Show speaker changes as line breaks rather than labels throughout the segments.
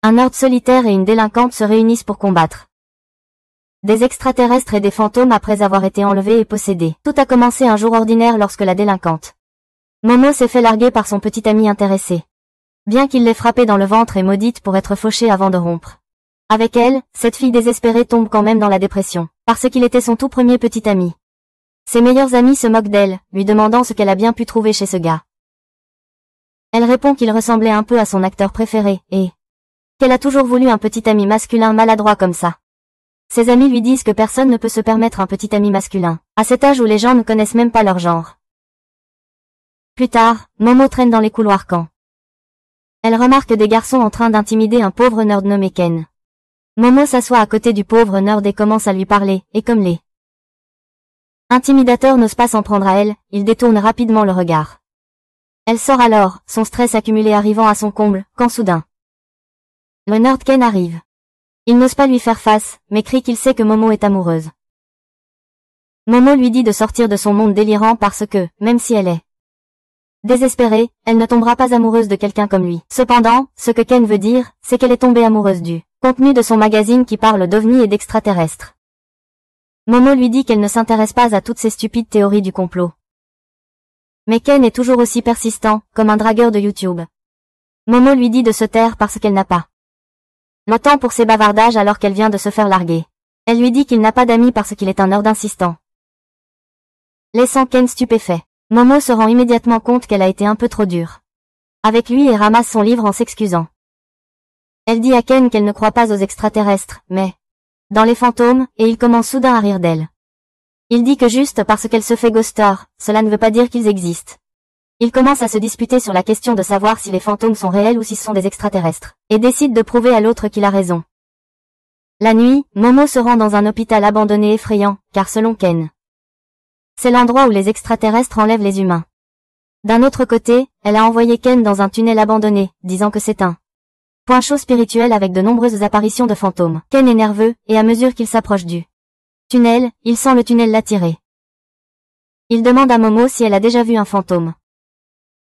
Un nerd solitaire et une délinquante se réunissent pour combattre des extraterrestres et des fantômes après avoir été enlevés et possédés. Tout a commencé un jour ordinaire lorsque la délinquante Momo s'est fait larguer par son petit ami intéressé. Bien qu'il l'ait frappée dans le ventre et maudite pour être fauchée avant de rompre avec elle, cette fille désespérée tombe quand même dans la dépression, parce qu'il était son tout premier petit ami. Ses meilleurs amis se moquent d'elle, lui demandant ce qu'elle a bien pu trouver chez ce gars. Elle répond qu'il ressemblait un peu à son acteur préféré, et qu'elle a toujours voulu un petit ami masculin maladroit comme ça. Ses amis lui disent que personne ne peut se permettre un petit ami masculin, à cet âge où les gens ne connaissent même pas leur genre. Plus tard, Momo traîne dans les couloirs quand elle remarque des garçons en train d'intimider un pauvre nerd nommé Ken. Momo s'assoit à côté du pauvre nerd et commence à lui parler, et comme les intimidateurs n'osent pas s'en prendre à elle, il détourne rapidement le regard. Elle sort alors, son stress accumulé arrivant à son comble, quand soudain le nerd Ken arrive. Il n'ose pas lui faire face, mais crie qu'il sait que Momo est amoureuse. Momo lui dit de sortir de son monde délirant parce que, même si elle est désespérée, elle ne tombera pas amoureuse de quelqu'un comme lui. Cependant, ce que Ken veut dire, c'est qu'elle est tombée amoureuse du contenu de son magazine qui parle d'ovnis et d'extraterrestres. Momo lui dit qu'elle ne s'intéresse pas à toutes ces stupides théories du complot. Mais Ken est toujours aussi persistant, comme un dragueur de YouTube. Momo lui dit de se taire parce qu'elle n'a pas le temps pour ses bavardages alors qu'elle vient de se faire larguer. Elle lui dit qu'il n'a pas d'amis parce qu'il est un nerd insistant. Laissant Ken stupéfait, Momo se rend immédiatement compte qu'elle a été un peu trop dure avec lui et ramasse son livre en s'excusant. Elle dit à Ken qu'elle ne croit pas aux extraterrestres, mais dans les fantômes, et il commence soudain à rire d'elle. Il dit que juste parce qu'elle se fait ghoster, cela ne veut pas dire qu'ils existent. Ils commencent à se disputer sur la question de savoir si les fantômes sont réels ou si ce sont des extraterrestres, et décident de prouver à l'autre qu'il a raison. La nuit, Momo se rend dans un hôpital abandonné effrayant, car selon Ken, c'est l'endroit où les extraterrestres enlèvent les humains. D'un autre côté, elle a envoyé Ken dans un tunnel abandonné, disant que c'est un point chaud spirituel avec de nombreuses apparitions de fantômes. Ken est nerveux, et à mesure qu'il s'approche du tunnel, il sent le tunnel l'attirer. Il demande à Momo si elle a déjà vu un fantôme.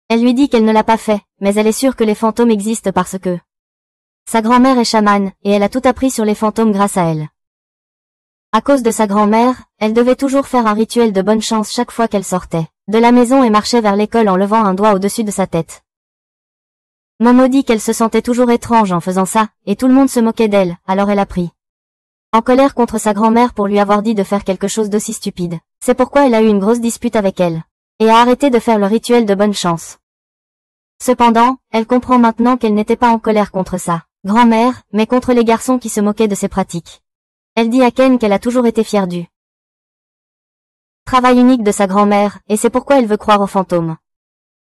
Elle lui dit qu'elle ne l'a pas fait, mais elle est sûre que les fantômes existent parce que sa grand-mère est chamane, et elle a tout appris sur les fantômes grâce à elle. À cause de sa grand-mère, elle devait toujours faire un rituel de bonne chance chaque fois qu'elle sortait de la maison et marchait vers l'école en levant un doigt au-dessus de sa tête. Momo dit qu'elle se sentait toujours étrange en faisant ça, et tout le monde se moquait d'elle, alors elle a pris en colère contre sa grand-mère pour lui avoir dit de faire quelque chose d'aussi stupide. C'est pourquoi elle a eu une grosse dispute avec elle, et a arrêté de faire le rituel de bonne chance. Cependant, elle comprend maintenant qu'elle n'était pas en colère contre sa grand-mère, mais contre les garçons qui se moquaient de ses pratiques. Elle dit à Ken qu'elle a toujours été fière du travail unique de sa grand-mère, et c'est pourquoi elle veut croire aux fantômes.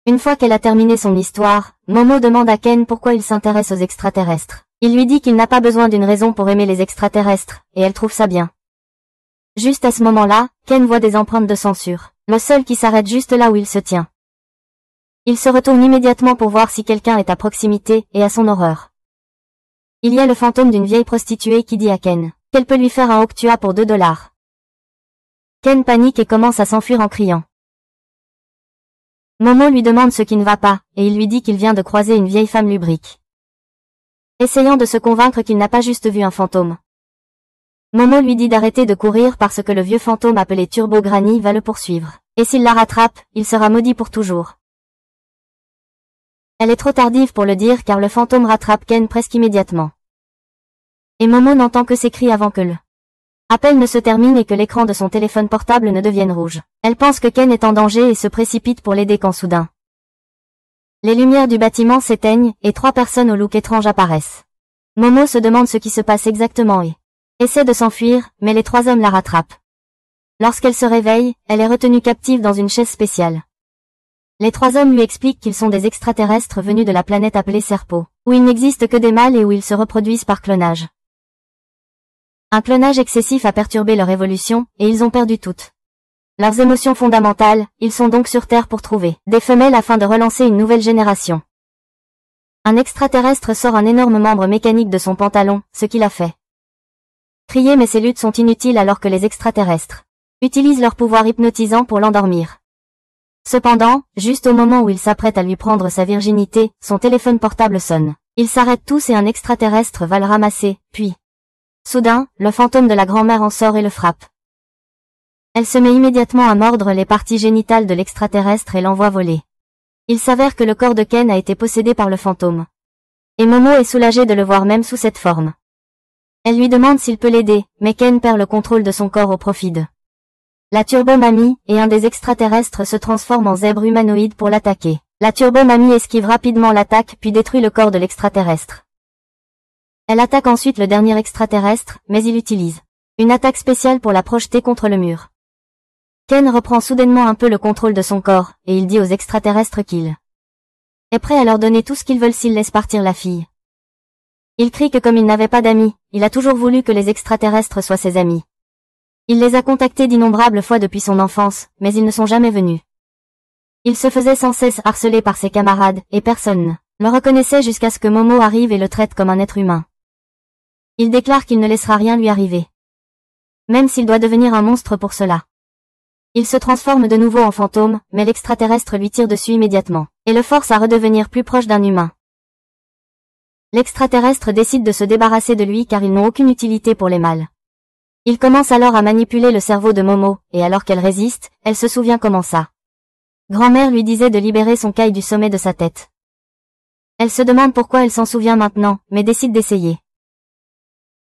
Une fois qu'elle a terminé son histoire, Momo demande à Ken pourquoi il s'intéresse aux extraterrestres. Il lui dit qu'il n'a pas besoin d'une raison pour aimer les extraterrestres, et elle trouve ça bien. Juste à ce moment-là, Ken voit des empreintes de sang sur le sol qui s'arrête juste là où il se tient. Il se retourne immédiatement pour voir si quelqu'un est à proximité, et à son horreur, il y a le fantôme d'une vieille prostituée qui dit à Ken qu'elle peut lui faire un octua pour $2. Ken panique et commence à s'enfuir en criant. Momo lui demande ce qui ne va pas, et il lui dit qu'il vient de croiser une vieille femme lubrique, essayant de se convaincre qu'il n'a pas juste vu un fantôme. Momo lui dit d'arrêter de courir parce que le vieux fantôme appelé Turbo Granny va le poursuivre, et s'il la rattrape, il sera maudit pour toujours. Elle est trop tardive pour le dire car le fantôme rattrape Ken presque immédiatement. Et Momo n'entend que ses cris avant que le appel ne se termine et que l'écran de son téléphone portable ne devienne rouge. Elle pense que Ken est en danger et se précipite pour l'aider quand soudain les lumières du bâtiment s'éteignent et 3 personnes au look étrange apparaissent. Momo se demande ce qui se passe exactement et essaie de s'enfuir, mais les 3 hommes la rattrapent. Lorsqu'elle se réveille, elle est retenue captive dans une chaise spéciale. Les 3 hommes lui expliquent qu'ils sont des extraterrestres venus de la planète appelée Serpo, où il n'existe que des mâles et où ils se reproduisent par clonage. Un clonage excessif a perturbé leur évolution, et ils ont perdu toutes leurs émotions fondamentales. Ils sont donc sur Terre pour trouver des femelles afin de relancer une nouvelle génération. Un extraterrestre sort un énorme membre mécanique de son pantalon, ce qu'il a fait crier, mais ces luttes sont inutiles alors que les extraterrestres utilisent leur pouvoir hypnotisant pour l'endormir. Cependant, juste au moment où il s'apprête à lui prendre sa virginité, son téléphone portable sonne. Ils s'arrêtent tous et un extraterrestre va le ramasser, puis... Soudain, le fantôme de la grand-mère en sort et le frappe. Elle se met immédiatement à mordre les parties génitales de l'extraterrestre et l'envoie voler. Il s'avère que le corps de Ken a été possédé par le fantôme. Et Momo est soulagée de le voir même sous cette forme. Elle lui demande s'il peut l'aider, mais Ken perd le contrôle de son corps au profit de la Turbo-Mamie, et un des extraterrestres se transforme en zèbre humanoïde pour l'attaquer. La Turbo-Mamie esquive rapidement l'attaque puis détruit le corps de l'extraterrestre. Elle attaque ensuite le dernier extraterrestre, mais il utilise une attaque spéciale pour la projeter contre le mur. Ken reprend soudainement un peu le contrôle de son corps, et il dit aux extraterrestres qu'il est prêt à leur donner tout ce qu'ils veulent s'ils laissent partir la fille. Il crie que comme il n'avait pas d'amis, il a toujours voulu que les extraterrestres soient ses amis. Il les a contactés d'innombrables fois depuis son enfance, mais ils ne sont jamais venus. Il se faisait sans cesse harceler par ses camarades, et personne ne le reconnaissait jusqu'à ce que Momo arrive et le traite comme un être humain. Il déclare qu'il ne laissera rien lui arriver. Même s'il doit devenir un monstre pour cela. Il se transforme de nouveau en fantôme, mais l'extraterrestre lui tire dessus immédiatement, et le force à redevenir plus proche d'un humain. L'extraterrestre décide de se débarrasser de lui car ils n'ont aucune utilité pour les mâles. Il commence alors à manipuler le cerveau de Momo, et alors qu'elle résiste, elle se souvient comment sa grand-mère lui disait de libérer son caille du sommet de sa tête. Elle se demande pourquoi elle s'en souvient maintenant, mais décide d'essayer.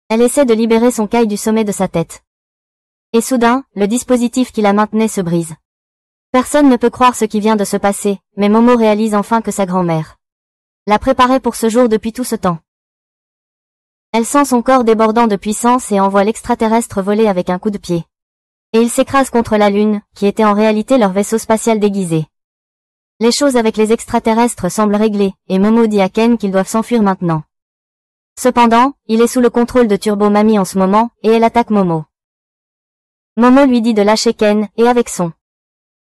Elle essaie de libérer son caille du sommet de sa tête. Et soudain, le dispositif qui la maintenait se brise. Personne ne peut croire ce qui vient de se passer, mais Momo réalise enfin que sa grand-mère l'a préparée pour ce jour depuis tout ce temps. Elle sent son corps débordant de puissance et envoie l'extraterrestre voler avec un coup de pied. Et il s'écrase contre la Lune, qui était en réalité leur vaisseau spatial déguisé. Les choses avec les extraterrestres semblent réglées, et Momo dit à Ken qu'ils doivent s'enfuir maintenant. Cependant, il est sous le contrôle de Turbo-Mamie en ce moment, et elle attaque Momo. Momo lui dit de lâcher Ken, et avec son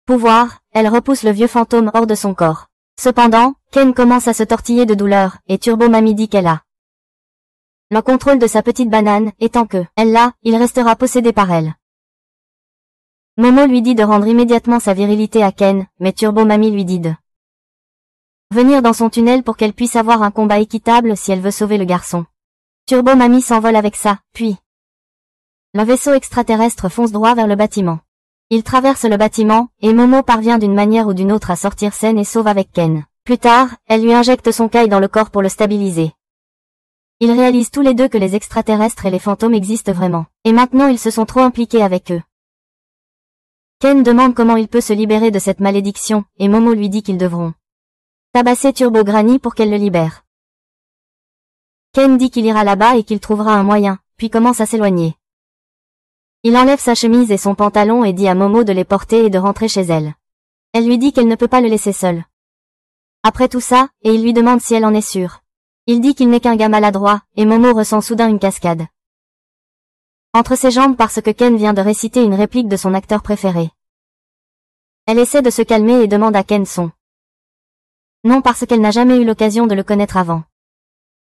pouvoir, elle repousse le vieux fantôme hors de son corps. Cependant, Ken commence à se tortiller de douleur, et Turbo-Mamie dit qu'elle a le contrôle de sa petite banane, et tant que elle l'a, il restera possédé par elle. Momo lui dit de rendre immédiatement sa virilité à Ken, mais Turbo-Mamie lui dit de venir dans son tunnel pour qu'elle puisse avoir un combat équitable si elle veut sauver le garçon. Turbo-Mamie s'envole avec ça, puis le vaisseau extraterrestre fonce droit vers le bâtiment. Il traverse le bâtiment, et Momo parvient d'une manière ou d'une autre à sortir saine et sauve avec Ken. Plus tard, elle lui injecte son caille dans le corps pour le stabiliser. Ils réalisent tous les deux que les extraterrestres et les fantômes existent vraiment. Et maintenant ils se sont trop impliqués avec eux. Ken demande comment il peut se libérer de cette malédiction, et Momo lui dit qu'ils devront tabasser Turbo Granny pour qu'elle le libère. Ken dit qu'il ira là-bas et qu'il trouvera un moyen, puis commence à s'éloigner. Il enlève sa chemise et son pantalon et dit à Momo de les porter et de rentrer chez elle. Elle lui dit qu'elle ne peut pas le laisser seul. Après tout ça, et il lui demande si elle en est sûre. Il dit qu'il n'est qu'un gars maladroit, et Momo ressent soudain une cascade entre ses jambes parce que Ken vient de réciter une réplique de son acteur préféré. Elle essaie de se calmer et demande à Ken son nom parce qu'elle n'a jamais eu l'occasion de le connaître avant.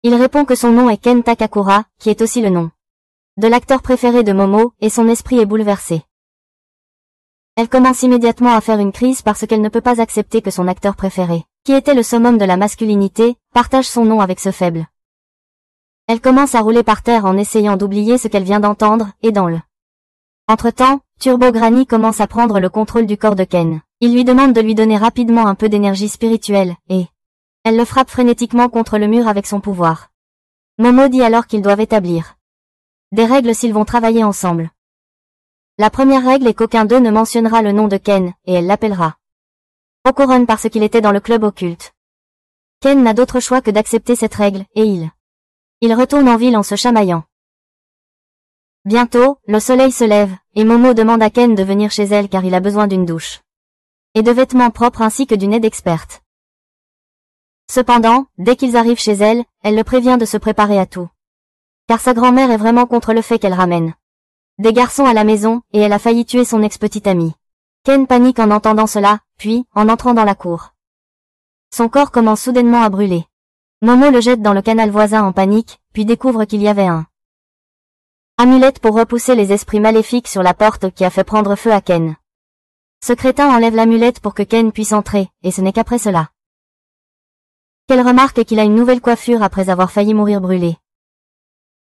Il répond que son nom est Ken Takakura, qui est aussi le nom de l'acteur préféré de Momo, et son esprit est bouleversé. Elle commence immédiatement à faire une crise parce qu'elle ne peut pas accepter que son acteur préféré, qui était le summum de la masculinité, partage son nom avec ce faible. Elle commence à rouler par terre en essayant d'oublier ce qu'elle vient d'entendre, et dans le entre-temps, Turbo Granny commence à prendre le contrôle du corps de Ken. Il lui demande de lui donner rapidement un peu d'énergie spirituelle, et elle le frappe frénétiquement contre le mur avec son pouvoir. Momo dit alors qu'ils doivent établir des règles s'ils vont travailler ensemble. La première règle est qu'aucun d'eux ne mentionnera le nom de Ken, et elle l'appellera Okuron parce qu'il était dans le club occulte. Ken n'a d'autre choix que d'accepter cette règle, et il retourne en ville en se chamaillant. Bientôt, le soleil se lève, et Momo demande à Ken de venir chez elle car il a besoin d'une douche et de vêtements propres ainsi que d'une aide experte. Cependant, dès qu'ils arrivent chez elle, elle le prévient de se préparer à tout. Car sa grand-mère est vraiment contre le fait qu'elle ramène des garçons à la maison, et elle a failli tuer son ex-petite amie. Ken panique en entendant cela, puis, en entrant dans la cour. Son corps commence soudainement à brûler. Momo le jette dans le canal voisin en panique, puis découvre qu'il y avait un amulette pour repousser les esprits maléfiques sur la porte qui a fait prendre feu à Ken. Ce crétin enlève l'amulette pour que Ken puisse entrer, et ce n'est qu'après cela Qu'elle remarque qu'il a une nouvelle coiffure après avoir failli mourir brûlé.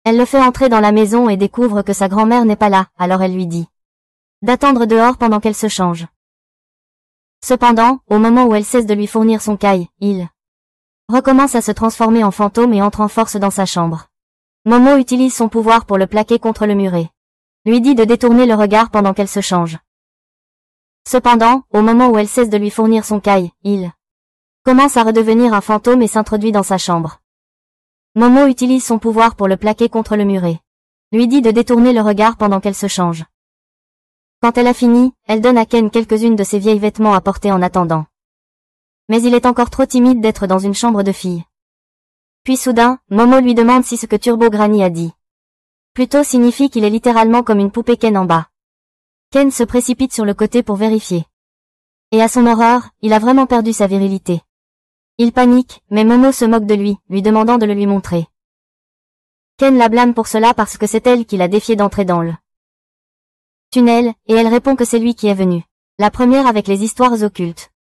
Elle le fait entrer dans la maison et découvre que sa grand-mère n'est pas là, alors elle lui dit d'attendre dehors pendant qu'elle se change. Cependant, au moment où elle cesse de lui fournir son caille, il recommence à se transformer en fantôme et entre en force dans sa chambre. Momo utilise son pouvoir pour le plaquer contre le mur et lui dit de détourner le regard pendant qu'elle se change. Cependant, au moment où elle cesse de lui fournir son caille, il commence à redevenir un fantôme et s'introduit dans sa chambre. Momo utilise son pouvoir pour le plaquer contre le mur et lui dit de détourner le regard pendant qu'elle se change. Quand elle a fini, elle donne à Ken quelques-unes de ses vieilles vêtements à porter en attendant. Mais il est encore trop timide d'être dans une chambre de fille. Puis soudain, Momo lui demande si ce que Turbo Granny a dit plutôt signifie qu'il est littéralement comme une poupée Ken en bas. Ken se précipite sur le côté pour vérifier. Et à son horreur, il a vraiment perdu sa virilité. Il panique, mais Momo se moque de lui, lui demandant de le lui montrer. Ken la blâme pour cela parce que c'est elle qui l'a défié d'entrer dans le tunnel, et elle répond que c'est lui qui est venu. La première avec les histoires occultes.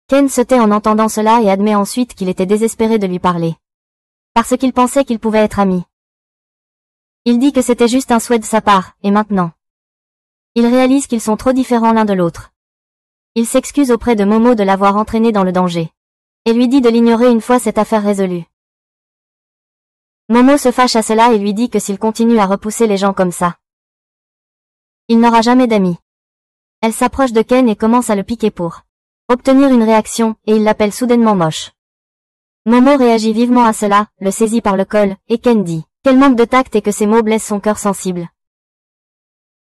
Ken se tait en entendant cela et admet ensuite qu'il était désespéré de lui parler. Parce qu'il pensait qu'ils pouvaient être amis. Il dit que c'était juste un souhait de sa part, et maintenant il réalise qu'ils sont trop différents l'un de l'autre. Il s'excuse auprès de Momo de l'avoir entraîné dans le danger. Et lui dit de l'ignorer une fois cette affaire résolue. Momo se fâche à cela et lui dit que s'il continue à repousser les gens comme ça, il n'aura jamais d'amis. Elle s'approche de Ken et commence à le piquer pour obtenir une réaction, et il l'appelle soudainement moche. Momo réagit vivement à cela, le saisit par le col, et Ken dit qu'elle manque de tact et que ses mots blessent son cœur sensible.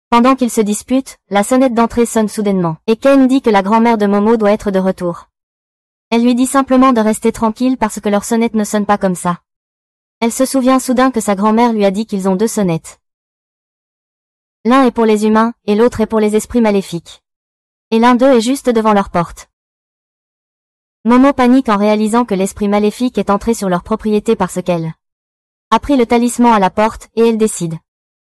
Pendant qu'ils se disputent, la sonnette d'entrée sonne soudainement, et Ken dit que la grand-mère de Momo doit être de retour. Elle lui dit simplement de rester tranquille parce que leur sonnette ne sonne pas comme ça. Elle se souvient soudain que sa grand-mère lui a dit qu'ils ont deux sonnettes. L'un est pour les humains, et l'autre est pour les esprits maléfiques. Et l'un d'eux est juste devant leur porte. Momo panique en réalisant que l'esprit maléfique est entré sur leur propriété parce qu'elle a pris le talisman à la porte, et elle décide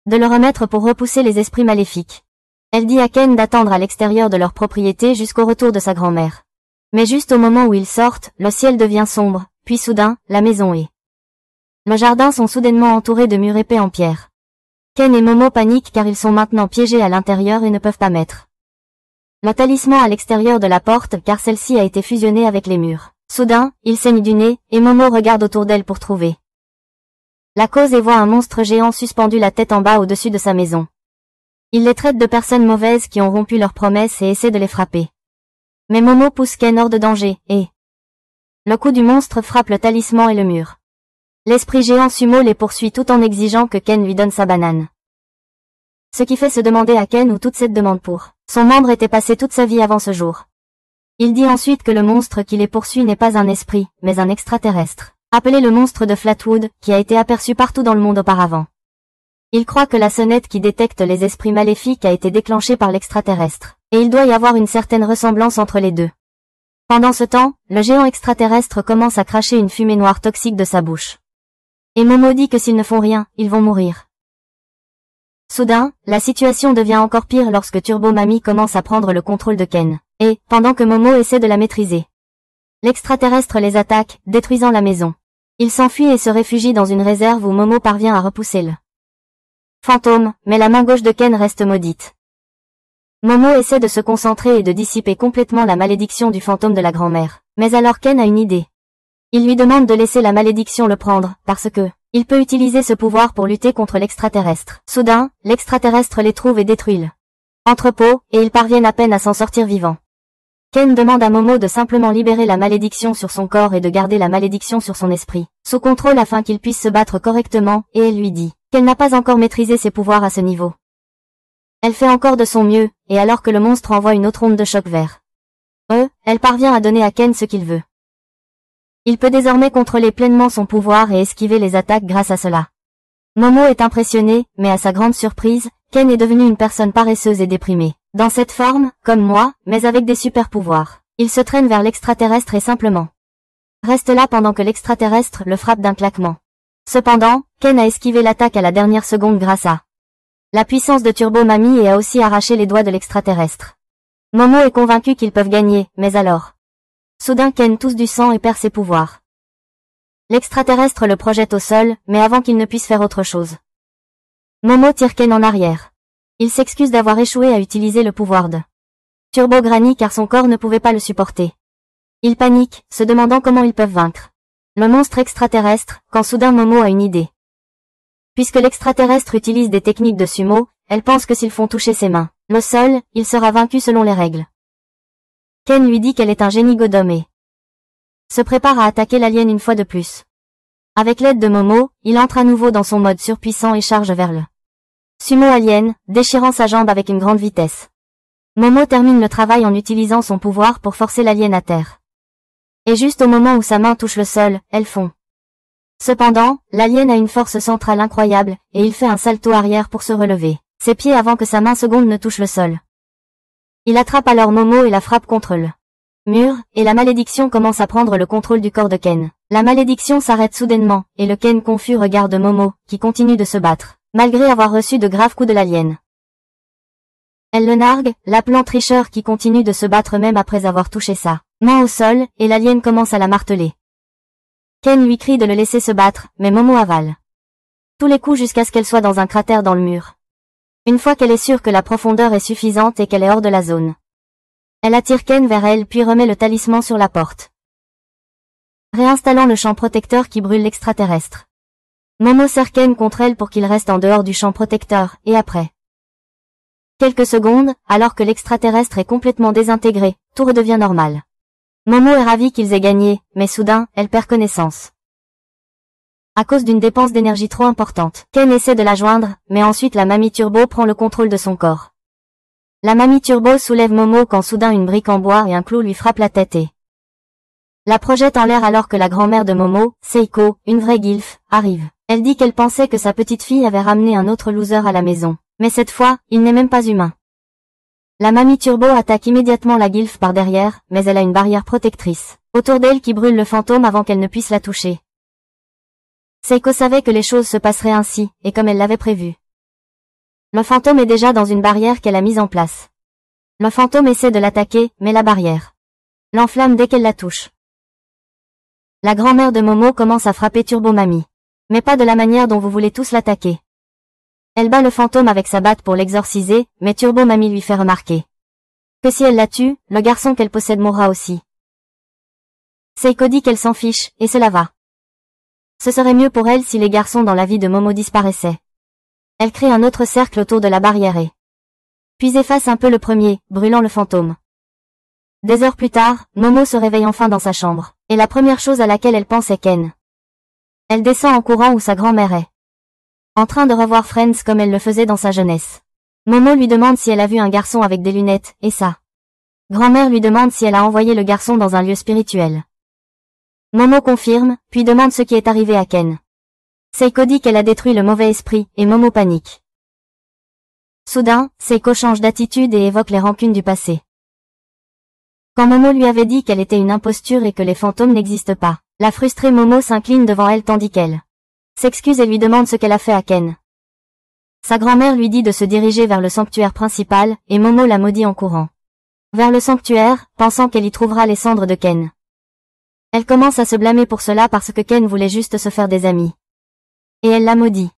de le remettre pour repousser les esprits maléfiques. Elle dit à Ken d'attendre à l'extérieur de leur propriété jusqu'au retour de sa grand-mère. Mais juste au moment où ils sortent, le ciel devient sombre, puis soudain, la maison et le jardin sont soudainement entourés de murs épais en pierre. Ken et Momo paniquent car ils sont maintenant piégés à l'intérieur et ne peuvent pas mettre le talisman à l'extérieur de la porte car celle-ci a été fusionnée avec les murs. Soudain, ils saignent du nez, et Momo regarde autour d'elle pour trouver la cause et voit un monstre géant suspendu la tête en bas au-dessus de sa maison. Il les traite de personnes mauvaises qui ont rompu leurs promesses et essaie de les frapper. Mais Momo pousse Ken hors de danger, et le coup du monstre frappe le talisman et le mur. L'esprit géant sumo les poursuit tout en exigeant que Ken lui donne sa banane. Ce qui fait se demander à Ken où toute cette demande pour son membre était passée toute sa vie avant ce jour. Il dit ensuite que le monstre qui les poursuit n'est pas un esprit, mais un extraterrestre, appelé le monstre de Flatwood, qui a été aperçu partout dans le monde auparavant. Il croit que la sonnette qui détecte les esprits maléfiques a été déclenchée par l'extraterrestre, et il doit y avoir une certaine ressemblance entre les deux. Pendant ce temps, le géant extraterrestre commence à cracher une fumée noire toxique de sa bouche. Et Momo dit que s'ils ne font rien, ils vont mourir. Soudain, la situation devient encore pire lorsque Turbo Mami commence à prendre le contrôle de Ken, et, pendant que Momo essaie de la maîtriser, l'extraterrestre les attaque, détruisant la maison. Il s'enfuit et se réfugie dans une réserve où Momo parvient à repousser le fantôme, mais la main gauche de Ken reste maudite. Momo essaie de se concentrer et de dissiper complètement la malédiction du fantôme de la grand-mère, mais alors Ken a une idée. Il lui demande de laisser la malédiction le prendre, parce que il peut utiliser ce pouvoir pour lutter contre l'extraterrestre. Soudain, l'extraterrestre les trouve et détruit le entrepôt, et ils parviennent à peine à s'en sortir vivants. Ken demande à Momo de simplement libérer la malédiction sur son corps et de garder la malédiction sur son esprit, sous contrôle afin qu'il puisse se battre correctement, et elle lui dit qu'elle n'a pas encore maîtrisé ses pouvoirs à ce niveau. Elle fait encore de son mieux, et alors que le monstre envoie une autre onde de choc vers eux, elle parvient à donner à Ken ce qu'il veut. Il peut désormais contrôler pleinement son pouvoir et esquiver les attaques grâce à cela. Momo est impressionné, mais à sa grande surprise, Ken est devenu une personne paresseuse et déprimée. Dans cette forme, comme moi, mais avec des super pouvoirs. Il se traîne vers l'extraterrestre et simplement reste là pendant que l'extraterrestre le frappe d'un claquement. Cependant, Ken a esquivé l'attaque à la dernière seconde grâce à la puissance de Turbo Mami et a aussi arraché les doigts de l'extraterrestre. Momo est convaincu qu'ils peuvent gagner, mais alors soudain Ken tousse du sang et perd ses pouvoirs. L'extraterrestre le projette au sol, mais avant qu'il ne puisse faire autre chose. Momo tire Ken en arrière. Il s'excuse d'avoir échoué à utiliser le pouvoir de Turbo Granny car son corps ne pouvait pas le supporter. Il panique, se demandant comment ils peuvent vaincre le monstre extraterrestre, quand soudain Momo a une idée. Puisque l'extraterrestre utilise des techniques de sumo, elle pense que s'ils font toucher ses mains, le sol, il sera vaincu selon les règles. Ken lui dit qu'elle est un génie Godom et se prépare à attaquer l'alien une fois de plus. Avec l'aide de Momo, il entre à nouveau dans son mode surpuissant et charge vers le sumo alien, déchirant sa jambe avec une grande vitesse. Momo termine le travail en utilisant son pouvoir pour forcer l'alien à terre. Et juste au moment où sa main touche le sol, elle fond. Cependant, l'alien a une force centrale incroyable, et il fait un salto arrière pour se relever, ses pieds avant que sa main seconde ne touche le sol. Il attrape alors Momo et la frappe contre le mur, et la malédiction commence à prendre le contrôle du corps de Ken. La malédiction s'arrête soudainement, et le Ken confus regarde Momo, qui continue de se battre, malgré avoir reçu de graves coups de l'alien. Elle le nargue, l'appelant tricheur qui continue de se battre même après avoir touché sa main au sol, et l'alien commence à la marteler. Ken lui crie de le laisser se battre, mais Momo avale tous les coups jusqu'à ce qu'elle soit dans un cratère dans le mur. Une fois qu'elle est sûre que la profondeur est suffisante et qu'elle est hors de la zone, elle attire Ken vers elle puis remet le talisman sur la porte, réinstallant le champ protecteur qui brûle l'extraterrestre. Momo serre Ken contre elle pour qu'il reste en dehors du champ protecteur, et après quelques secondes, alors que l'extraterrestre est complètement désintégré, tout redevient normal. Momo est ravie qu'ils aient gagné, mais soudain, elle perd connaissance. À cause d'une dépense d'énergie trop importante, Ken essaie de la joindre, mais ensuite la mamie Turbo prend le contrôle de son corps. La mamie Turbo soulève Momo quand soudain une brique en bois et un clou lui frappe la tête et la projette en l'air alors que la grand-mère de Momo, Seiko, une vraie guilf, arrive. Elle dit qu'elle pensait que sa petite fille avait ramené un autre loser à la maison, mais cette fois, il n'est même pas humain. La mamie Turbo attaque immédiatement la guilf par derrière, mais elle a une barrière protectrice autour d'elle qui brûle le fantôme avant qu'elle ne puisse la toucher. Seiko savait que les choses se passeraient ainsi, et comme elle l'avait prévu. Le fantôme est déjà dans une barrière qu'elle a mise en place. Le fantôme essaie de l'attaquer, mais la barrière l'enflamme dès qu'elle la touche. La grand-mère de Momo commence à frapper Turbo Mamie. Mais pas de la manière dont vous voulez tous l'attaquer. Elle bat le fantôme avec sa batte pour l'exorciser, mais Turbo Mamie lui fait remarquer que si elle la tue, le garçon qu'elle possède mourra aussi. Seiko dit qu'elle s'en fiche, et cela va. Ce serait mieux pour elle si les garçons dans la vie de Momo disparaissaient. Elle crée un autre cercle autour de la barrière et puis efface un peu le premier, brûlant le fantôme. Des heures plus tard, Momo se réveille enfin dans sa chambre, et la première chose à laquelle elle pense est Ken. Elle descend en courant où sa grand-mère est en train de revoir Friends comme elle le faisait dans sa jeunesse. Momo lui demande si elle a vu un garçon avec des lunettes, et sa grand-mère lui demande si elle a envoyé le garçon dans un lieu spirituel. Momo confirme, puis demande ce qui est arrivé à Ken. Seiko dit qu'elle a détruit le mauvais esprit, et Momo panique. Soudain, Seiko change d'attitude et évoque les rancunes du passé. Quand Momo lui avait dit qu'elle était une imposture et que les fantômes n'existent pas, la frustrée Momo s'incline devant elle tandis qu'elle s'excuse et lui demande ce qu'elle a fait à Ken. Sa grand-mère lui dit de se diriger vers le sanctuaire principal, et Momo la maudit en courant vers le sanctuaire, pensant qu'elle y trouvera les cendres de Ken. Elle commence à se blâmer pour cela parce que Ken voulait juste se faire des amis. Et elle la maudit.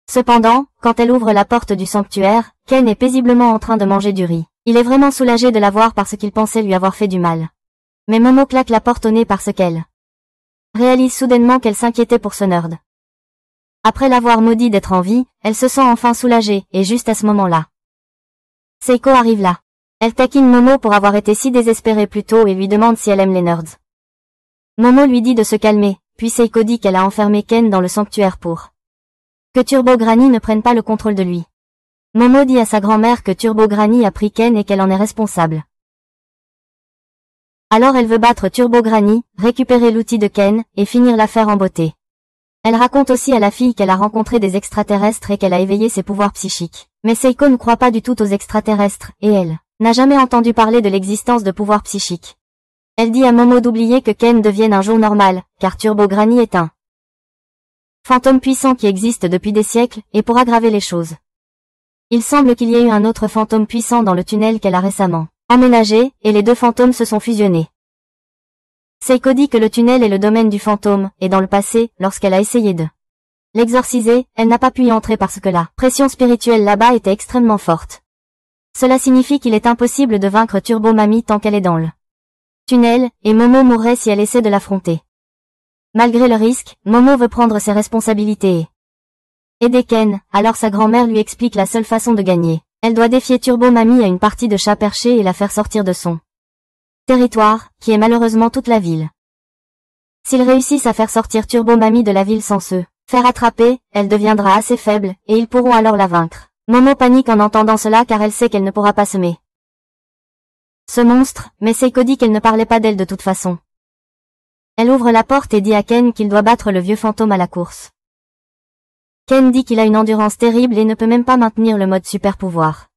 Cependant, quand elle ouvre la porte du sanctuaire, Ken est paisiblement en train de manger du riz. Il est vraiment soulagé de la voir parce qu'il pensait lui avoir fait du mal. Mais Momo claque la porte au nez parce qu'elle réalise soudainement qu'elle s'inquiétait pour ce nerd. Après l'avoir maudit d'être en vie, elle se sent enfin soulagée, et juste à ce moment-là, Seiko arrive là. Elle taquine Momo pour avoir été si désespérée plus tôt et lui demande si elle aime les nerds. Momo lui dit de se calmer, puis Seiko dit qu'elle a enfermé Ken dans le sanctuaire pour que Turbo Granny ne prenne pas le contrôle de lui. Momo dit à sa grand-mère que Turbo Granny a pris Ken et qu'elle en est responsable. Alors elle veut battre Turbo Granny, récupérer l'outil de Ken, et finir l'affaire en beauté. Elle raconte aussi à la fille qu'elle a rencontré des extraterrestres et qu'elle a éveillé ses pouvoirs psychiques. Mais Seiko ne croit pas du tout aux extraterrestres, et elle n'a jamais entendu parler de l'existence de pouvoirs psychiques. Elle dit à Momo d'oublier que Ken devienne un jour normal, car Turbo Granny est un fantôme puissant qui existe depuis des siècles, et pour aggraver les choses, il semble qu'il y ait eu un autre fantôme puissant dans le tunnel qu'elle a récemment emménagé, et les deux fantômes se sont fusionnés. Seiko dit que le tunnel est le domaine du fantôme, et dans le passé, lorsqu'elle a essayé de l'exorciser, elle n'a pas pu y entrer parce que la pression spirituelle là-bas était extrêmement forte. Cela signifie qu'il est impossible de vaincre Turbo Mami tant qu'elle est dans le tunnel, et Momo mourrait si elle essaie de l'affronter. Malgré le risque, Momo veut prendre ses responsabilités et aider Ken, alors sa grand-mère lui explique la seule façon de gagner. Elle doit défier Turbo Mami à une partie de chat perché et la faire sortir de son territoire, qui est malheureusement toute la ville. S'ils réussissent à faire sortir Turbo Mami de la ville sans se faire attraper, elle deviendra assez faible, et ils pourront alors la vaincre. Momo panique en entendant cela car elle sait qu'elle ne pourra pas semer ce monstre, mais Seiko dit qu'elle ne parlait pas d'elle de toute façon. Elle ouvre la porte et dit à Ken qu'il doit battre le vieux fantôme à la course. Ken dit qu'il a une endurance terrible et ne peut même pas maintenir le mode super pouvoir.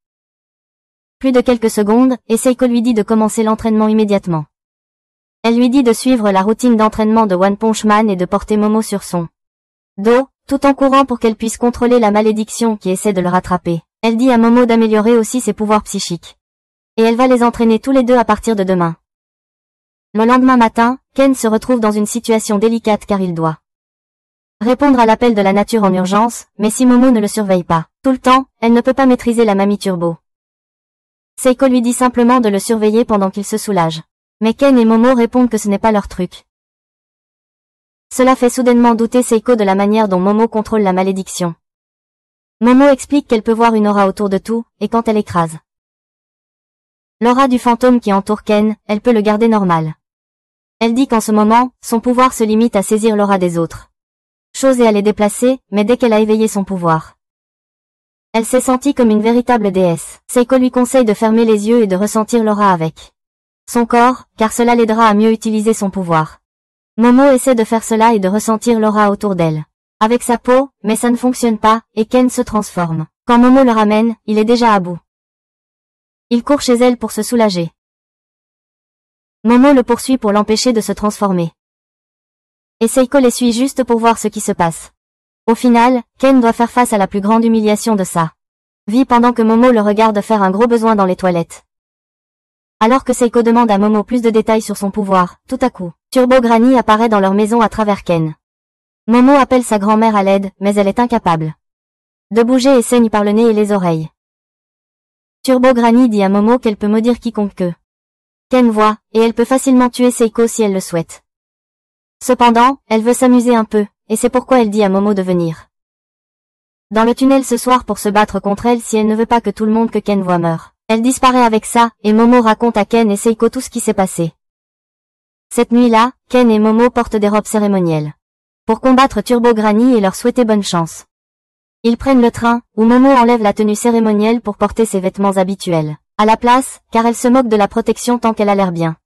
Plus de quelques secondes, et Seiko lui dit de commencer l'entraînement immédiatement. Elle lui dit de suivre la routine d'entraînement de One Punch Man et de porter Momo sur son dos, tout en courant pour qu'elle puisse contrôler la malédiction qui essaie de le rattraper. Elle dit à Momo d'améliorer aussi ses pouvoirs psychiques. Et elle va les entraîner tous les deux à partir de demain. Le lendemain matin, Ken se retrouve dans une situation délicate car il doit répondre à l'appel de la nature en urgence, mais si Momo ne le surveille pas tout le temps, elle ne peut pas maîtriser la Mamie Turbo. Seiko lui dit simplement de le surveiller pendant qu'il se soulage. Mais Ken et Momo répondent que ce n'est pas leur truc. Cela fait soudainement douter Seiko de la manière dont Momo contrôle la malédiction. Momo explique qu'elle peut voir une aura autour de tout, et quand elle écrase l'aura du fantôme qui entoure Ken, elle peut le garder normal. Elle dit qu'en ce moment, son pouvoir se limite à saisir l'aura des autres choses et à les déplacer, mais dès qu'elle a éveillé son pouvoir, elle s'est sentie comme une véritable déesse. Seiko lui conseille de fermer les yeux et de ressentir l'aura avec son corps, car cela l'aidera à mieux utiliser son pouvoir. Momo essaie de faire cela et de ressentir l'aura autour d'elle avec sa peau, mais ça ne fonctionne pas, et Ken se transforme. Quand Momo le ramène, il est déjà à bout. Il court chez elle pour se soulager. Momo le poursuit pour l'empêcher de se transformer. Et Seiko les suit juste pour voir ce qui se passe. Au final, Ken doit faire face à la plus grande humiliation de sa vie pendant que Momo le regarde faire un gros besoin dans les toilettes. Alors que Seiko demande à Momo plus de détails sur son pouvoir, tout à coup, Turbo Granny apparaît dans leur maison à travers Ken. Momo appelle sa grand-mère à l'aide, mais elle est incapable de bouger et saigne par le nez et les oreilles. Turbo Granny dit à Momo qu'elle peut maudire quiconque que Ken voit, et elle peut facilement tuer Seiko si elle le souhaite. Cependant, elle veut s'amuser un peu, et c'est pourquoi elle dit à Momo de venir dans le tunnel ce soir pour se battre contre elle si elle ne veut pas que tout le monde que Ken voit meure. Elle disparaît avec ça, et Momo raconte à Ken et Seiko tout ce qui s'est passé. Cette nuit-là, Ken et Momo portent des robes cérémonielles pour combattre Turbo Granny et leur souhaiter bonne chance. Ils prennent le train, où Momo enlève la tenue cérémonielle pour porter ses vêtements habituels à la place, car elle se moque de la protection tant qu'elle a l'air bien.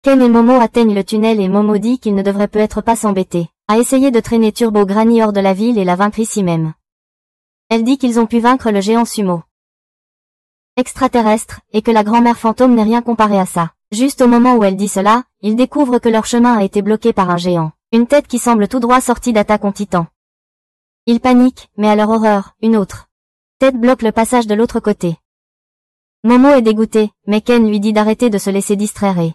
Ken et Momo atteignent le tunnel et Momo dit qu'il ne devrait peut-être pas s'embêter à essayer de traîner Turbo Granny hors de la ville et la vaincre ici même. Elle dit qu'ils ont pu vaincre le géant sumo extraterrestre, et que la grand-mère fantôme n'est rien comparé à ça. Juste au moment où elle dit cela, ils découvrent que leur chemin a été bloqué par un géant. Une tête qui semble tout droit sortie d'Attaque on Titan. Ils paniquent, mais à leur horreur, une autre tête bloque le passage de l'autre côté. Momo est dégoûtée, mais Ken lui dit d'arrêter de se laisser distraire et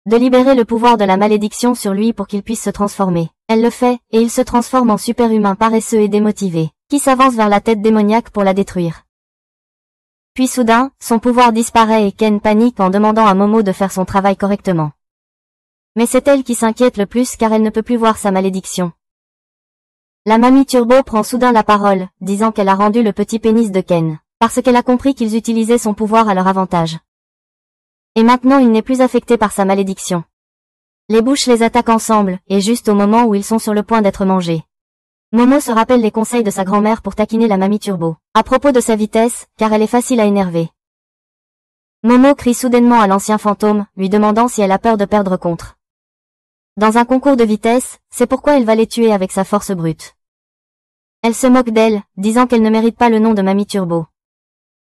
de libérer le pouvoir de la malédiction sur lui pour qu'il puisse se transformer. Elle le fait, et il se transforme en super-humain paresseux et démotivé, qui s'avance vers la tête démoniaque pour la détruire. Puis soudain, son pouvoir disparaît et Ken panique en demandant à Momo de faire son travail correctement. Mais c'est elle qui s'inquiète le plus car elle ne peut plus voir sa malédiction. La Mamie Turbo prend soudain la parole, disant qu'elle a rendu le petit pénis de Ken, parce qu'elle a compris qu'ils utilisaient son pouvoir à leur avantage. Et maintenant il n'est plus affecté par sa malédiction. Les bouches les attaquent ensemble, et juste au moment où ils sont sur le point d'être mangés. Momo se rappelle les conseils de sa grand-mère pour taquiner la Mamie Turbo, à propos de sa vitesse, car elle est facile à énerver. Momo crie soudainement à l'ancien fantôme, lui demandant si elle a peur de perdre contre. Dans un concours de vitesse, c'est pourquoi elle va les tuer avec sa force brute. Elle se moque d'elle, disant qu'elle ne mérite pas le nom de Mamie Turbo.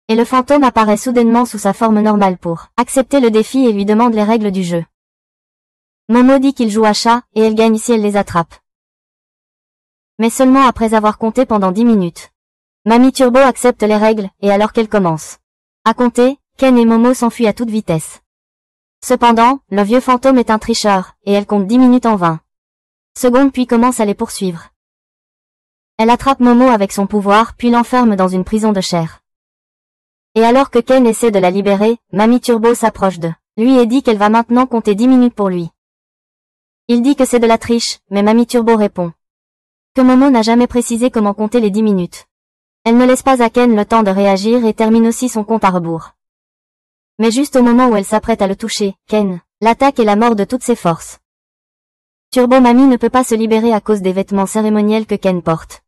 Et le fantôme apparaît soudainement sous sa forme normale pour accepter le défi et lui demande les règles du jeu. Momo dit qu'il joue à chat, et elle gagne si elle les attrape. Mais seulement après avoir compté pendant 10 minutes. Mamie Turbo accepte les règles, et alors qu'elle commence à compter, Ken et Momo s'enfuient à toute vitesse. Cependant, le vieux fantôme est un tricheur, et elle compte 10 minutes en vain. Seconde puis commence à les poursuivre. Elle attrape Momo avec son pouvoir puis l'enferme dans une prison de chair. Et alors que Ken essaie de la libérer, Mamie Turbo s'approche de lui et dit qu'elle va maintenant compter 10 minutes pour lui. Il dit que c'est de la triche, mais Mamie Turbo répond que Momo n'a jamais précisé comment compter les 10 minutes. Elle ne laisse pas à Ken le temps de réagir et termine aussi son compte à rebours. Mais juste au moment où elle s'apprête à le toucher, Ken l'attaque et la mord de toutes ses forces. Turbo Mamie ne peut pas se libérer à cause des vêtements cérémoniels que Ken porte.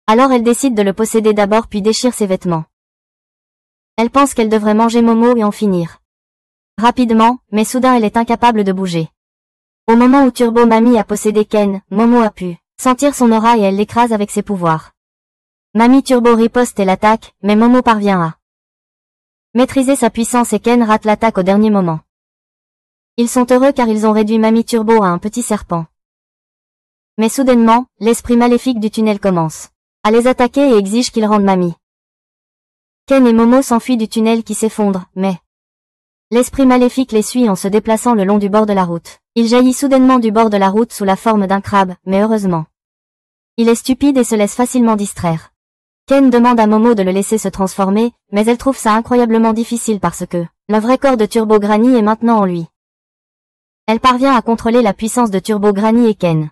Alors elle décide de le posséder d'abord puis déchire ses vêtements. Elle pense qu'elle devrait manger Momo et en finir rapidement, mais soudain elle est incapable de bouger. Au moment où Turbo Mamie a possédé Ken, Momo a pu sentir son aura et elle l'écrase avec ses pouvoirs. Mamie Turbo riposte et l'attaque, mais Momo parvient à maîtriser sa puissance et Ken rate l'attaque au dernier moment. Ils sont heureux car ils ont réduit Mamie Turbo à un petit serpent. Mais soudainement, l'esprit maléfique du tunnel commence à les attaquer et exige qu'ils rendent Mamie. Ken et Momo s'enfuient du tunnel qui s'effondre, mais l'esprit maléfique les suit en se déplaçant le long du bord de la route. Il jaillit soudainement du bord de la route sous la forme d'un crabe, mais heureusement, il est stupide et se laisse facilement distraire. Ken demande à Momo de le laisser se transformer, mais elle trouve ça incroyablement difficile parce que le vrai corps de Turbo Granny est maintenant en lui. Elle parvient à contrôler la puissance de Turbo Granny et Ken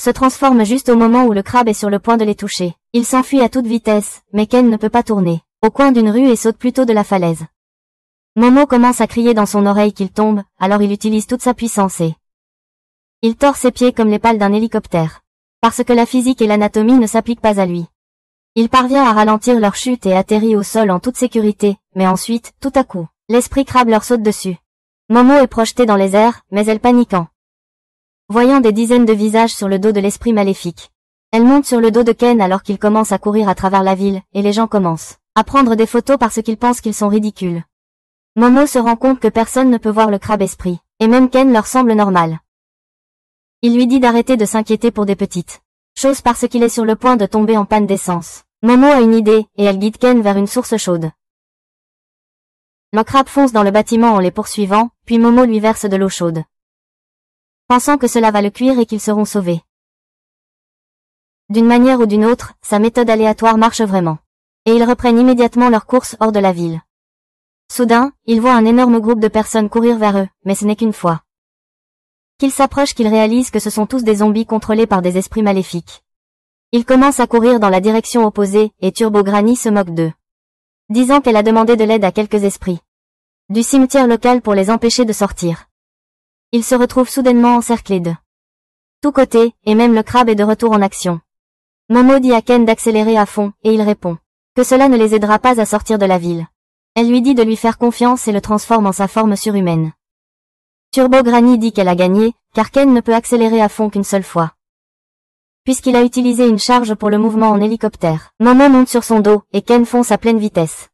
se transforme juste au moment où le crabe est sur le point de les toucher. Il s'enfuit à toute vitesse, mais Ken ne peut pas tourner au coin d'une rue et saute plutôt de la falaise. Momo commence à crier dans son oreille qu'il tombe, alors il utilise toute sa puissance et il tord ses pieds comme les pales d'un hélicoptère. Parce que la physique et l'anatomie ne s'appliquent pas à lui. Il parvient à ralentir leur chute et atterrit au sol en toute sécurité, mais ensuite, tout à coup, l'esprit crabe leur saute dessus. Momo est projetée dans les airs, mais elle panique en voyant des dizaines de visages sur le dos de l'esprit maléfique. Elle monte sur le dos de Ken alors qu'il commence à courir à travers la ville, et les gens commencent à prendre des photos parce qu'ils pensent qu'ils sont ridicules. Momo se rend compte que personne ne peut voir le crabe esprit, et même Ken leur semble normal. Il lui dit d'arrêter de s'inquiéter pour des petites choses parce qu'il est sur le point de tomber en panne d'essence. Momo a une idée, et elle guide Ken vers une source chaude. Le crabe fonce dans le bâtiment en les poursuivant, puis Momo lui verse de l'eau chaude, pensant que cela va le cuire et qu'ils seront sauvés. D'une manière ou d'une autre, sa méthode aléatoire marche vraiment. Et ils reprennent immédiatement leur course hors de la ville. Soudain, ils voient un énorme groupe de personnes courir vers eux, mais ce n'est qu'une fois qu'ils s'approchent qu'ils réalisent que ce sont tous des zombies contrôlés par des esprits maléfiques. Ils commencent à courir dans la direction opposée, et Turbo Granny se moque d'eux, disant qu'elle a demandé de l'aide à quelques esprits du cimetière local pour les empêcher de sortir. Ils se retrouvent soudainement encerclés de tous côtés, et même le crabe est de retour en action. Momo dit à Ken d'accélérer à fond, et il répond que cela ne les aidera pas à sortir de la ville. Elle lui dit de lui faire confiance et le transforme en sa forme surhumaine. Turbo Granny dit qu'elle a gagné, car Ken ne peut accélérer à fond qu'une seule fois, puisqu'il a utilisé une charge pour le mouvement en hélicoptère. Momo monte sur son dos, et Ken fonce à pleine vitesse.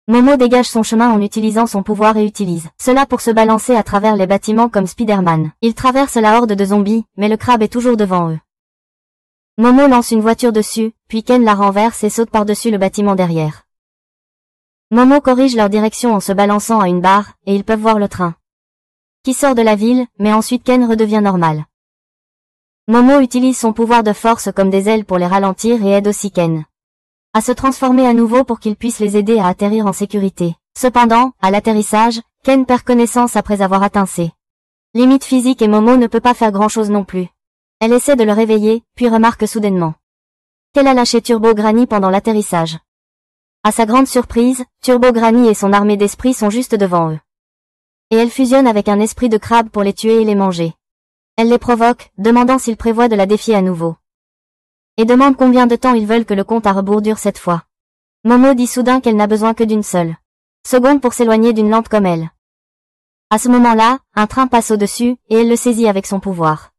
Momo dégage son chemin en utilisant son pouvoir et utilise cela pour se balancer à travers les bâtiments comme Spider-Man. Il traverse la horde de zombies, mais le crabe est toujours devant eux. Momo lance une voiture dessus, puis Ken la renverse et saute par-dessus le bâtiment derrière. Momo corrige leur direction en se balançant à une barre, et ils peuvent voir le train qui sort de la ville, mais ensuite Ken redevient normal. Momo utilise son pouvoir de force comme des ailes pour les ralentir et aide aussi Ken à se transformer à nouveau pour qu'il puisse les aider à atterrir en sécurité. Cependant, à l'atterrissage, Ken perd connaissance après avoir atteint ses limites physiques et Momo ne peut pas faire grand-chose non plus. Elle essaie de le réveiller, puis remarque soudainement qu'elle a lâché Turbo Granny pendant l'atterrissage. À sa grande surprise, Turbo Granny et son armée d'esprits sont juste devant eux. Et elle fusionne avec un esprit de crabe pour les tuer et les manger. Elle les provoque, demandant s'ils prévoient de la défier à nouveau. Et demande combien de temps ils veulent que le compte à rebours dure cette fois. Momo dit soudain qu'elle n'a besoin que d'une seule seconde pour s'éloigner d'une lampe comme elle. À ce moment-là, un train passe au-dessus, et elle le saisit avec son pouvoir.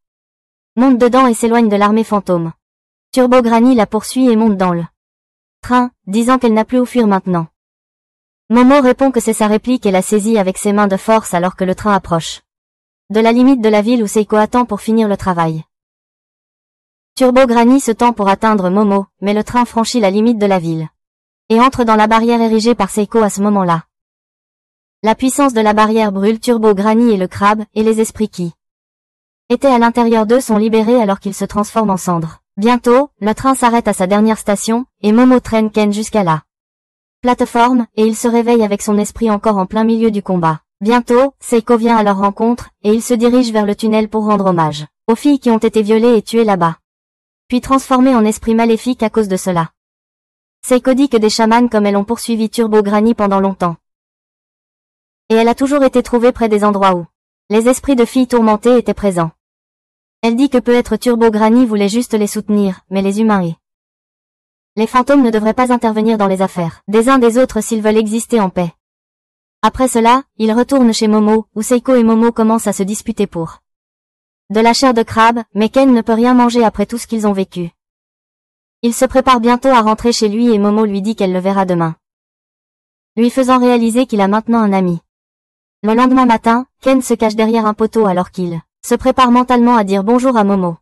Monte dedans et s'éloigne de l'armée fantôme. Turbo Granny la poursuit et monte dans le train, disant qu'elle n'a plus où fuir maintenant. Momo répond que c'est sa réplique et la saisit avec ses mains de force alors que le train approche de la limite de la ville où Seiko attend pour finir le travail. Turbo Granny se tend pour atteindre Momo, mais le train franchit la limite de la ville et entre dans la barrière érigée par Seiko à ce moment-là. La puissance de la barrière brûle Turbo Granny et le crabe, et les esprits qui étaient à l'intérieur d'eux sont libérés alors qu'ils se transforment en cendres. Bientôt, le train s'arrête à sa dernière station, et Momo traîne Ken jusqu'à la plateforme, et il se réveille avec son esprit encore en plein milieu du combat. Bientôt, Seiko vient à leur rencontre, et ils se dirigent vers le tunnel pour rendre hommage aux filles qui ont été violées et tuées là-bas, puis transformées en esprits maléfiques à cause de cela. Seiko dit que des chamans comme elle ont poursuivi Turbo Granny pendant longtemps. Et elle a toujours été trouvée près des endroits où les esprits de filles tourmentées étaient présents. Elle dit que peut-être Turbo Granny voulait juste les soutenir, mais les humains et les fantômes ne devraient pas intervenir dans les affaires des uns des autres s'ils veulent exister en paix. Après cela, ils retournent chez Momo, où Seiko et Momo commencent à se disputer pour de la chair de crabe, mais Ken ne peut rien manger après tout ce qu'ils ont vécu. Il se prépare bientôt à rentrer chez lui et Momo lui dit qu'elle le verra demain, lui faisant réaliser qu'il a maintenant un ami. Le lendemain matin, Ken se cache derrière un poteau alors qu'il se prépare mentalement à dire bonjour à Momo.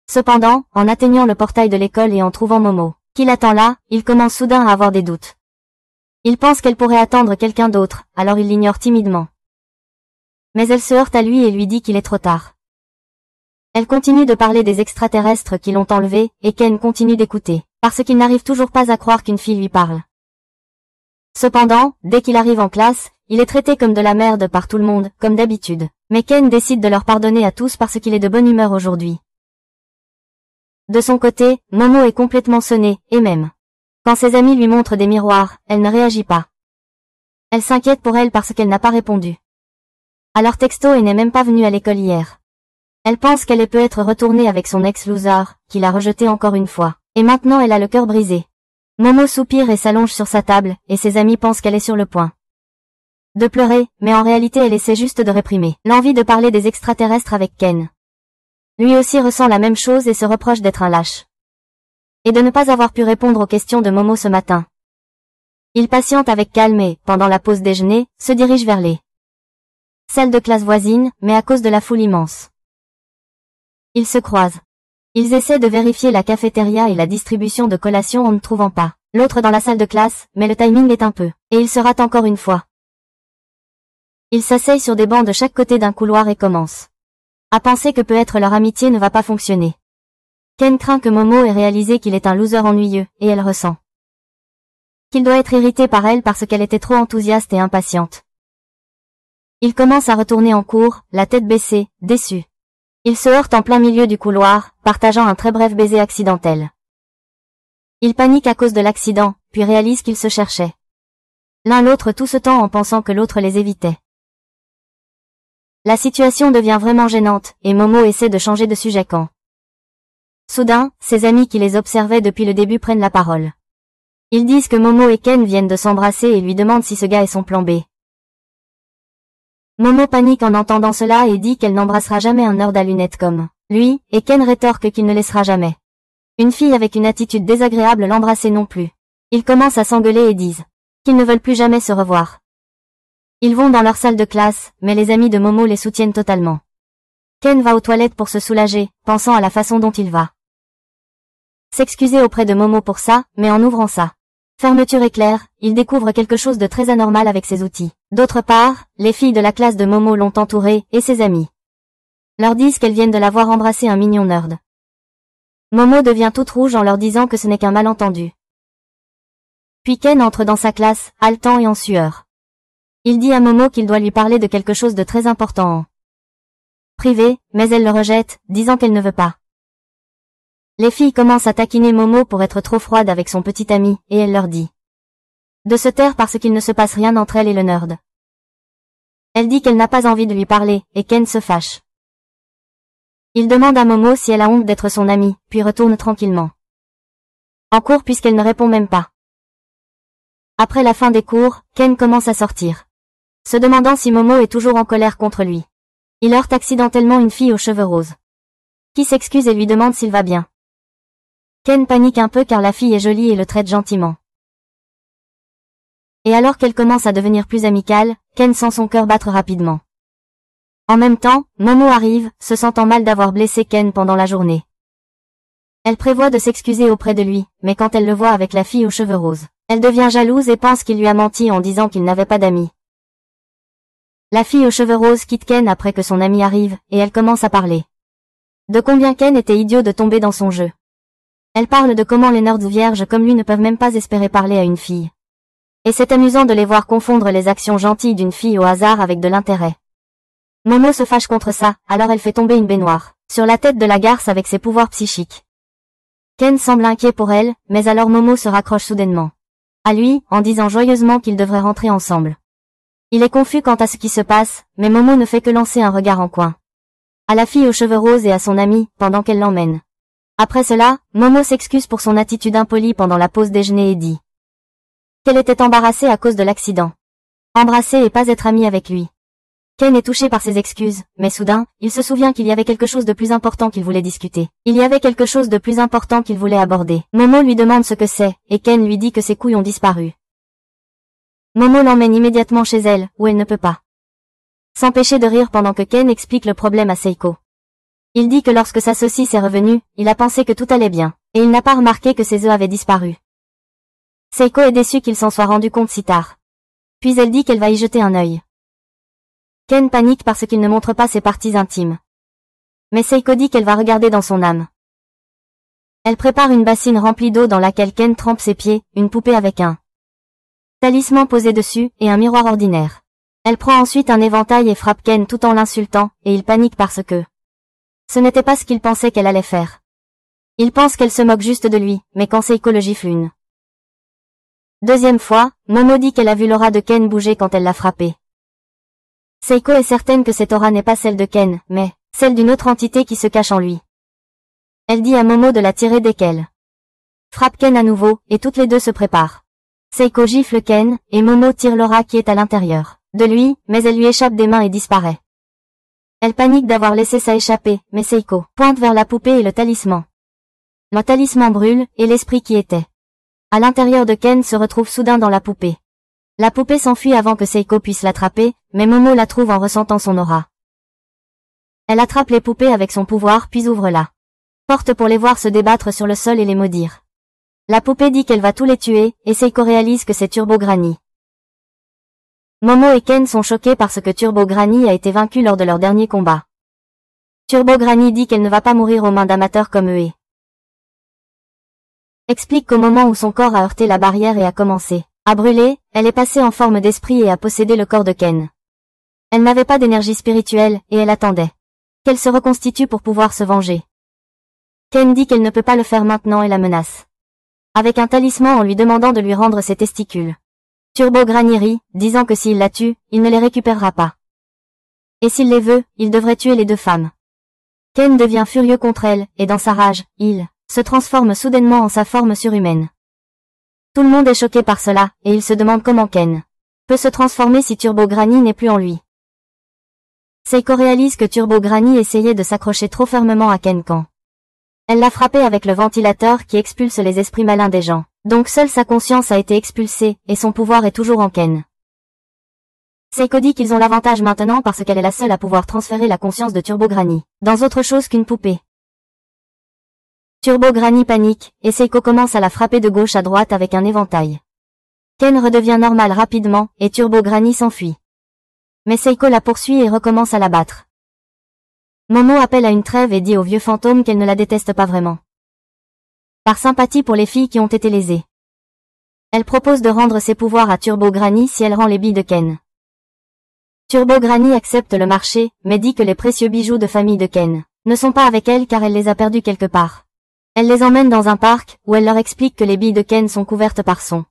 Cependant, en atteignant le portail de l'école et en trouvant Momo, qui l'attend là, il commence soudain à avoir des doutes. Il pense qu'elle pourrait attendre quelqu'un d'autre, alors il l'ignore timidement. Mais elle se heurte à lui et lui dit qu'il est trop tard. Elle continue de parler des extraterrestres qui l'ont enlevé, et Ken continue d'écouter, parce qu'il n'arrive toujours pas à croire qu'une fille lui parle. Cependant, dès qu'il arrive en classe, il est traité comme de la merde par tout le monde, comme d'habitude. Mais Ken décide de leur pardonner à tous parce qu'il est de bonne humeur aujourd'hui. De son côté, Momo est complètement sonnée, et même quand ses amis lui montrent des miroirs, elle ne réagit pas. Elle s'inquiète pour elle parce qu'elle n'a pas répondu à leur texto et n'est même pas venue à l'école hier. Elle pense qu'elle peut être retournée avec son ex-loser, qui l'a rejeté encore une fois, et maintenant elle a le cœur brisé. Momo soupire et s'allonge sur sa table, et ses amis pensent qu'elle est sur le point de pleurer, mais en réalité elle essaie juste de réprimer l'envie de parler des extraterrestres avec Ken. Lui aussi ressent la même chose et se reproche d'être un lâche. Et de ne pas avoir pu répondre aux questions de Momo ce matin. Il patiente avec calme et, pendant la pause déjeuner, se dirige vers les salles de classe voisines, mais à cause de la foule immense. Ils se croisent. Ils essaient de vérifier la cafétéria et la distribution de collations en ne trouvant pas l'autre dans la salle de classe, mais le timing est un peu, et ils se ratent encore une fois. Ils s'asseyent sur des bancs de chaque côté d'un couloir et commencent à penser que peut-être leur amitié ne va pas fonctionner. Ken craint que Momo ait réalisé qu'il est un loser ennuyeux, et elle ressent qu'il doit être irrité par elle parce qu'elle était trop enthousiaste et impatiente. Il commence à retourner en cours, la tête baissée, déçu. Il se heurte en plein milieu du couloir, partageant un très bref baiser accidentel. Il panique à cause de l'accident, puis réalise qu'ils se cherchaient l'un l'autre tout ce temps en pensant que l'autre les évitait. La situation devient vraiment gênante, et Momo essaie de changer de sujet quand soudain, ses amis qui les observaient depuis le début prennent la parole. Ils disent que Momo et Ken viennent de s'embrasser et lui demandent si ce gars est son plan B. Momo panique en entendant cela et dit qu'elle n'embrassera jamais un nerd à lunettes comme lui, et Ken rétorque qu'il ne laissera jamais une fille avec une attitude désagréable l'embrasser non plus. Ils commencent à s'engueuler et disent qu'ils ne veulent plus jamais se revoir. Ils vont dans leur salle de classe, mais les amis de Momo les soutiennent totalement. Ken va aux toilettes pour se soulager, pensant à la façon dont il va s'excuser auprès de Momo pour ça, mais en ouvrant sa fermeture éclair, il découvre quelque chose de très anormal avec ses outils. D'autre part, les filles de la classe de Momo l'ont entouré, et ses amis leur disent qu'elles viennent de la voir embrasser un mignon nerd. Momo devient toute rouge en leur disant que ce n'est qu'un malentendu. Puis Ken entre dans sa classe, haletant et en sueur. Il dit à Momo qu'il doit lui parler de quelque chose de très important en privé, mais elle le rejette, disant qu'elle ne veut pas. Les filles commencent à taquiner Momo pour être trop froide avec son petit ami, et elle leur dit de se taire parce qu'il ne se passe rien entre elle et le nerd. Elle dit qu'elle n'a pas envie de lui parler, et Ken se fâche. Il demande à Momo si elle a honte d'être son amie, puis retourne tranquillement en cours puisqu'elle ne répond même pas. Après la fin des cours, Ken commence à sortir, se demandant si Momo est toujours en colère contre lui. Il heurte accidentellement une fille aux cheveux roses, qui s'excuse et lui demande s'il va bien. Ken panique un peu car la fille est jolie et le traite gentiment. Et alors qu'elle commence à devenir plus amicale, Ken sent son cœur battre rapidement. En même temps, Momo arrive, se sentant mal d'avoir blessé Ken pendant la journée. Elle prévoit de s'excuser auprès de lui, mais quand elle le voit avec la fille aux cheveux roses, elle devient jalouse et pense qu'il lui a menti en disant qu'il n'avait pas d'amis. La fille aux cheveux roses quitte Ken après que son ami arrive, et elle commence à parler. De combien Ken était idiot de tomber dans son jeu. Elle parle de comment les nerds vierges comme lui ne peuvent même pas espérer parler à une fille. Et c'est amusant de les voir confondre les actions gentilles d'une fille au hasard avec de l'intérêt. Momo se fâche contre ça, alors elle fait tomber une baignoire sur la tête de la garce avec ses pouvoirs psychiques. Ken semble inquiet pour elle, mais alors Momo se raccroche soudainement à lui, en disant joyeusement qu'ils devraient rentrer ensemble. Il est confus quant à ce qui se passe, mais Momo ne fait que lancer un regard en coin à la fille aux cheveux roses et à son amie, pendant qu'elle l'emmène. Après cela, Momo s'excuse pour son attitude impolie pendant la pause déjeuner et dit qu'elle était embarrassée à cause de l'accident. Embrasser et pas être amie avec lui. Ken est touché par ses excuses, mais soudain, il se souvient qu'il y avait quelque chose de plus important qu'il voulait discuter. Il y avait quelque chose de plus important qu'il voulait aborder. Momo lui demande ce que c'est, et Ken lui dit que ses couilles ont disparu. Momo l'emmène immédiatement chez elle, où elle ne peut pas s'empêcher de rire pendant que Ken explique le problème à Seiko. Il dit que lorsque sa saucisse est revenue, il a pensé que tout allait bien, et il n'a pas remarqué que ses œufs avaient disparu. Seiko est déçue qu'il s'en soit rendu compte si tard. Puis elle dit qu'elle va y jeter un œil. Ken panique parce qu'il ne montre pas ses parties intimes. Mais Seiko dit qu'elle va regarder dans son âme. Elle prépare une bassine remplie d'eau dans laquelle Ken trempe ses pieds, une poupée avec un talisman posé dessus, et un miroir ordinaire. Elle prend ensuite un éventail et frappe Ken tout en l'insultant, et il panique parce que ce n'était pas ce qu'il pensait qu'elle allait faire. Il pense qu'elle se moque juste de lui, mais quand Seiko le gifle une deuxième fois, Momo dit qu'elle a vu l'aura de Ken bouger quand elle l'a frappé. Seiko est certaine que cette aura n'est pas celle de Ken, mais celle d'une autre entité qui se cache en lui. Elle dit à Momo de la tirer dès qu'elle frappe Ken à nouveau, et toutes les deux se préparent. Seiko gifle Ken, et Momo tire l'aura qui est à l'intérieur de lui, mais elle lui échappe des mains et disparaît. Elle panique d'avoir laissé ça échapper, mais Seiko pointe vers la poupée et le talisman. Le talisman brûle, et l'esprit qui était à l'intérieur de Ken se retrouve soudain dans la poupée. La poupée s'enfuit avant que Seiko puisse l'attraper, mais Momo la trouve en ressentant son aura. Elle attrape les poupées avec son pouvoir puis ouvre la porte pour les voir se débattre sur le sol et les maudire. La poupée dit qu'elle va tous les tuer, et Seiko réalise que c'est Turbo Granny. Momo et Ken sont choqués parce que Turbo Granny a été vaincue lors de leur dernier combat. Turbo Granny dit qu'elle ne va pas mourir aux mains d'amateurs comme eux et explique qu'au moment où son corps a heurté la barrière et a commencé à brûler, elle est passée en forme d'esprit et a possédé le corps de Ken. Elle n'avait pas d'énergie spirituelle, et elle attendait qu'elle se reconstitue pour pouvoir se venger. Ken dit qu'elle ne peut pas le faire maintenant et la menace avec un talisman en lui demandant de lui rendre ses testicules. Turbo Granny rit, disant que s'il la tue, il ne les récupérera pas. Et s'il les veut, il devrait tuer les deux femmes. Ken devient furieux contre elle, et dans sa rage, il se transforme soudainement en sa forme surhumaine. Tout le monde est choqué par cela, et il se demande comment Ken peut se transformer si Turbo Granny n'est plus en lui. Seiko réalise que Turbo Granny essayait de s'accrocher trop fermement à Ken quand elle l'a frappé avec le ventilateur qui expulse les esprits malins des gens. Donc seule sa conscience a été expulsée, et son pouvoir est toujours en Ken. Seiko dit qu'ils ont l'avantage maintenant parce qu'elle est la seule à pouvoir transférer la conscience de Turbo Granny dans autre chose qu'une poupée. Turbo Granny panique, et Seiko commence à la frapper de gauche à droite avec un éventail. Ken redevient normal rapidement, et Turbo Granny s'enfuit. Mais Seiko la poursuit et recommence à la battre. Momo appelle à une trêve et dit au vieux fantôme qu'elle ne la déteste pas vraiment. Par sympathie pour les filles qui ont été lésées. Elle propose de rendre ses pouvoirs à Turbo Granny si elle rend les billes de Ken. Turbo Granny accepte le marché, mais dit que les précieux bijoux de famille de Ken ne sont pas avec elle car elle les a perdus quelque part. Elle les emmène dans un parc, où elle leur explique que les billes de Ken sont couvertes par son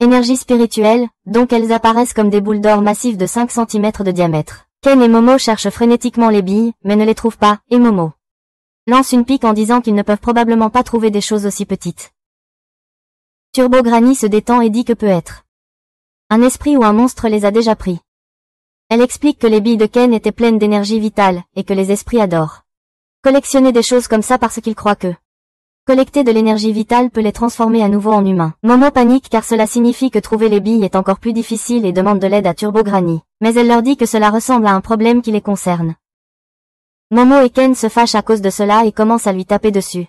énergie spirituelle, donc elles apparaissent comme des boules d'or massives de 5 cm de diamètre. Ken et Momo cherchent frénétiquement les billes, mais ne les trouvent pas, et Momo lance une pique en disant qu'ils ne peuvent probablement pas trouver des choses aussi petites. Turbo Granny se détend et dit que peut être un esprit ou un monstre les a déjà pris. Elle explique que les billes de Ken étaient pleines d'énergie vitale, et que les esprits adorent collectionner des choses comme ça parce qu'ils croient que collecter de l'énergie vitale peut les transformer à nouveau en humains. Momo panique car cela signifie que trouver les billes est encore plus difficile et demande de l'aide à Turbo Granny. Mais elle leur dit que cela ressemble à un problème qui les concerne. Momo et Ken se fâchent à cause de cela et commencent à lui taper dessus.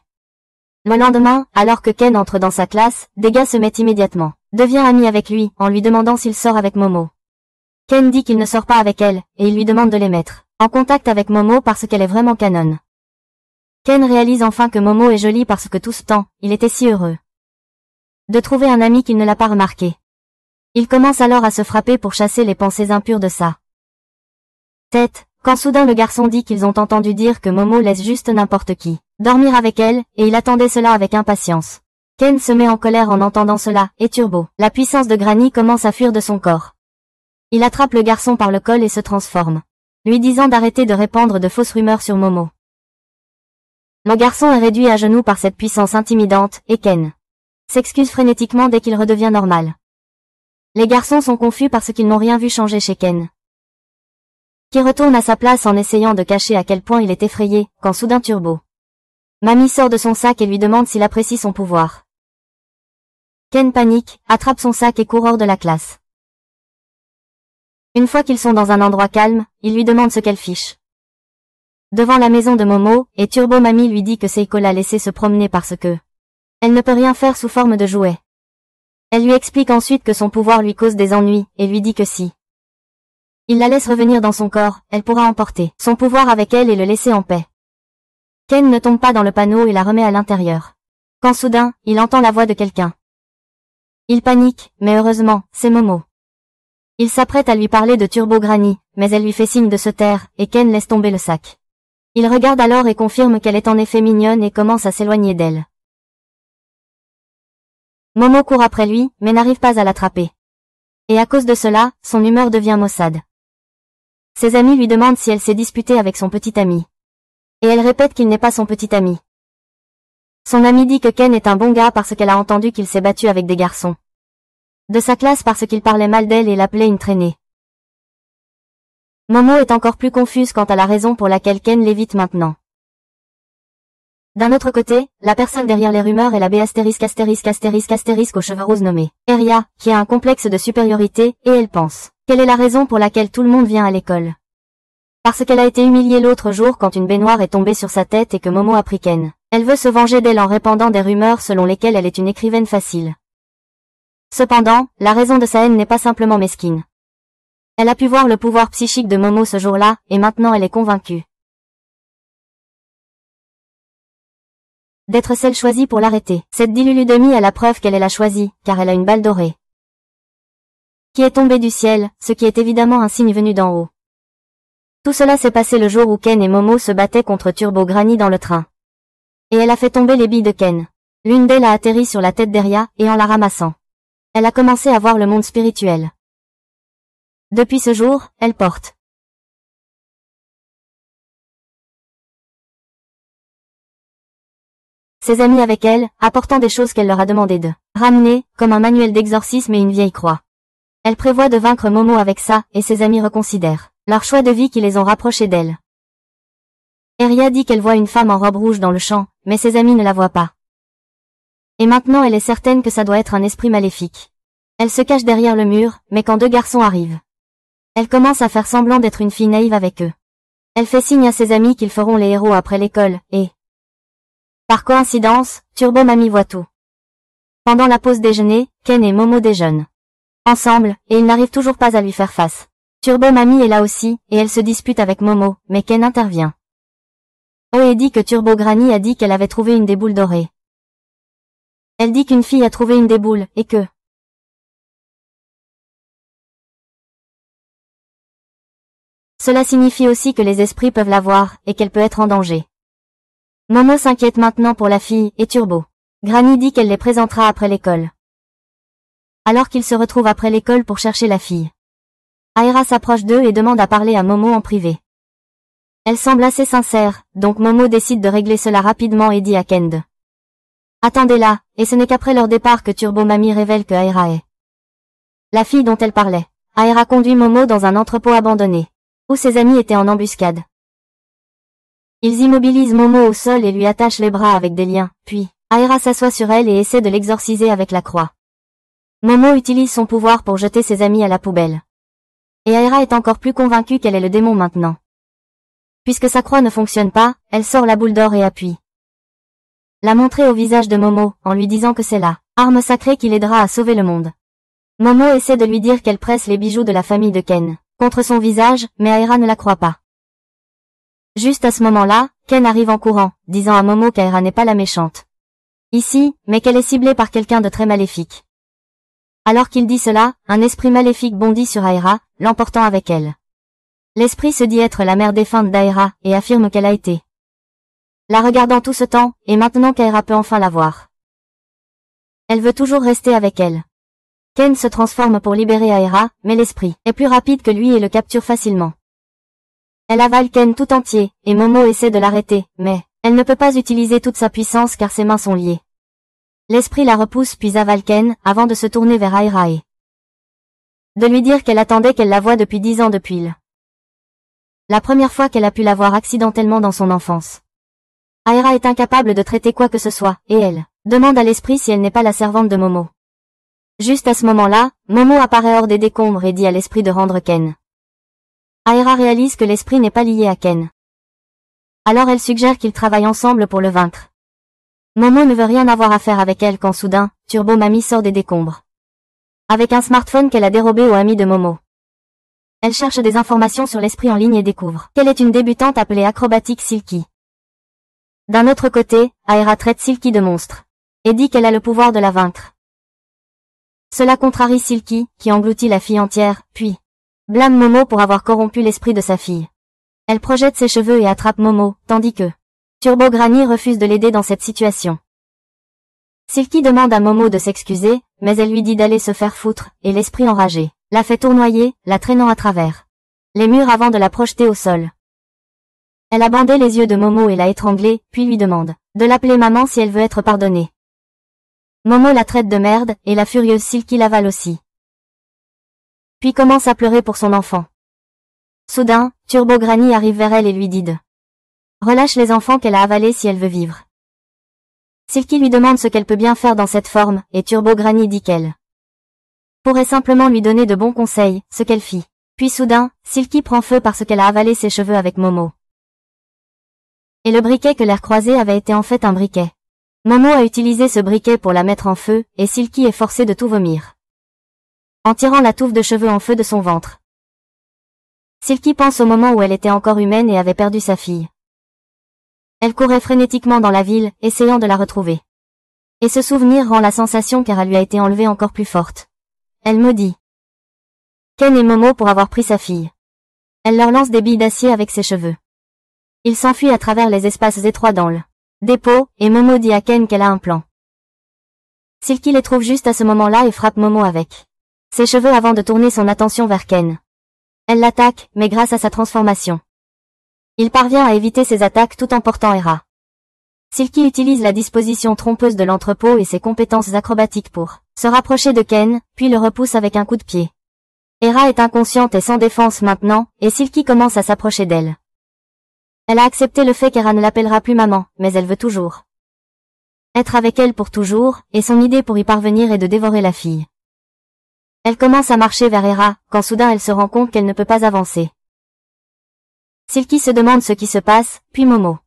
Le lendemain, alors que Ken entre dans sa classe, Dega se met immédiatement, devient ami avec lui, en lui demandant s'il sort avec Momo. Ken dit qu'il ne sort pas avec elle, et il lui demande de les mettre en contact avec Momo parce qu'elle est vraiment canon. Ken réalise enfin que Momo est jolie parce que tout ce temps, il était si heureux de trouver un ami qu'il ne l'a pas remarqué. Il commence alors à se frapper pour chasser les pensées impures de sa tête, quand soudain le garçon dit qu'ils ont entendu dire que Momo laisse juste n'importe qui dormir avec elle, et il attendait cela avec impatience. Ken se met en colère en entendant cela, et Turbo, la puissance de Granny commence à fuir de son corps. Il attrape le garçon par le col et se transforme, lui disant d'arrêter de répandre de fausses rumeurs sur Momo. Le garçon est réduit à genoux par cette puissance intimidante, et Ken s'excuse frénétiquement dès qu'il redevient normal. Les garçons sont confus parce qu'ils n'ont rien vu changer chez Ken, qui retourne à sa place en essayant de cacher à quel point il est effrayé, quand soudain Turbo Mamie sort de son sac et lui demande s'il apprécie son pouvoir. Ken panique, attrape son sac et court hors de la classe. Une fois qu'ils sont dans un endroit calme, il lui demande ce qu'elle fiche devant la maison de Momo, et Turbo Mamie lui dit que Seiko l'a laissé se promener parce que elle ne peut rien faire sous forme de jouet. Elle lui explique ensuite que son pouvoir lui cause des ennuis, et lui dit que si il la laisse revenir dans son corps, elle pourra emporter son pouvoir avec elle et le laisser en paix. Ken ne tombe pas dans le panneau et la remet à l'intérieur. Quand soudain, il entend la voix de quelqu'un. Il panique, mais heureusement, c'est Momo. Il s'apprête à lui parler de Turbo Granny, mais elle lui fait signe de se taire, et Ken laisse tomber le sac. Il regarde alors et confirme qu'elle est en effet mignonne et commence à s'éloigner d'elle. Momo court après lui, mais n'arrive pas à l'attraper. Et à cause de cela, son humeur devient maussade. Ses amis lui demandent si elle s'est disputée avec son petit ami. Et elle répète qu'il n'est pas son petit ami. Son ami dit que Ken est un bon gars parce qu'elle a entendu qu'il s'est battu avec des garçons de sa classe parce qu'il parlait mal d'elle et l'appelait une traînée. Momo est encore plus confuse quant à la raison pour laquelle Ken l'évite maintenant. D'un autre côté, la personne derrière les rumeurs est la B***** aux cheveux roses nommée Eria, qui a un complexe de supériorité, et elle pense quelle est la raison pour laquelle tout le monde vient à l'école. Parce qu'elle a été humiliée l'autre jour quand une baignoire est tombée sur sa tête et que Momo a pris Ken. Elle veut se venger d'elle en répandant des rumeurs selon lesquelles elle est une écrivaine facile. Cependant, la raison de sa haine n'est pas simplement mesquine. Elle a pu voir le pouvoir psychique de Momo ce jour-là, et maintenant elle est convaincue d'être celle choisie pour l'arrêter. Cette Diluludomie a la preuve qu'elle est la choisie, car elle a une balle dorée qui est tombée du ciel, ce qui est évidemment un signe venu d'en haut. Tout cela s'est passé le jour où Ken et Momo se battaient contre Turbo Granny dans le train. Et elle a fait tomber les billes de Ken. L'une d'elles a atterri sur la tête d'Eria, et en la ramassant, elle a commencé à voir le monde spirituel. Depuis ce jour, elle porte ses amis avec elle, apportant des choses qu'elle leur a demandé de ramener, comme un manuel d'exorcisme et une vieille croix. Elle prévoit de vaincre Momo avec ça, et ses amis reconsidèrent leur choix de vie qui les ont rapprochés d'elle. Eria dit qu'elle voit une femme en robe rouge dans le champ, mais ses amis ne la voient pas. Et maintenant elle est certaine que ça doit être un esprit maléfique. Elle se cache derrière le mur, mais quand deux garçons arrivent, elle commence à faire semblant d'être une fille naïve avec eux. Elle fait signe à ses amis qu'ils feront les héros après l'école, et par coïncidence, Turbo Mamie voit tout. Pendant la pause déjeuner, Ken et Momo déjeunent ensemble, et ils n'arrivent toujours pas à lui faire face. Turbo Mamie est là aussi, et elle se dispute avec Momo, mais Ken intervient. Oe dit que Turbo Granny a dit qu'elle avait trouvé une des boules dorées. Elle dit qu'une fille a trouvé une des boules, et que cela signifie aussi que les esprits peuvent la voir, et qu'elle peut être en danger. Momo s'inquiète maintenant pour la fille, et Turbo Granny dit qu'elle les présentera après l'école. Alors qu'ils se retrouvent après l'école pour chercher la fille, Aira s'approche d'eux et demande à parler à Momo en privé. Elle semble assez sincère, donc Momo décide de régler cela rapidement et dit à Ken de attendez là, et ce n'est qu'après leur départ que Turbo Mamie révèle que Aira est la fille dont elle parlait. Aira conduit Momo dans un entrepôt abandonné, où ses amis étaient en embuscade. Ils immobilisent Momo au sol et lui attachent les bras avec des liens, puis Aira s'assoit sur elle et essaie de l'exorciser avec la croix. Momo utilise son pouvoir pour jeter ses amis à la poubelle. Et Aira est encore plus convaincue qu'elle est le démon maintenant. Puisque sa croix ne fonctionne pas, elle sort la boule d'or et appuie la montrer au visage de Momo, en lui disant que c'est la arme sacrée qui l'aidera à sauver le monde. Momo essaie de lui dire qu'elle presse les bijoux de la famille de Ken contre son visage, mais Aira ne la croit pas. Juste à ce moment-là, Ken arrive en courant, disant à Momo qu'Aira n'est pas la méchante ici, mais qu'elle est ciblée par quelqu'un de très maléfique. Alors qu'il dit cela, un esprit maléfique bondit sur Aira, l'emportant avec elle. L'esprit se dit être la mère défunte d'Aira, et affirme qu'elle a été la regardant tout ce temps, et maintenant qu'Aira peut enfin la voir. Elle veut toujours rester avec elle. Ken se transforme pour libérer Aira, mais l'esprit est plus rapide que lui et le capture facilement. Elle avale Ken tout entier, et Momo essaie de l'arrêter, mais elle ne peut pas utiliser toute sa puissance car ses mains sont liées. L'esprit la repousse puis avale Ken, avant de se tourner vers Aira et de lui dire qu'elle attendait qu'elle la voie depuis 10 ans depuis la première fois qu'elle a pu la voir accidentellement dans son enfance. Aira est incapable de traiter quoi que ce soit, et elle demande à l'esprit si elle n'est pas la servante de Momo. Juste à ce moment-là, Momo apparaît hors des décombres et dit à l'esprit de rendre Ken. Aira réalise que l'esprit n'est pas lié à Ken. Alors elle suggère qu'ils travaillent ensemble pour le vaincre. Momo ne veut rien avoir à faire avec elle quand soudain, Turbo Mamie sort des décombres. Avec un smartphone qu'elle a dérobé aux amis de Momo. Elle cherche des informations sur l'esprit en ligne et découvre qu'elle est une débutante appelée Acrobatic Silky. D'un autre côté, Aira traite Silky de monstre. Et dit qu'elle a le pouvoir de la vaincre. Cela contrarie Silky, qui engloutit la fille entière, puis blâme Momo pour avoir corrompu l'esprit de sa fille. Elle projette ses cheveux et attrape Momo, tandis que Turbo Granny refuse de l'aider dans cette situation. Silky demande à Momo de s'excuser, mais elle lui dit d'aller se faire foutre, et l'esprit enragé la fait tournoyer, la traînant à travers les murs avant de la projeter au sol. Elle a bandé les yeux de Momo et l'a étranglée, puis lui demande de l'appeler maman si elle veut être pardonnée. Momo la traite de merde, et la furieuse Silky l'avale aussi. Puis commence à pleurer pour son enfant. Soudain, Turbo Granny arrive vers elle et lui dit de relâche les enfants qu'elle a avalés si elle veut vivre. Silky lui demande ce qu'elle peut bien faire dans cette forme, et Turbo Granny dit qu'elle pourrait simplement lui donner de bons conseils, ce qu'elle fit. Puis soudain, Silky prend feu parce qu'elle a avalé ses cheveux avec Momo. Et le briquet que l'air croisé avait été en fait un briquet. Momo a utilisé ce briquet pour la mettre en feu, et Silky est forcée de tout vomir. En tirant la touffe de cheveux en feu de son ventre. Silky pense au moment où elle était encore humaine et avait perdu sa fille. Elle courait frénétiquement dans la ville, essayant de la retrouver. Et ce souvenir rend la sensation car elle lui a été enlevée encore plus forte. Elle maudit Ken et Momo pour avoir pris sa fille. Elle leur lance des billes d'acier avec ses cheveux. Il s'enfuit à travers les espaces étroits dans le dépôt, et Momo dit à Ken qu'elle a un plan. Silky les trouve juste à ce moment-là et frappe Momo avec ses cheveux avant de tourner son attention vers Ken. Elle l'attaque, mais grâce à sa transformation, il parvient à éviter ses attaques tout en portant Aira. Silky utilise la disposition trompeuse de l'entrepôt et ses compétences acrobatiques pour se rapprocher de Ken, puis le repousse avec un coup de pied. Aira est inconsciente et sans défense maintenant, et Silky commence à s'approcher d'elle. Elle a accepté le fait qu'Aira ne l'appellera plus maman, mais elle veut toujours être avec elle pour toujours, et son idée pour y parvenir est de dévorer la fille. Elle commence à marcher vers Aira, quand soudain elle se rend compte qu'elle ne peut pas avancer. Silky se demande ce qui se passe, puis Momo.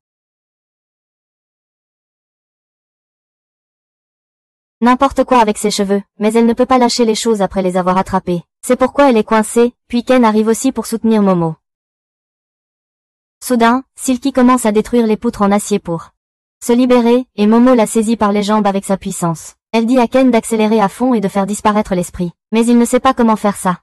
N'importe quoi avec ses cheveux, mais elle ne peut pas lâcher les choses après les avoir attrapés. C'est pourquoi elle est coincée, puis Ken arrive aussi pour soutenir Momo. Soudain, Silky commence à détruire les poutres en acier pour se libérer, et Momo la saisit par les jambes avec sa puissance. Elle dit à Ken d'accélérer à fond et de faire disparaître l'esprit, mais il ne sait pas comment faire ça.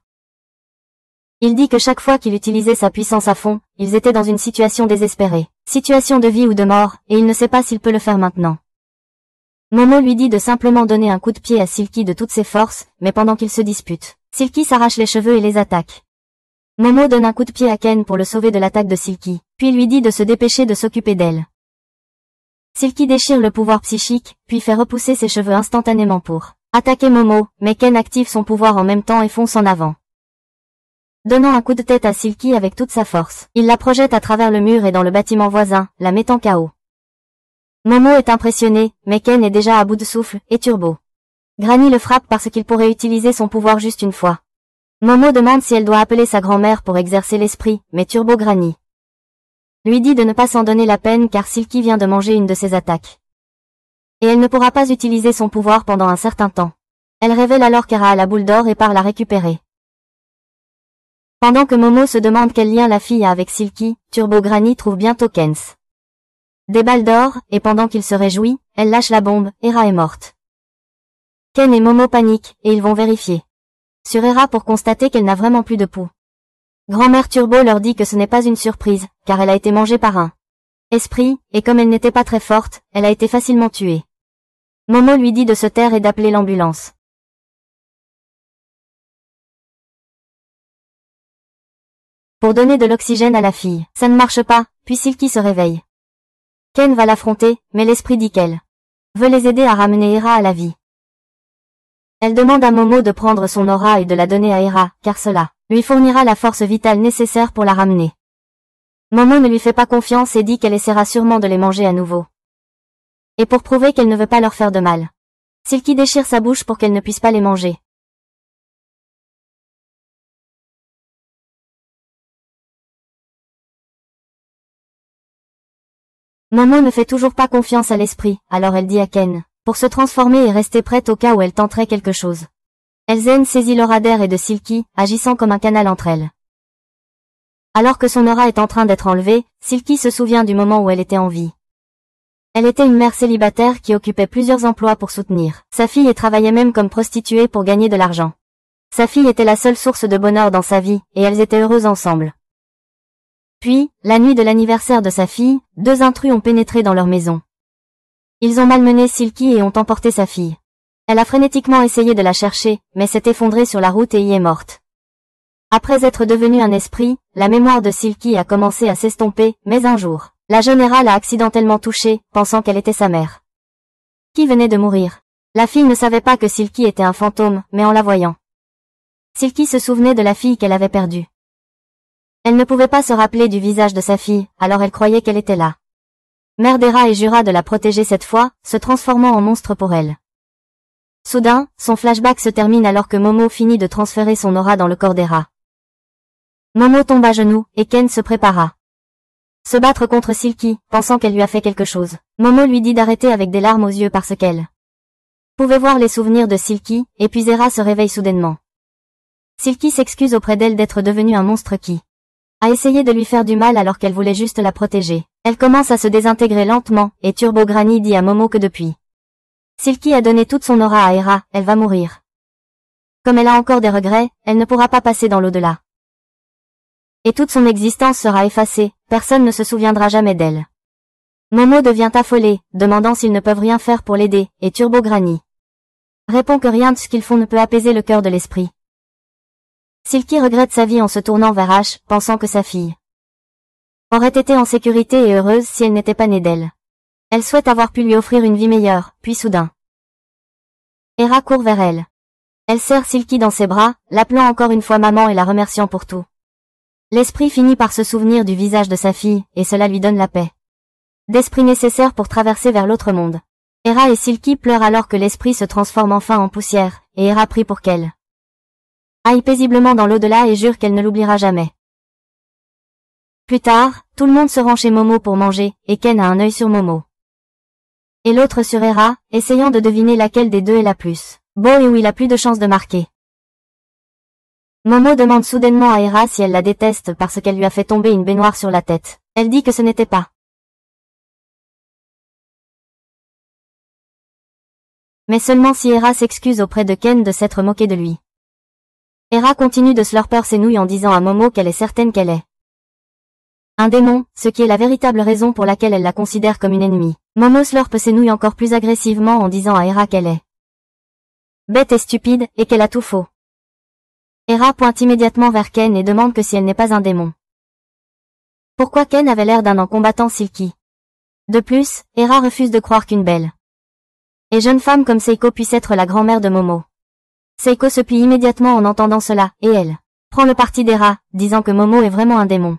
Il dit que chaque fois qu'il utilisait sa puissance à fond, ils étaient dans une situation désespérée, situation de vie ou de mort, et il ne sait pas s'il peut le faire maintenant. Momo lui dit de simplement donner un coup de pied à Silky de toutes ses forces, mais pendant qu'ils se disputent, Silky s'arrache les cheveux et les attaque. Momo donne un coup de pied à Ken pour le sauver de l'attaque de Silky, puis lui dit de se dépêcher de s'occuper d'elle. Silky déchire le pouvoir psychique, puis fait repousser ses cheveux instantanément pour attaquer Momo, mais Ken active son pouvoir en même temps et fonce en avant. Donnant un coup de tête à Silky avec toute sa force, il la projette à travers le mur et dans le bâtiment voisin, la mettant KO. Momo est impressionné, mais Ken est déjà à bout de souffle, et Turbo Granny le frappe parce qu'il pourrait utiliser son pouvoir juste une fois. Momo demande si elle doit appeler sa grand-mère pour exercer l'esprit, mais Turbo Granny lui dit de ne pas s'en donner la peine car Silky vient de manger une de ses attaques. Et elle ne pourra pas utiliser son pouvoir pendant un certain temps. Elle révèle alors qu'Era a la boule d'or et part la récupérer. Pendant que Momo se demande quel lien la fille a avec Silky, Turbo Granny trouve bientôt Kens. Des balles d'or, et pendant qu'il se réjouit, elle lâche la bombe, Era est morte. Ken et Momo paniquent, et ils vont vérifier sur Era pour constater qu'elle n'a vraiment plus de pouls. Grand-mère Turbo leur dit que ce n'est pas une surprise, car elle a été mangée par un esprit, et comme elle n'était pas très forte, elle a été facilement tuée. Momo lui dit de se taire et d'appeler l'ambulance. Pour donner de l'oxygène à la fille. Ça ne marche pas, puis Silky se réveille. Ken va l'affronter, mais l'esprit dit qu'elle veut les aider à ramener Era à la vie. Elle demande à Momo de prendre son aura et de la donner à Era, car cela lui fournira la force vitale nécessaire pour la ramener. Momo ne lui fait pas confiance et dit qu'elle essaiera sûrement de les manger à nouveau. Et pour prouver qu'elle ne veut pas leur faire de mal, Silky déchire sa bouche pour qu'elle ne puisse pas les manger. Momo ne fait toujours pas confiance à l'esprit, alors elle dit à Ken, pour se transformer et rester prête au cas où elle tenterait quelque chose. Elzen saisit l'aura d'Air et de Silky, agissant comme un canal entre elles. Alors que son aura est en train d'être enlevée, Silky se souvient du moment où elle était en vie. Elle était une mère célibataire qui occupait plusieurs emplois pour soutenir sa fille et travaillait même comme prostituée pour gagner de l'argent. Sa fille était la seule source de bonheur dans sa vie, et elles étaient heureuses ensemble. Puis, la nuit de l'anniversaire de sa fille, 2 intrus ont pénétré dans leur maison. Ils ont malmené Silky et ont emporté sa fille. Elle a frénétiquement essayé de la chercher, mais s'est effondrée sur la route et y est morte. Après être devenue un esprit, la mémoire de Silky a commencé à s'estomper, mais un jour, la jeune Era l'a accidentellement touchée, pensant qu'elle était sa mère, qui venait de mourir. La fille ne savait pas que Silky était un fantôme, mais en la voyant, Silky se souvenait de la fille qu'elle avait perdue. Elle ne pouvait pas se rappeler du visage de sa fille, alors elle croyait qu'elle était là. Mère d'Era et jura de la protéger cette fois, se transformant en monstre pour elle. Soudain, son flashback se termine alors que Momo finit de transférer son aura dans le corps d'Era. Momo tombe à genoux, et Ken se prépara se battre contre Silky, pensant qu'elle lui a fait quelque chose. Momo lui dit d'arrêter avec des larmes aux yeux parce qu'elle pouvait voir les souvenirs de Silky, et puis Era se réveille soudainement. Silky s'excuse auprès d'elle d'être devenue un monstre qui a essayé de lui faire du mal alors qu'elle voulait juste la protéger. Elle commence à se désintégrer lentement, et Turbo Granny dit à Momo que depuis Silky a donné toute son aura à Era, elle va mourir. Comme elle a encore des regrets, elle ne pourra pas passer dans l'au-delà. Et toute son existence sera effacée, personne ne se souviendra jamais d'elle. Momo devient affolée, demandant s'ils ne peuvent rien faire pour l'aider, et Turbo Granny répond que rien de ce qu'ils font ne peut apaiser le cœur de l'esprit. Silky regrette sa vie en se tournant vers Ash, pensant que sa fille aurait été en sécurité et heureuse si elle n'était pas née d'elle. Elle souhaite avoir pu lui offrir une vie meilleure, puis soudain, Era court vers elle. Elle serre Silky dans ses bras, l'appelant encore une fois maman et la remerciant pour tout. L'esprit finit par se souvenir du visage de sa fille, et cela lui donne la paix d'esprit nécessaire pour traverser vers l'autre monde. Era et Silky pleurent alors que l'esprit se transforme enfin en poussière, et Era prie pour qu'elle aille paisiblement dans l'au-delà et jure qu'elle ne l'oubliera jamais. Plus tard, tout le monde se rend chez Momo pour manger, et Ken a un œil sur Momo et l'autre sur Era, essayant de deviner laquelle des deux est la plus beau et où il a plus de chances de marquer. Momo demande soudainement à Era si elle la déteste parce qu'elle lui a fait tomber une baignoire sur la tête. Elle dit que ce n'était pas. Mais seulement si Era s'excuse auprès de Ken de s'être moqué de lui. Era continue de slurper ses nouilles en disant à Momo qu'elle est certaine qu'elle est un démon, ce qui est la véritable raison pour laquelle elle la considère comme une ennemie. Momo slurpe ses nouilles encore plus agressivement en disant à Era qu'elle est bête et stupide, et qu'elle a tout faux. Era pointe immédiatement vers Ken et demande que si elle n'est pas un démon. Pourquoi Ken avait l'air d'un combattant Silky. De plus, Era refuse de croire qu'une belle et jeune femme comme Seiko puisse être la grand-mère de Momo. Seiko se plie immédiatement en entendant cela, et elle prend le parti d'Era, disant que Momo est vraiment un démon.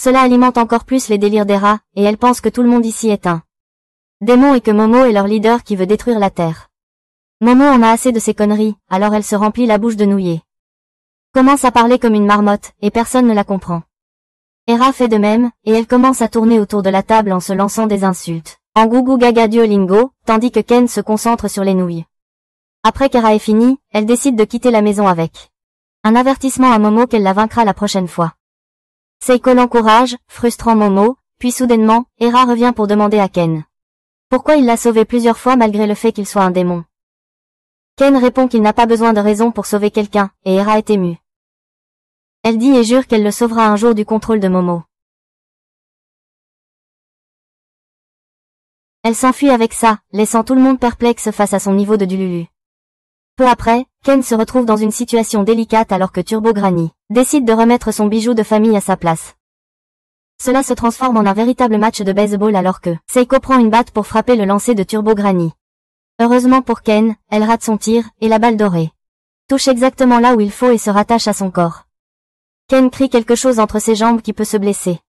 Cela alimente encore plus les délires d'Era, et elle pense que tout le monde ici est un démon et que Momo est leur leader qui veut détruire la Terre. Momo en a assez de ces conneries, alors elle se remplit la bouche de nouilles. Commence à parler comme une marmotte, et personne ne la comprend. Era fait de même, et elle commence à tourner autour de la table en se lançant des insultes en gougou gaga Duolingo, tandis que Ken se concentre sur les nouilles. Après qu'Era ait fini, elle décide de quitter la maison avec un avertissement à Momo qu'elle la vaincra la prochaine fois. Seiko l'encourage, frustrant Momo, puis soudainement, Era revient pour demander à Ken pourquoi il l'a sauvé plusieurs fois malgré le fait qu'il soit un démon. Ken répond qu'il n'a pas besoin de raison pour sauver quelqu'un, et Era est émue. Elle dit et jure qu'elle le sauvera un jour du contrôle de Momo. Elle s'enfuit avec ça, laissant tout le monde perplexe face à son niveau de Dululu. Peu après, Ken se retrouve dans une situation délicate alors que Turbo Granny décide de remettre son bijou de famille à sa place. Cela se transforme en un véritable match de baseball alors que Seiko prend une batte pour frapper le lancer de Turbo Granny. Heureusement pour Ken, elle rate son tir, et la balle dorée touche exactement là où il faut et se rattache à son corps. Ken crie quelque chose entre ses jambes qui peut se blesser.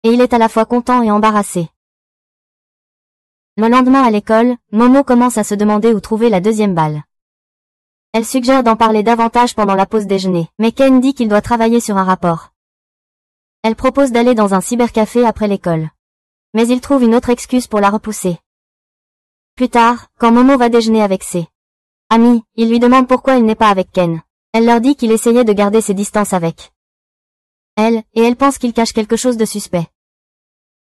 Et il est à la fois content et embarrassé. Le lendemain à l'école, Momo commence à se demander où trouver la deuxième balle. Elle suggère d'en parler davantage pendant la pause déjeuner, mais Ken dit qu'il doit travailler sur un rapport. Elle propose d'aller dans un cybercafé après l'école. Mais il trouve une autre excuse pour la repousser. Plus tard, quand Momo va déjeuner avec ses amis, il lui demande pourquoi il n'est pas avec Ken. Elle leur dit qu'il essayait de garder ses distances avec elle, et elle pense qu'il cache quelque chose de suspect.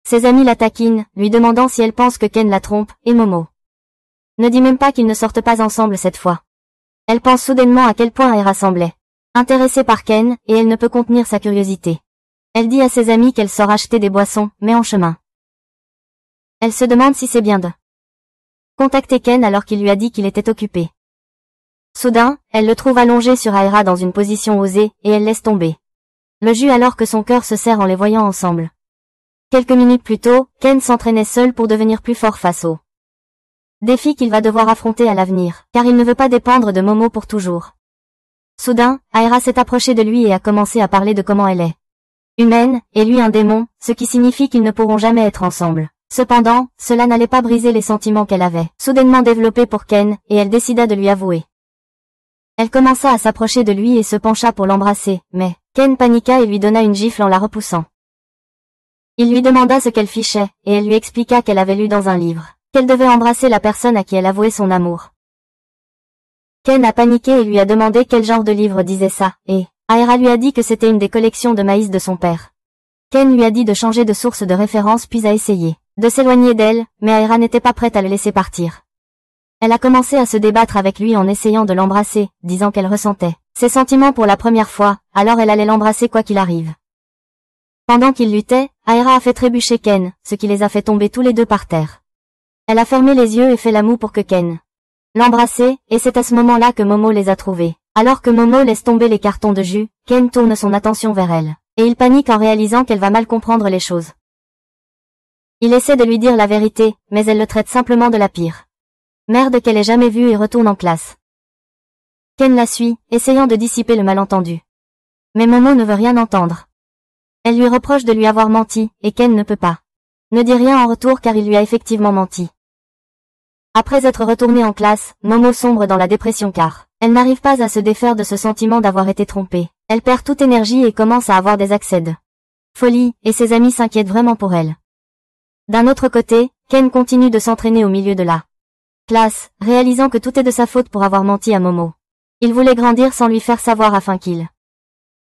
Ses amis la taquinent, lui demandant si elle pense que Ken la trompe, et Momo ne dit même pas qu'ils ne sortent pas ensemble cette fois. Elle pense soudainement à quel point Era semblait intéressée par Ken, et elle ne peut contenir sa curiosité. Elle dit à ses amis qu'elle sort acheter des boissons, mais en chemin. Elle se demande si c'est bien de contacter Ken alors qu'il lui a dit qu'il était occupé. Soudain, elle le trouve allongé sur Aira dans une position osée, et elle laisse tomber le jus alors que son cœur se serre en les voyant ensemble. Quelques minutes plus tôt, Ken s'entraînait seul pour devenir plus fort face aux défis qu'il va devoir affronter à l'avenir, car il ne veut pas dépendre de Momo pour toujours. Soudain, Aira s'est approchée de lui et a commencé à parler de comment elle est humaine, et lui un démon, ce qui signifie qu'ils ne pourront jamais être ensemble. Cependant, cela n'allait pas briser les sentiments qu'elle avait soudainement développés pour Ken, et elle décida de lui avouer. Elle commença à s'approcher de lui et se pencha pour l'embrasser, mais Ken paniqua et lui donna une gifle en la repoussant. Il lui demanda ce qu'elle fichait, et elle lui expliqua qu'elle avait lu dans un livre qu'elle devait embrasser la personne à qui elle avouait son amour. Ken a paniqué et lui a demandé quel genre de livre disait ça, et Aira lui a dit que c'était une des collections de maïs de son père. Ken lui a dit de changer de source de référence puis a essayé de s'éloigner d'elle, mais Aira n'était pas prête à le laisser partir. Elle a commencé à se débattre avec lui en essayant de l'embrasser, disant qu'elle ressentait ses sentiments pour la première fois, alors elle allait l'embrasser quoi qu'il arrive. Pendant qu'ils luttaient, Aira a fait trébucher Ken, ce qui les a fait tomber tous les deux par terre. Elle a fermé les yeux et fait la moue pour que Ken l'embrassait, et c'est à ce moment-là que Momo les a trouvés. Alors que Momo laisse tomber les cartons de jus, Ken tourne son attention vers elle, et il panique en réalisant qu'elle va mal comprendre les choses. Il essaie de lui dire la vérité, mais elle le traite simplement de la pire merde qu'elle ait jamais vue et retourne en classe. Ken la suit, essayant de dissiper le malentendu. Mais Momo ne veut rien entendre. Elle lui reproche de lui avoir menti, et Ken ne peut pas ne dit rien en retour car il lui a effectivement menti. Après être retournée en classe, Momo sombre dans la dépression car elle n'arrive pas à se défaire de ce sentiment d'avoir été trompée. Elle perd toute énergie et commence à avoir des accès de folie, et ses amis s'inquiètent vraiment pour elle. D'un autre côté, Ken continue de s'entraîner au milieu de la classe, réalisant que tout est de sa faute pour avoir menti à Momo. Il voulait grandir sans lui faire savoir afin qu'il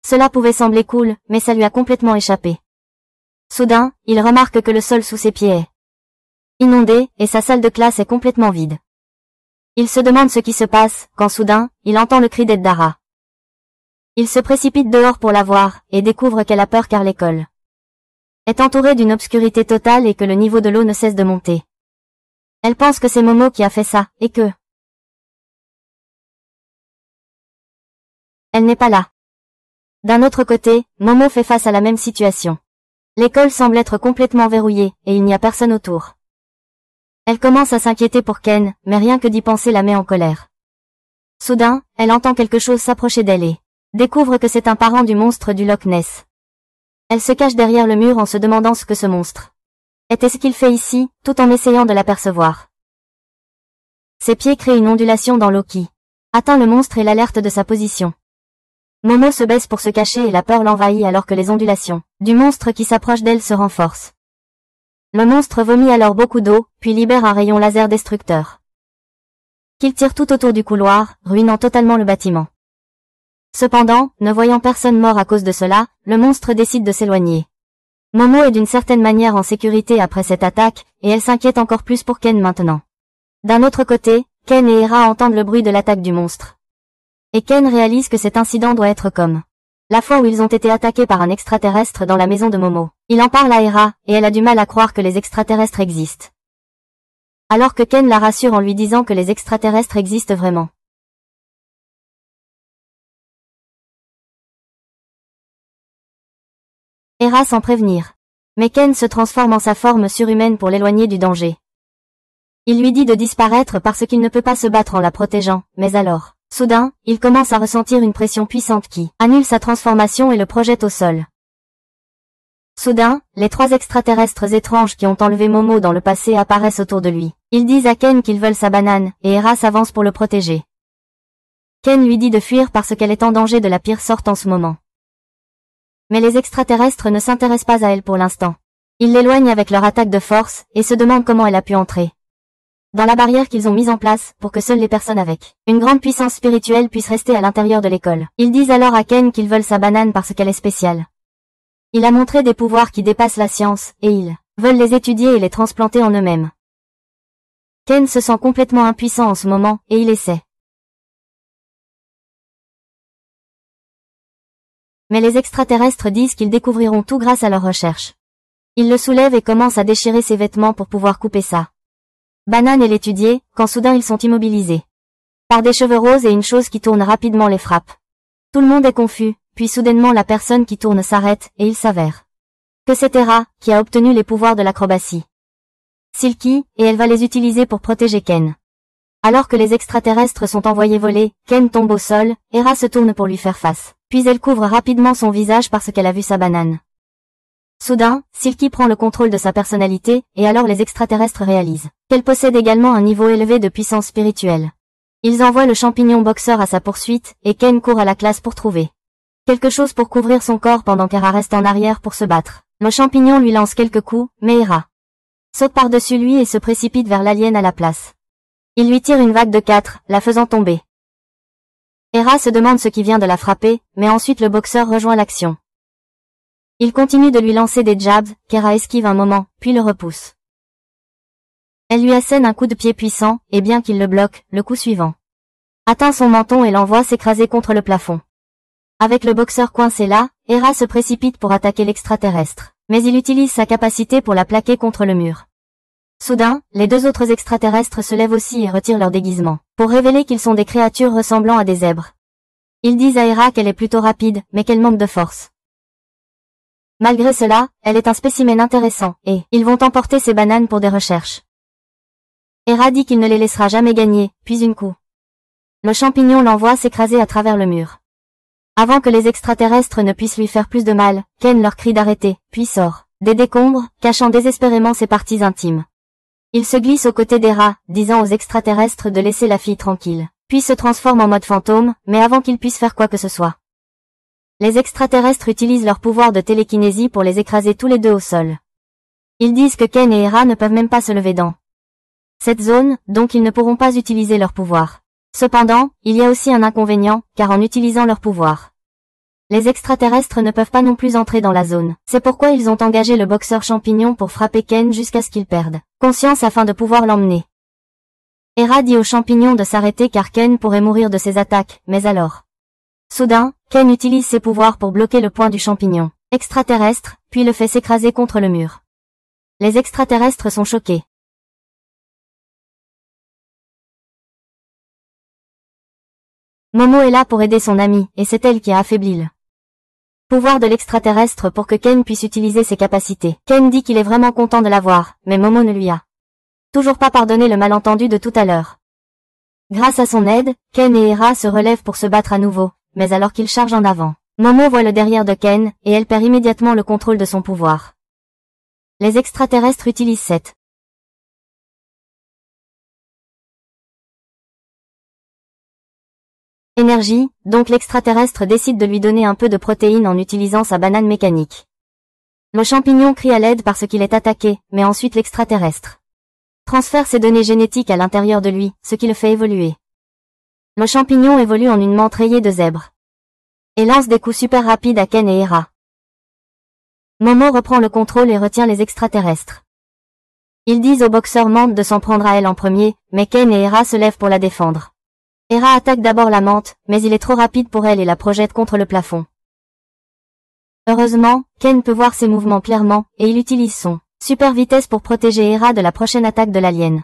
Cela pouvait sembler cool, mais ça lui a complètement échappé. Soudain, il remarque que le sol sous ses pieds est inondé, et sa salle de classe est complètement vide. Il se demande ce qui se passe, quand soudain, il entend le cri d'aide d'Ara. Il se précipite dehors pour la voir, et découvre qu'elle a peur car l'école est entourée d'une obscurité totale et que le niveau de l'eau ne cesse de monter. Elle pense que c'est Momo qui a fait ça, et que elle n'est pas là. D'un autre côté, Momo fait face à la même situation. L'école semble être complètement verrouillée, et il n'y a personne autour. Elle commence à s'inquiéter pour Ken, mais rien que d'y penser la met en colère. Soudain, elle entend quelque chose s'approcher d'elle et découvre que c'est un parent du monstre du Loch Ness. Elle se cache derrière le mur en se demandant ce que ce monstre était ce qu'il fait ici, tout en essayant de l'apercevoir. Ses pieds créent une ondulation dans l'eau qui atteint le monstre et l'alerte de sa position. Momo se baisse pour se cacher et la peur l'envahit alors que les ondulations du monstre qui s'approche d'elle se renforcent. Le monstre vomit alors beaucoup d'eau, puis libère un rayon laser destructeur. qu'il tire tout autour du couloir, ruinant totalement le bâtiment. Cependant, ne voyant personne mort à cause de cela, le monstre décide de s'éloigner. Momo est d'une certaine manière en sécurité après cette attaque, et elle s'inquiète encore plus pour Ken maintenant. D'un autre côté, Ken et Hera entendent le bruit de l'attaque du monstre. Et Ken réalise que cet incident doit être comme la fois où ils ont été attaqués par un extraterrestre dans la maison de Momo. Il en parle à Hera, et elle a du mal à croire que les extraterrestres existent. Alors que Ken la rassure en lui disant que les extraterrestres existent vraiment. Hera sans prévenir. Mais Ken se transforme en sa forme surhumaine pour l'éloigner du danger. Il lui dit de disparaître parce qu'il ne peut pas se battre en la protégeant, mais alors, soudain, il commence à ressentir une pression puissante qui annule sa transformation et le projette au sol. Soudain, les 3 extraterrestres étranges qui ont enlevé Momo dans le passé apparaissent autour de lui. Ils disent à Ken qu'ils veulent sa banane, et Hera s'avance pour le protéger. Ken lui dit de fuir parce qu'elle est en danger de la pire sorte en ce moment. Mais les extraterrestres ne s'intéressent pas à elle pour l'instant. Ils l'éloignent avec leur attaque de force, et se demandent comment elle a pu entrer dans la barrière qu'ils ont mise en place pour que seules les personnes avec une grande puissance spirituelle puissent rester à l'intérieur de l'école. Ils disent alors à Ken qu'ils veulent sa banane parce qu'elle est spéciale. Il a montré des pouvoirs qui dépassent la science, et ils veulent les étudier et les transplanter en eux-mêmes. Ken se sent complètement impuissant en ce moment, et il essaie. Mais les extraterrestres disent qu'ils découvriront tout grâce à leurs recherches. Ils le soulèvent et commencent à déchirer ses vêtements pour pouvoir couper ça. Banane et l'étudier, quand soudain ils sont immobilisés par des cheveux roses et une chose qui tourne rapidement les frappe. Tout le monde est confus, puis soudainement la personne qui tourne s'arrête, et il s'avère que c'est Hera, qui a obtenu les pouvoirs de l'acrobatie. Silky, et elle va les utiliser pour protéger Ken. Alors que les extraterrestres sont envoyés voler, Ken tombe au sol, Hera se tourne pour lui faire face. Puis elle couvre rapidement son visage parce qu'elle a vu sa banane. Soudain, Silky prend le contrôle de sa personnalité, et alors les extraterrestres réalisent qu'elle possède également un niveau élevé de puissance spirituelle. Ils envoient le champignon boxeur à sa poursuite, et Ken court à la classe pour trouver quelque chose pour couvrir son corps pendant qu'Hera reste en arrière pour se battre. Le champignon lui lance quelques coups, mais Hera saute par-dessus lui et se précipite vers l'alien à la place. Il lui tire une vague de 4, la faisant tomber. Hera se demande ce qui vient de la frapper, mais ensuite le boxeur rejoint l'action. Il continue de lui lancer des jabs, qu'Hera esquive un moment, puis le repousse. Elle lui assène un coup de pied puissant, et bien qu'il le bloque, le coup suivant atteint son menton et l'envoie s'écraser contre le plafond. Avec le boxeur coincé là, Hera se précipite pour attaquer l'extraterrestre, mais il utilise sa capacité pour la plaquer contre le mur. Soudain, les 2 autres extraterrestres se lèvent aussi et retirent leur déguisement, pour révéler qu'ils sont des créatures ressemblant à des zèbres. Ils disent à Hera qu'elle est plutôt rapide, mais qu'elle manque de force. Malgré cela, elle est un spécimen intéressant, et ils vont emporter ses bananes pour des recherches. Hera dit qu'il ne les laissera jamais gagner, puis une coup. Le champignon l'envoie s'écraser à travers le mur. Avant que les extraterrestres ne puissent lui faire plus de mal, Ken leur crie d'arrêter, puis sort des décombres, cachant désespérément ses parties intimes. Il se glisse aux côtés d'Hera, disant aux extraterrestres de laisser la fille tranquille, puis se transforme en mode fantôme, mais avant qu'ils puissent faire quoi que ce soit. Les extraterrestres utilisent leur pouvoir de télékinésie pour les écraser tous les 2 au sol. Ils disent que Ken et Hera ne peuvent même pas se lever dans cette zone, donc ils ne pourront pas utiliser leur pouvoir. Cependant, il y a aussi un inconvénient, car en utilisant leur pouvoir, les extraterrestres ne peuvent pas non plus entrer dans la zone. C'est pourquoi ils ont engagé le boxeur champignon pour frapper Ken jusqu'à ce qu'il perde conscience afin de pouvoir l'emmener. Hera dit au champignon de s'arrêter car Ken pourrait mourir de ses attaques, mais alors, soudain, Ken utilise ses pouvoirs pour bloquer le poing du champignon extraterrestre, puis le fait s'écraser contre le mur. Les extraterrestres sont choqués. Momo est là pour aider son amie, et c'est elle qui a affaibli le pouvoir de l'extraterrestre pour que Ken puisse utiliser ses capacités. Ken dit qu'il est vraiment content de la voir, mais Momo ne lui a toujours pas pardonné le malentendu de tout à l'heure. Grâce à son aide, Ken et Hera se relèvent pour se battre à nouveau, mais alors qu'ils chargent en avant, Momo voit le derrière de Ken, et elle perd immédiatement le contrôle de son pouvoir. Les extraterrestres utilisent cette énergie, donc l'extraterrestre décide de lui donner un peu de protéines en utilisant sa banane mécanique. Le champignon crie à l'aide parce qu'il est attaqué, mais ensuite l'extraterrestre transfère ses données génétiques à l'intérieur de lui, ce qui le fait évoluer. Le champignon évolue en une menthe rayée de zèbre. Et lance des coups super rapides à Ken et Hera. Momo reprend le contrôle et retient les extraterrestres. Ils disent au boxeur menthe de s'en prendre à elle en premier, mais Ken et Hera se lèvent pour la défendre. Hera attaque d'abord la menthe, mais il est trop rapide pour elle et la projette contre le plafond. Heureusement, Ken peut voir ses mouvements clairement, et il utilise son super vitesse pour protéger Hera de la prochaine attaque de l'alien.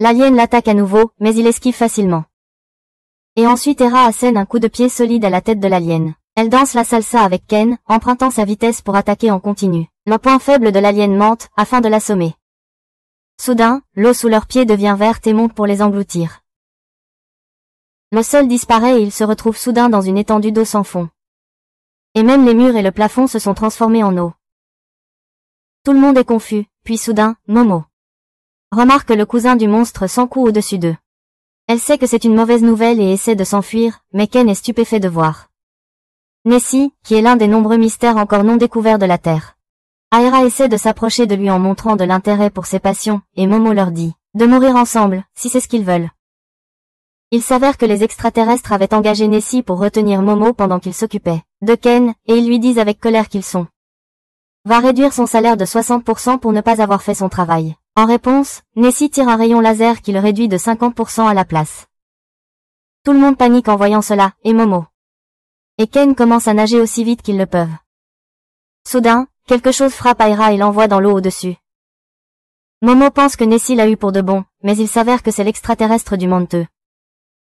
L'alien l'attaque à nouveau, mais il esquive facilement. Et ensuite Hera assène un coup de pied solide à la tête de l'alien. Elle danse la salsa avec Ken, empruntant sa vitesse pour attaquer en continu le point faible de l'alien menthe, afin de l'assommer. Soudain, l'eau sous leurs pieds devient verte et monte pour les engloutir. Le sol disparaît et ils se retrouvent soudain dans une étendue d'eau sans fond. Et même les murs et le plafond se sont transformés en eau. Tout le monde est confus, puis soudain, Momo remarque le cousin du monstre sans cou au-dessus d'eux. Elle sait que c'est une mauvaise nouvelle et essaie de s'enfuir, mais Ken est stupéfait de voir Nessie, qui est l'un des nombreux mystères encore non découverts de la Terre. Hera essaie de s'approcher de lui en montrant de l'intérêt pour ses passions, et Momo leur dit de mourir ensemble, si c'est ce qu'ils veulent. Il s'avère que les extraterrestres avaient engagé Nessie pour retenir Momo pendant qu'il s'occupait de Ken, et ils lui disent avec colère qu'ils va réduire son salaire de 60% pour ne pas avoir fait son travail. En réponse, Nessie tire un rayon laser qui le réduit de 50% à la place. Tout le monde panique en voyant cela, et Momo et Ken commencent à nager aussi vite qu'ils le peuvent. Soudain, quelque chose frappe Hera et l'envoie dans l'eau au-dessus. Momo pense que Nessie l'a eu pour de bon, mais il s'avère que c'est l'extraterrestre du Manteux,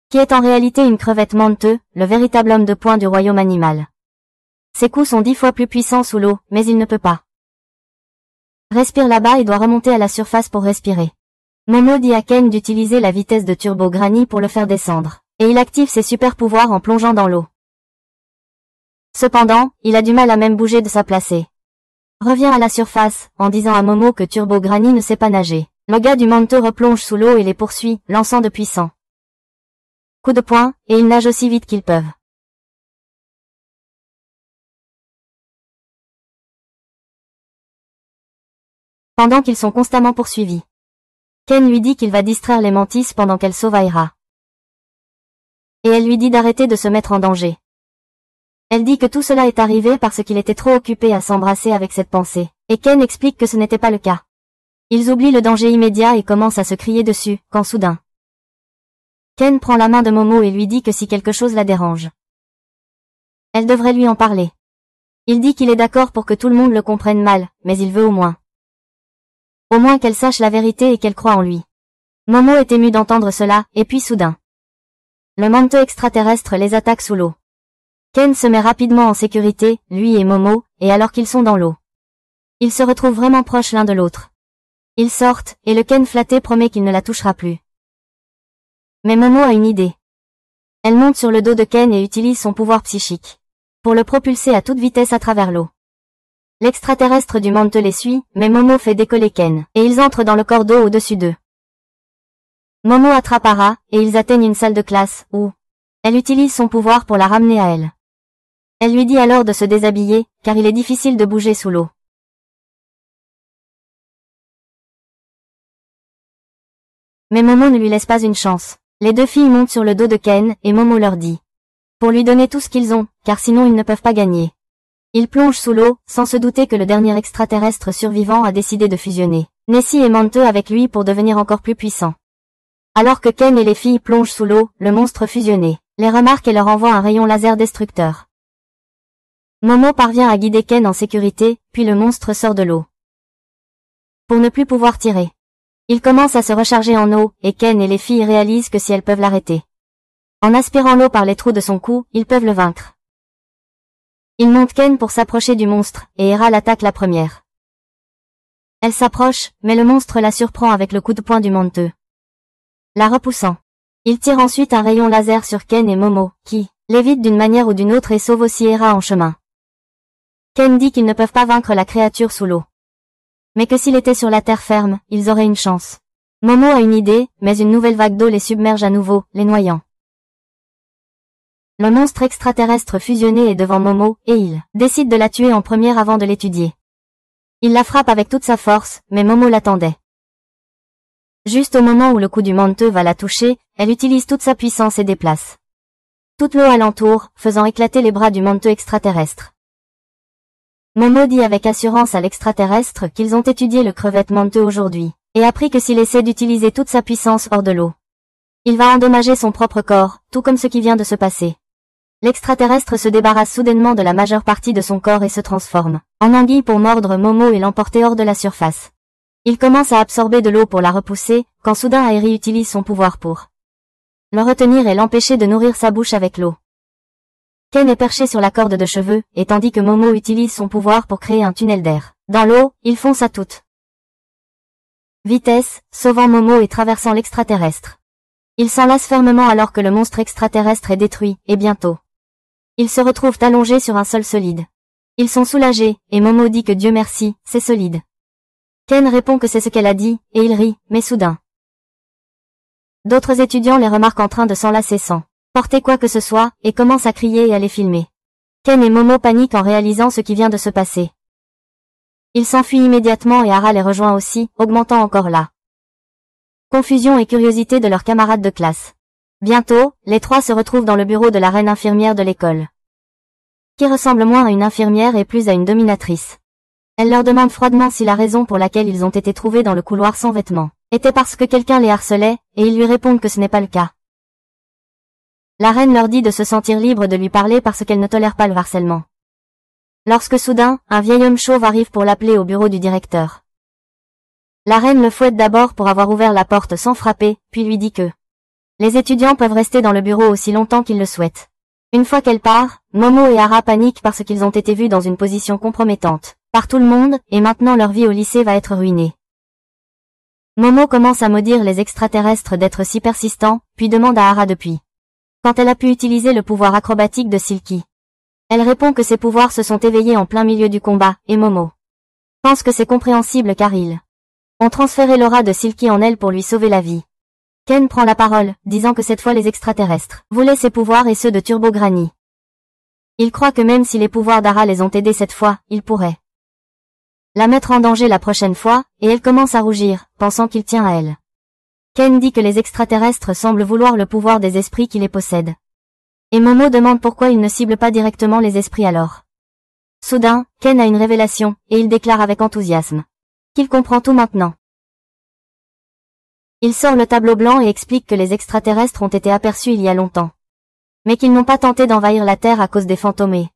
qui est en réalité une crevette Manteux, le véritable homme de poing du royaume animal. Ses coups sont 10 fois plus puissants sous l'eau, mais il ne peut pas respire là-bas et doit remonter à la surface pour respirer. Momo dit à Ken d'utiliser la vitesse de Turbo Granny pour le faire descendre, et il active ses super pouvoirs en plongeant dans l'eau. Cependant, il a du mal à même bouger de sa place et revient à la surface, en disant à Momo que Turbo Granny ne sait pas nager. Le gars du Manteux replonge sous l'eau et les poursuit, lançant de puissants coups de poing, et ils nagent aussi vite qu'ils peuvent. Pendant qu'ils sont constamment poursuivis. Ken lui dit qu'il va distraire les mantis pendant qu'elle sauve Hera. Et elle lui dit d'arrêter de se mettre en danger. Elle dit que tout cela est arrivé parce qu'il était trop occupé à s'embrasser avec cette pensée, et Ken explique que ce n'était pas le cas. Ils oublient le danger immédiat et commencent à se crier dessus, quand soudain Ken prend la main de Momo et lui dit que si quelque chose la dérange, elle devrait lui en parler. Il dit qu'il est d'accord pour que tout le monde le comprenne mal, mais il veut au moins qu'elle sache la vérité et qu'elle croie en lui. Momo est émue d'entendre cela, et puis soudain le Manteux extraterrestre les attaque sous l'eau. Ken se met rapidement en sécurité, lui et Momo, et alors qu'ils sont dans l'eau, ils se retrouvent vraiment proches l'un de l'autre. Ils sortent, et le Ken flatté promet qu'il ne la touchera plus. Mais Momo a une idée. Elle monte sur le dos de Ken et utilise son pouvoir psychique pour le propulser à toute vitesse à travers l'eau. L'extraterrestre du Manteux les suit, mais Momo fait décoller Ken, et ils entrent dans le corps d'eau au-dessus d'eux. Momo attrape Hera, et ils atteignent une salle de classe, où elle utilise son pouvoir pour la ramener à elle. Elle lui dit alors de se déshabiller, car il est difficile de bouger sous l'eau. Mais Momo ne lui laisse pas une chance. Les deux filles montent sur le dos de Ken, et Momo leur dit pour lui donner tout ce qu'ils ont, car sinon ils ne peuvent pas gagner. Ils plongent sous l'eau, sans se douter que le dernier extraterrestre survivant a décidé de fusionner Nessie et Manteux avec lui pour devenir encore plus puissant. Alors que Ken et les filles plongent sous l'eau, le monstre fusionné les remarque et leur envoie un rayon laser destructeur. Momo parvient à guider Ken en sécurité, puis le monstre sort de l'eau pour ne plus pouvoir tirer. Il commence à se recharger en eau, et Ken et les filles réalisent que si elles peuvent l'arrêter en aspirant l'eau par les trous de son cou, ils peuvent le vaincre. Ils montent Ken pour s'approcher du monstre, et Hera l'attaque la première. Elle s'approche, mais le monstre la surprend avec le coup de poing du Manteux, la repoussant. Il tire ensuite un rayon laser sur Ken et Momo, qui l'évitent d'une manière ou d'une autre et sauve aussi Hera en chemin. Ken dit qu'ils ne peuvent pas vaincre la créature sous l'eau, mais que s'il était sur la terre ferme, ils auraient une chance. Momo a une idée, mais une nouvelle vague d'eau les submerge à nouveau, les noyant. Le monstre extraterrestre fusionné est devant Momo, et il décide de la tuer en première avant de l'étudier. Il la frappe avec toute sa force, mais Momo l'attendait. Juste au moment où le coup du manteux va la toucher, elle utilise toute sa puissance et déplace toute l'eau alentour, faisant éclater les bras du manteux extraterrestre. Momo dit avec assurance à l'extraterrestre qu'ils ont étudié le crevette manteux aujourd'hui, et appris que s'il essaie d'utiliser toute sa puissance hors de l'eau, il va endommager son propre corps, tout comme ce qui vient de se passer. L'extraterrestre se débarrasse soudainement de la majeure partie de son corps et se transforme en anguille pour mordre Momo et l'emporter hors de la surface. Il commence à absorber de l'eau pour la repousser, quand soudain Airi utilise son pouvoir pour le retenir et l'empêcher de nourrir sa bouche avec l'eau. Ken est perché sur la corde de cheveux, et tandis que Momo utilise son pouvoir pour créer un tunnel d'air dans l'eau, il fonce à toute vitesse, sauvant Momo et traversant l'extraterrestre. Il s'enlace fermement alors que le monstre extraterrestre est détruit, et bientôt, ils se retrouvent allongés sur un sol solide. Ils sont soulagés, et Momo dit que Dieu merci, c'est solide. Ken répond que c'est ce qu'elle a dit, et il rit, mais soudain, d'autres étudiants les remarquent en train de s'enlacer sans porter quoi que ce soit, et commencent à crier et à les filmer. Ken et Momo paniquent en réalisant ce qui vient de se passer. Ils s'enfuient immédiatement et Hara les rejoint aussi, augmentant encore la confusion et curiosité de leurs camarades de classe. Bientôt, les trois se retrouvent dans le bureau de la reine infirmière de l'école, qui ressemble moins à une infirmière et plus à une dominatrice. Elle leur demande froidement si la raison pour laquelle ils ont été trouvés dans le couloir sans vêtements était parce que quelqu'un les harcelait, et ils lui répondent que ce n'est pas le cas. La reine leur dit de se sentir libre de lui parler parce qu'elle ne tolère pas le harcèlement. Lorsque soudain, un vieil homme chauve arrive pour l'appeler au bureau du directeur. La reine le fouette d'abord pour avoir ouvert la porte sans frapper, puis lui dit que les étudiants peuvent rester dans le bureau aussi longtemps qu'ils le souhaitent. Une fois qu'elle part, Momo et Hara paniquent parce qu'ils ont été vus dans une position compromettante par tout le monde, et maintenant leur vie au lycée va être ruinée. Momo commence à maudire les extraterrestres d'être si persistants, puis demande à Hara depuis quand elle a pu utiliser le pouvoir acrobatique de Silky. Elle répond que ses pouvoirs se sont éveillés en plein milieu du combat, et Momo pense que c'est compréhensible car ils ont transféré l'aura de Silky en elle pour lui sauver la vie. Ken prend la parole, disant que cette fois les extraterrestres voulaient ses pouvoirs et ceux de Turbo Granny. Il croit que même si les pouvoirs d'Hara les ont aidés cette fois, ils pourraient la mettre en danger la prochaine fois, et elle commence à rougir, pensant qu'il tient à elle. Ken dit que les extraterrestres semblent vouloir le pouvoir des esprits qui les possèdent. Et Momo demande pourquoi ils ne ciblent pas directement les esprits alors. Soudain, Ken a une révélation, et il déclare avec enthousiasme qu'il comprend tout maintenant. Il sort le tableau blanc et explique que les extraterrestres ont été aperçus il y a longtemps, mais qu'ils n'ont pas tenté d'envahir la Terre à cause des fantômes et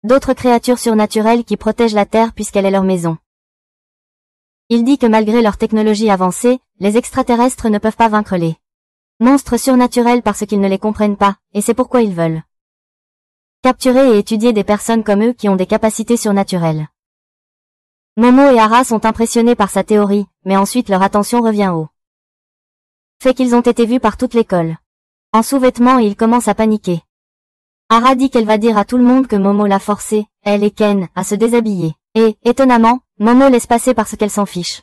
d'autres créatures surnaturelles qui protègent la Terre puisqu'elle est leur maison. Il dit que malgré leur technologie avancée, les extraterrestres ne peuvent pas vaincre les monstres surnaturels parce qu'ils ne les comprennent pas, et c'est pourquoi ils veulent capturer et étudier des personnes comme eux qui ont des capacités surnaturelles. Momo et Hara sont impressionnés par sa théorie, mais ensuite leur attention revient au fait qu'ils ont été vus par toute l'école en sous-vêtements et ils commencent à paniquer. Hara dit qu'elle va dire à tout le monde que Momo l'a forcé, elle et Ken, à se déshabiller. Et, étonnamment, Momo laisse passer parce qu'elle s'en fiche.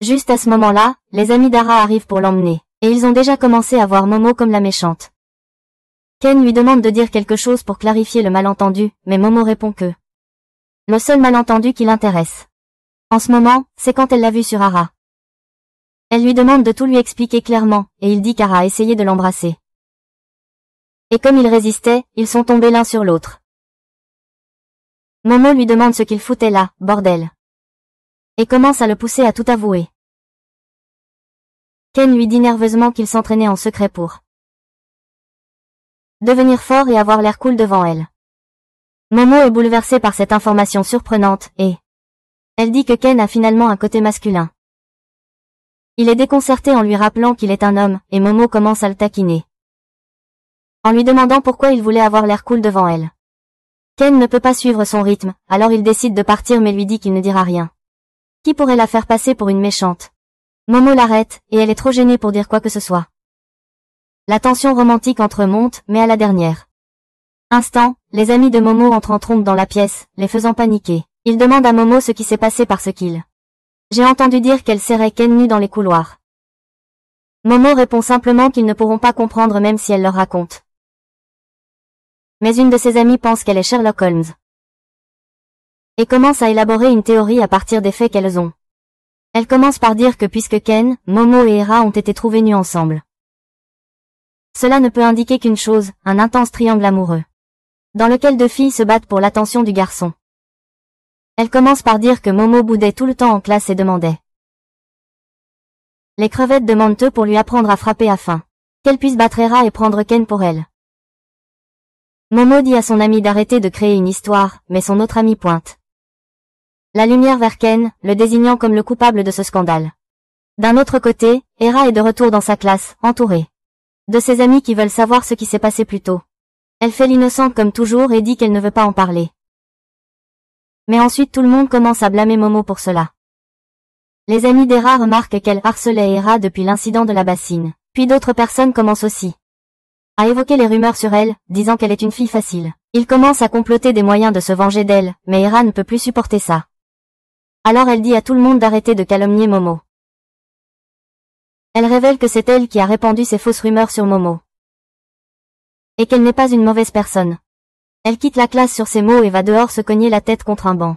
Juste à ce moment-là, les amis d'Hara arrivent pour l'emmener, et ils ont déjà commencé à voir Momo comme la méchante. Ken lui demande de dire quelque chose pour clarifier le malentendu, mais Momo répond que le seul malentendu qui l'intéresse en ce moment, c'est quand elle l'a vu sur Hara. Elle lui demande de tout lui expliquer clairement, et il dit qu'Hara a essayé de l'embrasser. Et comme il résistait, ils sont tombés l'un sur l'autre. Momo lui demande ce qu'il foutait là, bordel. Et commence à le pousser à tout avouer. Ken lui dit nerveusement qu'il s'entraînait en secret pour devenir fort et avoir l'air cool devant elle. Momo est bouleversée par cette information surprenante, et elle dit que Ken a finalement un côté masculin. Il est déconcerté en lui rappelant qu'il est un homme, et Momo commence à le taquiner en lui demandant pourquoi il voulait avoir l'air cool devant elle. Ken ne peut pas suivre son rythme, alors il décide de partir mais lui dit qu'il ne dira rien. Qui pourrait la faire passer pour une méchante? Momo l'arrête, et elle est trop gênée pour dire quoi que ce soit. La tension romantique entre eux monte, mais à la dernière instant, les amis de Momo entrent en trompe dans la pièce, les faisant paniquer. Ils demandent à Momo ce qui s'est passé parce qu'il j'ai entendu dire qu'elle serrait Ken nu dans les couloirs. Momo répond simplement qu'ils ne pourront pas comprendre même si elle leur raconte. Mais une de ses amies pense qu'elle est Sherlock Holmes et commence à élaborer une théorie à partir des faits qu'elles ont. Elle commence par dire que puisque Ken, Momo et Hera ont été trouvés nus ensemble, cela ne peut indiquer qu'une chose, un intense triangle amoureux, dans lequel deux filles se battent pour l'attention du garçon. Elle commence par dire que Momo boudait tout le temps en classe et demandait les crevettes demandent eux pour lui apprendre à frapper afin qu'elle puisse battre Hera et prendre Ken pour elle. Momo dit à son ami d'arrêter de créer une histoire, mais son autre ami pointe la lumière vers Ken, le désignant comme le coupable de ce scandale. D'un autre côté, Hera est de retour dans sa classe, entourée de ses amis qui veulent savoir ce qui s'est passé plus tôt. Elle fait l'innocente comme toujours et dit qu'elle ne veut pas en parler. Mais ensuite tout le monde commence à blâmer Momo pour cela. Les amis d'Hera remarquent qu'elle harcelait Hera depuis l'incident de la bassine. Puis d'autres personnes commencent aussi à évoquer les rumeurs sur elle, disant qu'elle est une fille facile. Ils commencent à comploter des moyens de se venger d'elle, mais Hera ne peut plus supporter ça. Alors elle dit à tout le monde d'arrêter de calomnier Momo. Elle révèle que c'est elle qui a répandu ces fausses rumeurs sur Momo. Et qu'elle n'est pas une mauvaise personne. Elle quitte la classe sur ces mots et va dehors se cogner la tête contre un banc.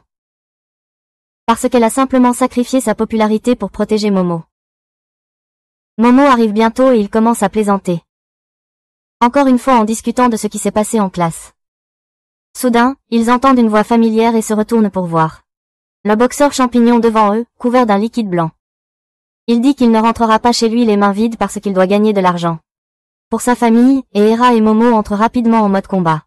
Parce qu'elle a simplement sacrifié sa popularité pour protéger Momo. Momo arrive bientôt et il commence à plaisanter. Encore une fois en discutant de ce qui s'est passé en classe. Soudain, ils entendent une voix familière et se retournent pour voir le boxeur champignon devant eux, couvert d'un liquide blanc. Il dit qu'il ne rentrera pas chez lui les mains vides parce qu'il doit gagner de l'argent pour sa famille, et Hera et Momo entrent rapidement en mode combat.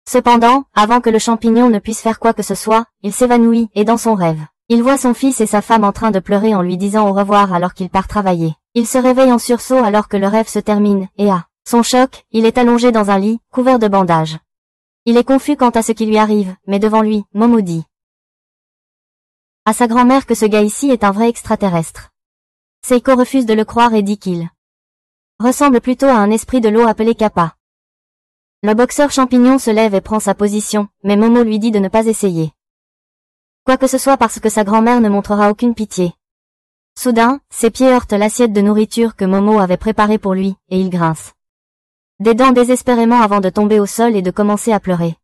Cependant, avant que le champignon ne puisse faire quoi que ce soit, il s'évanouit, et dans son rêve, il voit son fils et sa femme en train de pleurer en lui disant au revoir alors qu'il part travailler. Il se réveille en sursaut alors que le rêve se termine, et à son choc, il est allongé dans un lit, couvert de bandages. Il est confus quant à ce qui lui arrive, mais devant lui, Momo dit à sa grand-mère que ce gars ici est un vrai extraterrestre. Seiko refuse de le croire et dit qu'il ressemble plutôt à un esprit de l'eau appelé Kappa. Le boxeur champignon se lève et prend sa position, mais Momo lui dit de ne pas essayer quoi que ce soit parce que sa grand-mère ne montrera aucune pitié. Soudain, ses pieds heurtent l'assiette de nourriture que Momo avait préparée pour lui, et il grince des dents désespérément avant de tomber au sol et de commencer à pleurer.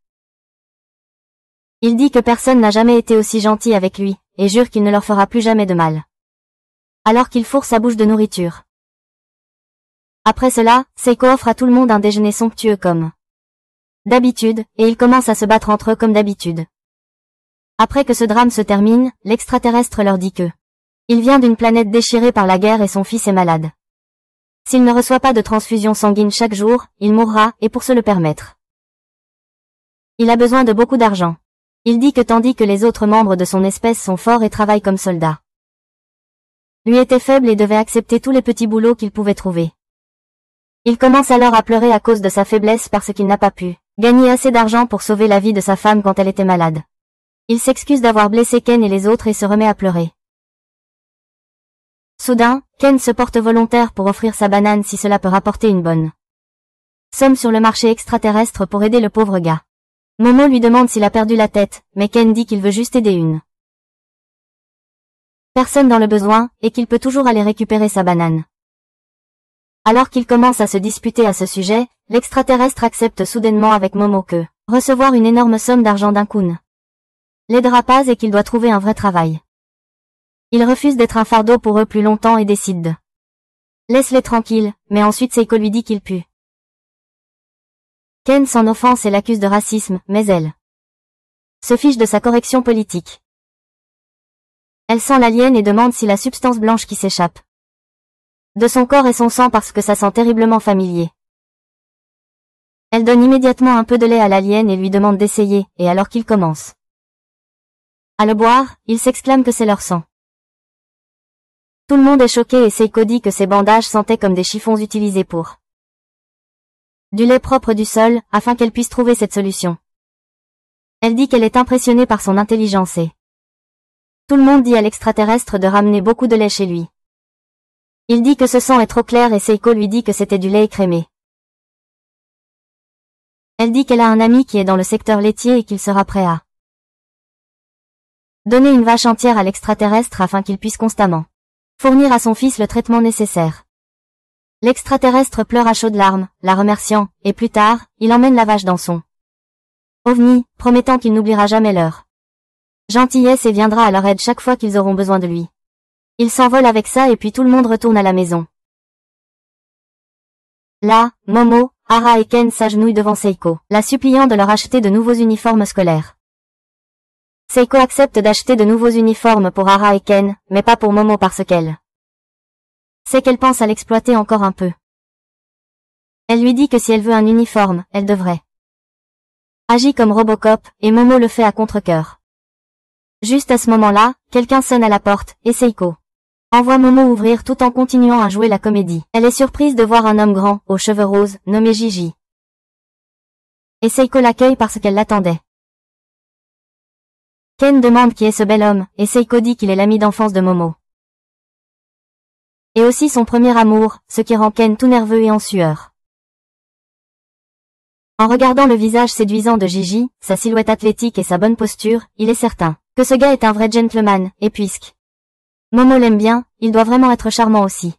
Il dit que personne n'a jamais été aussi gentil avec lui, et jure qu'il ne leur fera plus jamais de mal. Alors qu'il fourre sa bouche de nourriture. Après cela, Seiko offre à tout le monde un déjeuner somptueux comme d'habitude, et ils commencent à se battre entre eux comme d'habitude. Après que ce drame se termine, l'extraterrestre leur dit que il vient d'une planète déchirée par la guerre et son fils est malade. S'il ne reçoit pas de transfusion sanguine chaque jour, il mourra, et pour se le permettre, il a besoin de beaucoup d'argent. Il dit que tandis que les autres membres de son espèce sont forts et travaillent comme soldats, lui était faible et devait accepter tous les petits boulots qu'il pouvait trouver. Il commence alors à pleurer à cause de sa faiblesse parce qu'il n'a pas pu gagner assez d'argent pour sauver la vie de sa femme quand elle était malade. Il s'excuse d'avoir blessé Ken et les autres et se remet à pleurer. Soudain, Ken se porte volontaire pour offrir sa banane si cela peut rapporter une bonne somme sur le marché extraterrestre pour aider le pauvre gars. Momo lui demande s'il a perdu la tête, mais Ken dit qu'il veut juste aider une personne dans le besoin, et qu'il peut toujours aller récupérer sa banane. Alors qu'ils commencent à se disputer à ce sujet, l'extraterrestre accepte soudainement avec Momo que recevoir une énorme somme d'argent d'un kun l'aidera pas et qu'il doit trouver un vrai travail. Il refuse d'être un fardeau pour eux plus longtemps et décide de laisse-les tranquilles, mais ensuite Seiko lui dit qu'il pue. Ken s'en offense et l'accuse de racisme, mais elle se fiche de sa correction politique. Elle sent l'alien et demande si la substance blanche qui s'échappe de son corps est son sang parce que ça sent terriblement familier. Elle donne immédiatement un peu de lait à l'alien et lui demande d'essayer, et alors qu'il commence à le boire, il s'exclame que c'est leur sang. Tout le monde est choqué et Seiko dit que ces bandages sentaient comme des chiffons utilisés pour du lait propre du sol, afin qu'elle puisse trouver cette solution. Elle dit qu'elle est impressionnée par son intelligence et tout le monde dit à l'extraterrestre de ramener beaucoup de lait chez lui. Il dit que ce sang est trop clair et Seiko lui dit que c'était du lait écrémé. Elle dit qu'elle a un ami qui est dans le secteur laitier et qu'il sera prêt à donner une vache entière à l'extraterrestre afin qu'il puisse constamment fournir à son fils le traitement nécessaire. L'extraterrestre pleure à chaudes larmes, la remerciant, et plus tard, il emmène la vache dans son ovni, promettant qu'il n'oubliera jamais l'heure gentillesse et viendra à leur aide chaque fois qu'ils auront besoin de lui. Il s'envole avec ça et puis tout le monde retourne à la maison. Là, Momo, Hara et Ken s'agenouillent devant Seiko, la suppliant de leur acheter de nouveaux uniformes scolaires. Seiko accepte d'acheter de nouveaux uniformes pour Hara et Ken, mais pas pour Momo parce qu'elle sait qu'elle pense à l'exploiter encore un peu. Elle lui dit que si elle veut un uniforme, elle devrait agir comme Robocop, et Momo le fait à contre-cœur. Juste à ce moment-là, quelqu'un sonne à la porte, et Seiko envoie Momo ouvrir tout en continuant à jouer la comédie. Elle est surprise de voir un homme grand, aux cheveux roses, nommé Gigi. Et Seiko l'accueille parce qu'elle l'attendait. Ken demande qui est ce bel homme, et Seiko dit qu'il est l'ami d'enfance de Momo. Et aussi son premier amour, ce qui rend Ken tout nerveux et en sueur. En regardant le visage séduisant de Gigi, sa silhouette athlétique et sa bonne posture, il est certain que ce gars est un vrai gentleman, et puisque Momo l'aime bien, il doit vraiment être charmant aussi.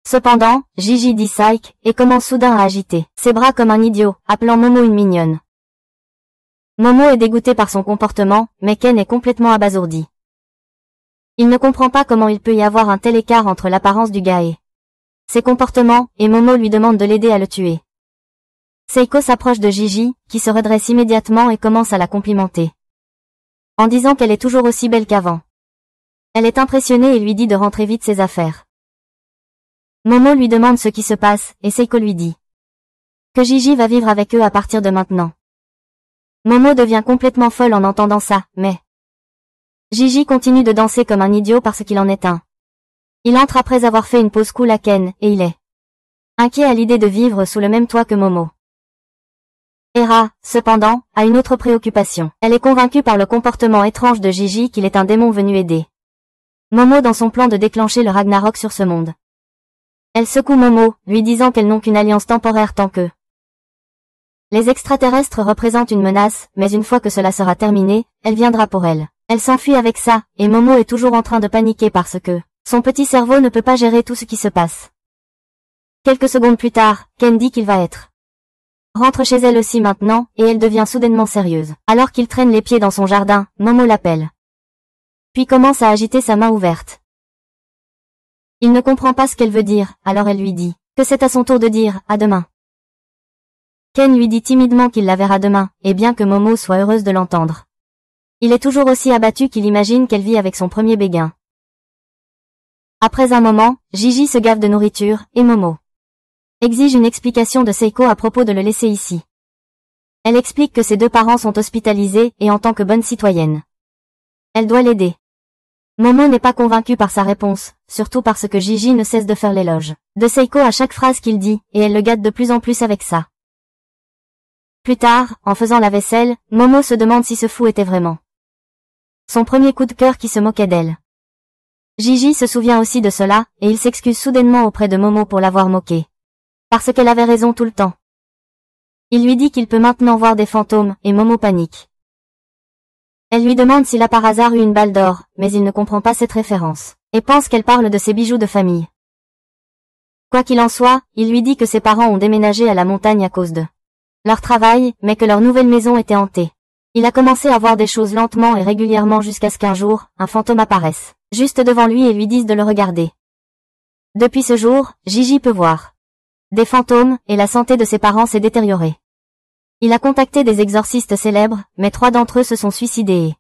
Cependant, Gigi dit psych, et commence soudain à agiter ses bras comme un idiot, appelant Momo une mignonne. Momo est dégoûté par son comportement, mais Ken est complètement abasourdi. Il ne comprend pas comment il peut y avoir un tel écart entre l'apparence du gars et ses comportements, et Momo lui demande de l'aider à le tuer. Seiko s'approche de Gigi, qui se redresse immédiatement et commence à la complimenter, en disant qu'elle est toujours aussi belle qu'avant. Elle est impressionnée et lui dit de rentrer vite ses affaires. Momo lui demande ce qui se passe, et Seiko lui dit que Gigi va vivre avec eux à partir de maintenant. Momo devient complètement folle en entendant ça, mais Gigi continue de danser comme un idiot parce qu'il en est un. Il entre après avoir fait une pause cool à Ken, et il est inquiet à l'idée de vivre sous le même toit que Momo. Hera, cependant, a une autre préoccupation. Elle est convaincue par le comportement étrange de Gigi qu'il est un démon venu aider Momo dans son plan de déclencher le Ragnarok sur ce monde. Elle secoue Momo, lui disant qu'elles n'ont qu'une alliance temporaire tant que les extraterrestres représentent une menace, mais une fois que cela sera terminé, elle viendra pour elle. Elle s'enfuit avec ça, et Momo est toujours en train de paniquer parce que son petit cerveau ne peut pas gérer tout ce qui se passe. Quelques secondes plus tard, Ken dit qu'il va être rentre chez elle aussi maintenant, et elle devient soudainement sérieuse. Alors qu'il traîne les pieds dans son jardin, Momo l'appelle. Puis commence à agiter sa main ouverte. Il ne comprend pas ce qu'elle veut dire, alors elle lui dit que c'est à son tour de dire « à demain ». Ken lui dit timidement qu'il la verra demain, et bien que Momo soit heureuse de l'entendre. Il est toujours aussi abattu qu'il imagine qu'elle vit avec son premier béguin. Après un moment, Gigi se gave de nourriture, et Momo exige une explication de Seiko à propos de le laisser ici. Elle explique que ses deux parents sont hospitalisés, et en tant que bonne citoyenne, elle doit l'aider. Momo n'est pas convaincue par sa réponse, surtout parce que Gigi ne cesse de faire l'éloge de Seiko à chaque phrase qu'il dit, et elle le gâte de plus en plus avec ça. Plus tard, en faisant la vaisselle, Momo se demande si ce fou était vraiment son premier coup de cœur qui se moquait d'elle. Gigi se souvient aussi de cela, et il s'excuse soudainement auprès de Momo pour l'avoir moqué. Parce qu'elle avait raison tout le temps. Il lui dit qu'il peut maintenant voir des fantômes, et Momo panique. Elle lui demande s'il a par hasard eu une balle d'or, mais il ne comprend pas cette référence, et pense qu'elle parle de ses bijoux de famille. Quoi qu'il en soit, il lui dit que ses parents ont déménagé à la montagne à cause de leur travail, mais que leur nouvelle maison était hantée. Il a commencé à voir des choses lentement et régulièrement jusqu'à ce qu'un jour, un fantôme apparaisse juste devant lui et lui dise de le regarder. Depuis ce jour, Gigi peut voir des fantômes, et la santé de ses parents s'est détériorée. Il a contacté des exorcistes célèbres, mais 3 d'entre eux se sont suicidés.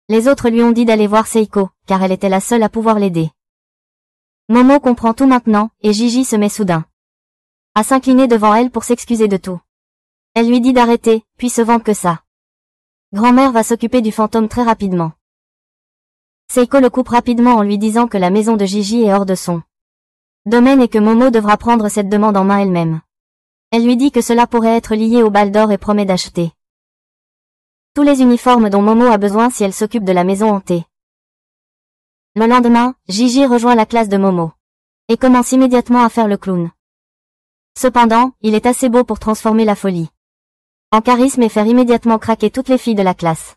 Les autres lui ont dit d'aller voir Seiko, car elle était la seule à pouvoir l'aider. Momo comprend tout maintenant, et Gigi se met soudain à s'incliner devant elle pour s'excuser de tout. Elle lui dit d'arrêter, puis se vante que ça. Grand-mère va s'occuper du fantôme très rapidement. Seiko le coupe rapidement en lui disant que la maison de Gigi est hors de son domaine et que Momo devra prendre cette demande en main elle-même. Elle lui dit que cela pourrait être lié au bal d'or et promet d'acheter tous les uniformes dont Momo a besoin si elle s'occupe de la maison hantée. Le lendemain, Gigi rejoint la classe de Momo et commence immédiatement à faire le clown. Cependant, il est assez beau pour transformer la folie en charisme et faire immédiatement craquer toutes les filles de la classe.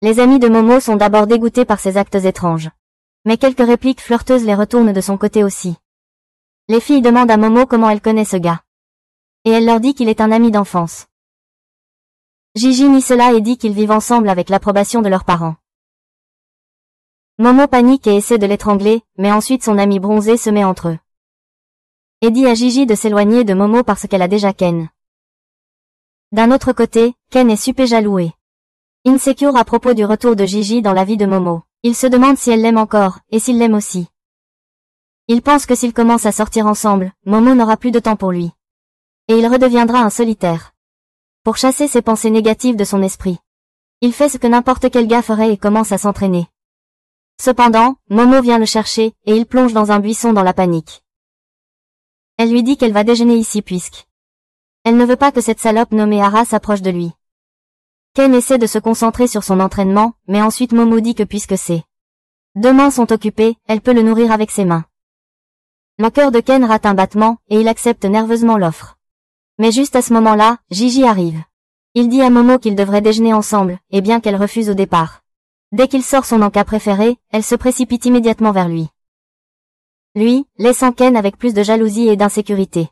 Les amis de Momo sont d'abord dégoûtés par ses actes étranges. Mais quelques répliques flirteuses les retournent de son côté aussi. Les filles demandent à Momo comment elle connaît ce gars. Et elle leur dit qu'il est un ami d'enfance. Gigi nie cela et dit qu'ils vivent ensemble avec l'approbation de leurs parents. Momo panique et essaie de l'étrangler, mais ensuite son ami bronzé se met entre eux. Et dit à Gigi de s'éloigner de Momo parce qu'elle a déjà Ken. D'un autre côté, Ken est super jaloux et insécure à propos du retour de Gigi dans la vie de Momo. Il se demande si elle l'aime encore, et s'il l'aime aussi. Il pense que s'ils commencent à sortir ensemble, Momo n'aura plus de temps pour lui. Et il redeviendra un solitaire. Pour chasser ses pensées négatives de son esprit, il fait ce que n'importe quel gars ferait et commence à s'entraîner. Cependant, Momo vient le chercher, et il plonge dans un buisson dans la panique. Elle lui dit qu'elle va déjeuner ici puisque elle ne veut pas que cette salope nommée Hara s'approche de lui. Ken essaie de se concentrer sur son entraînement, mais ensuite Momo dit que puisque ses deux mains sont occupées, elle peut le nourrir avec ses mains. Le cœur de Ken rate un battement, et il accepte nerveusement l'offre. Mais juste à ce moment-là, Gigi arrive. Il dit à Momo qu'ils devraient déjeuner ensemble, et bien qu'elle refuse au départ. Dès qu'il sort son encas préféré, elle se précipite immédiatement vers lui. Lui, laissant Ken avec plus de jalousie et d'insécurité.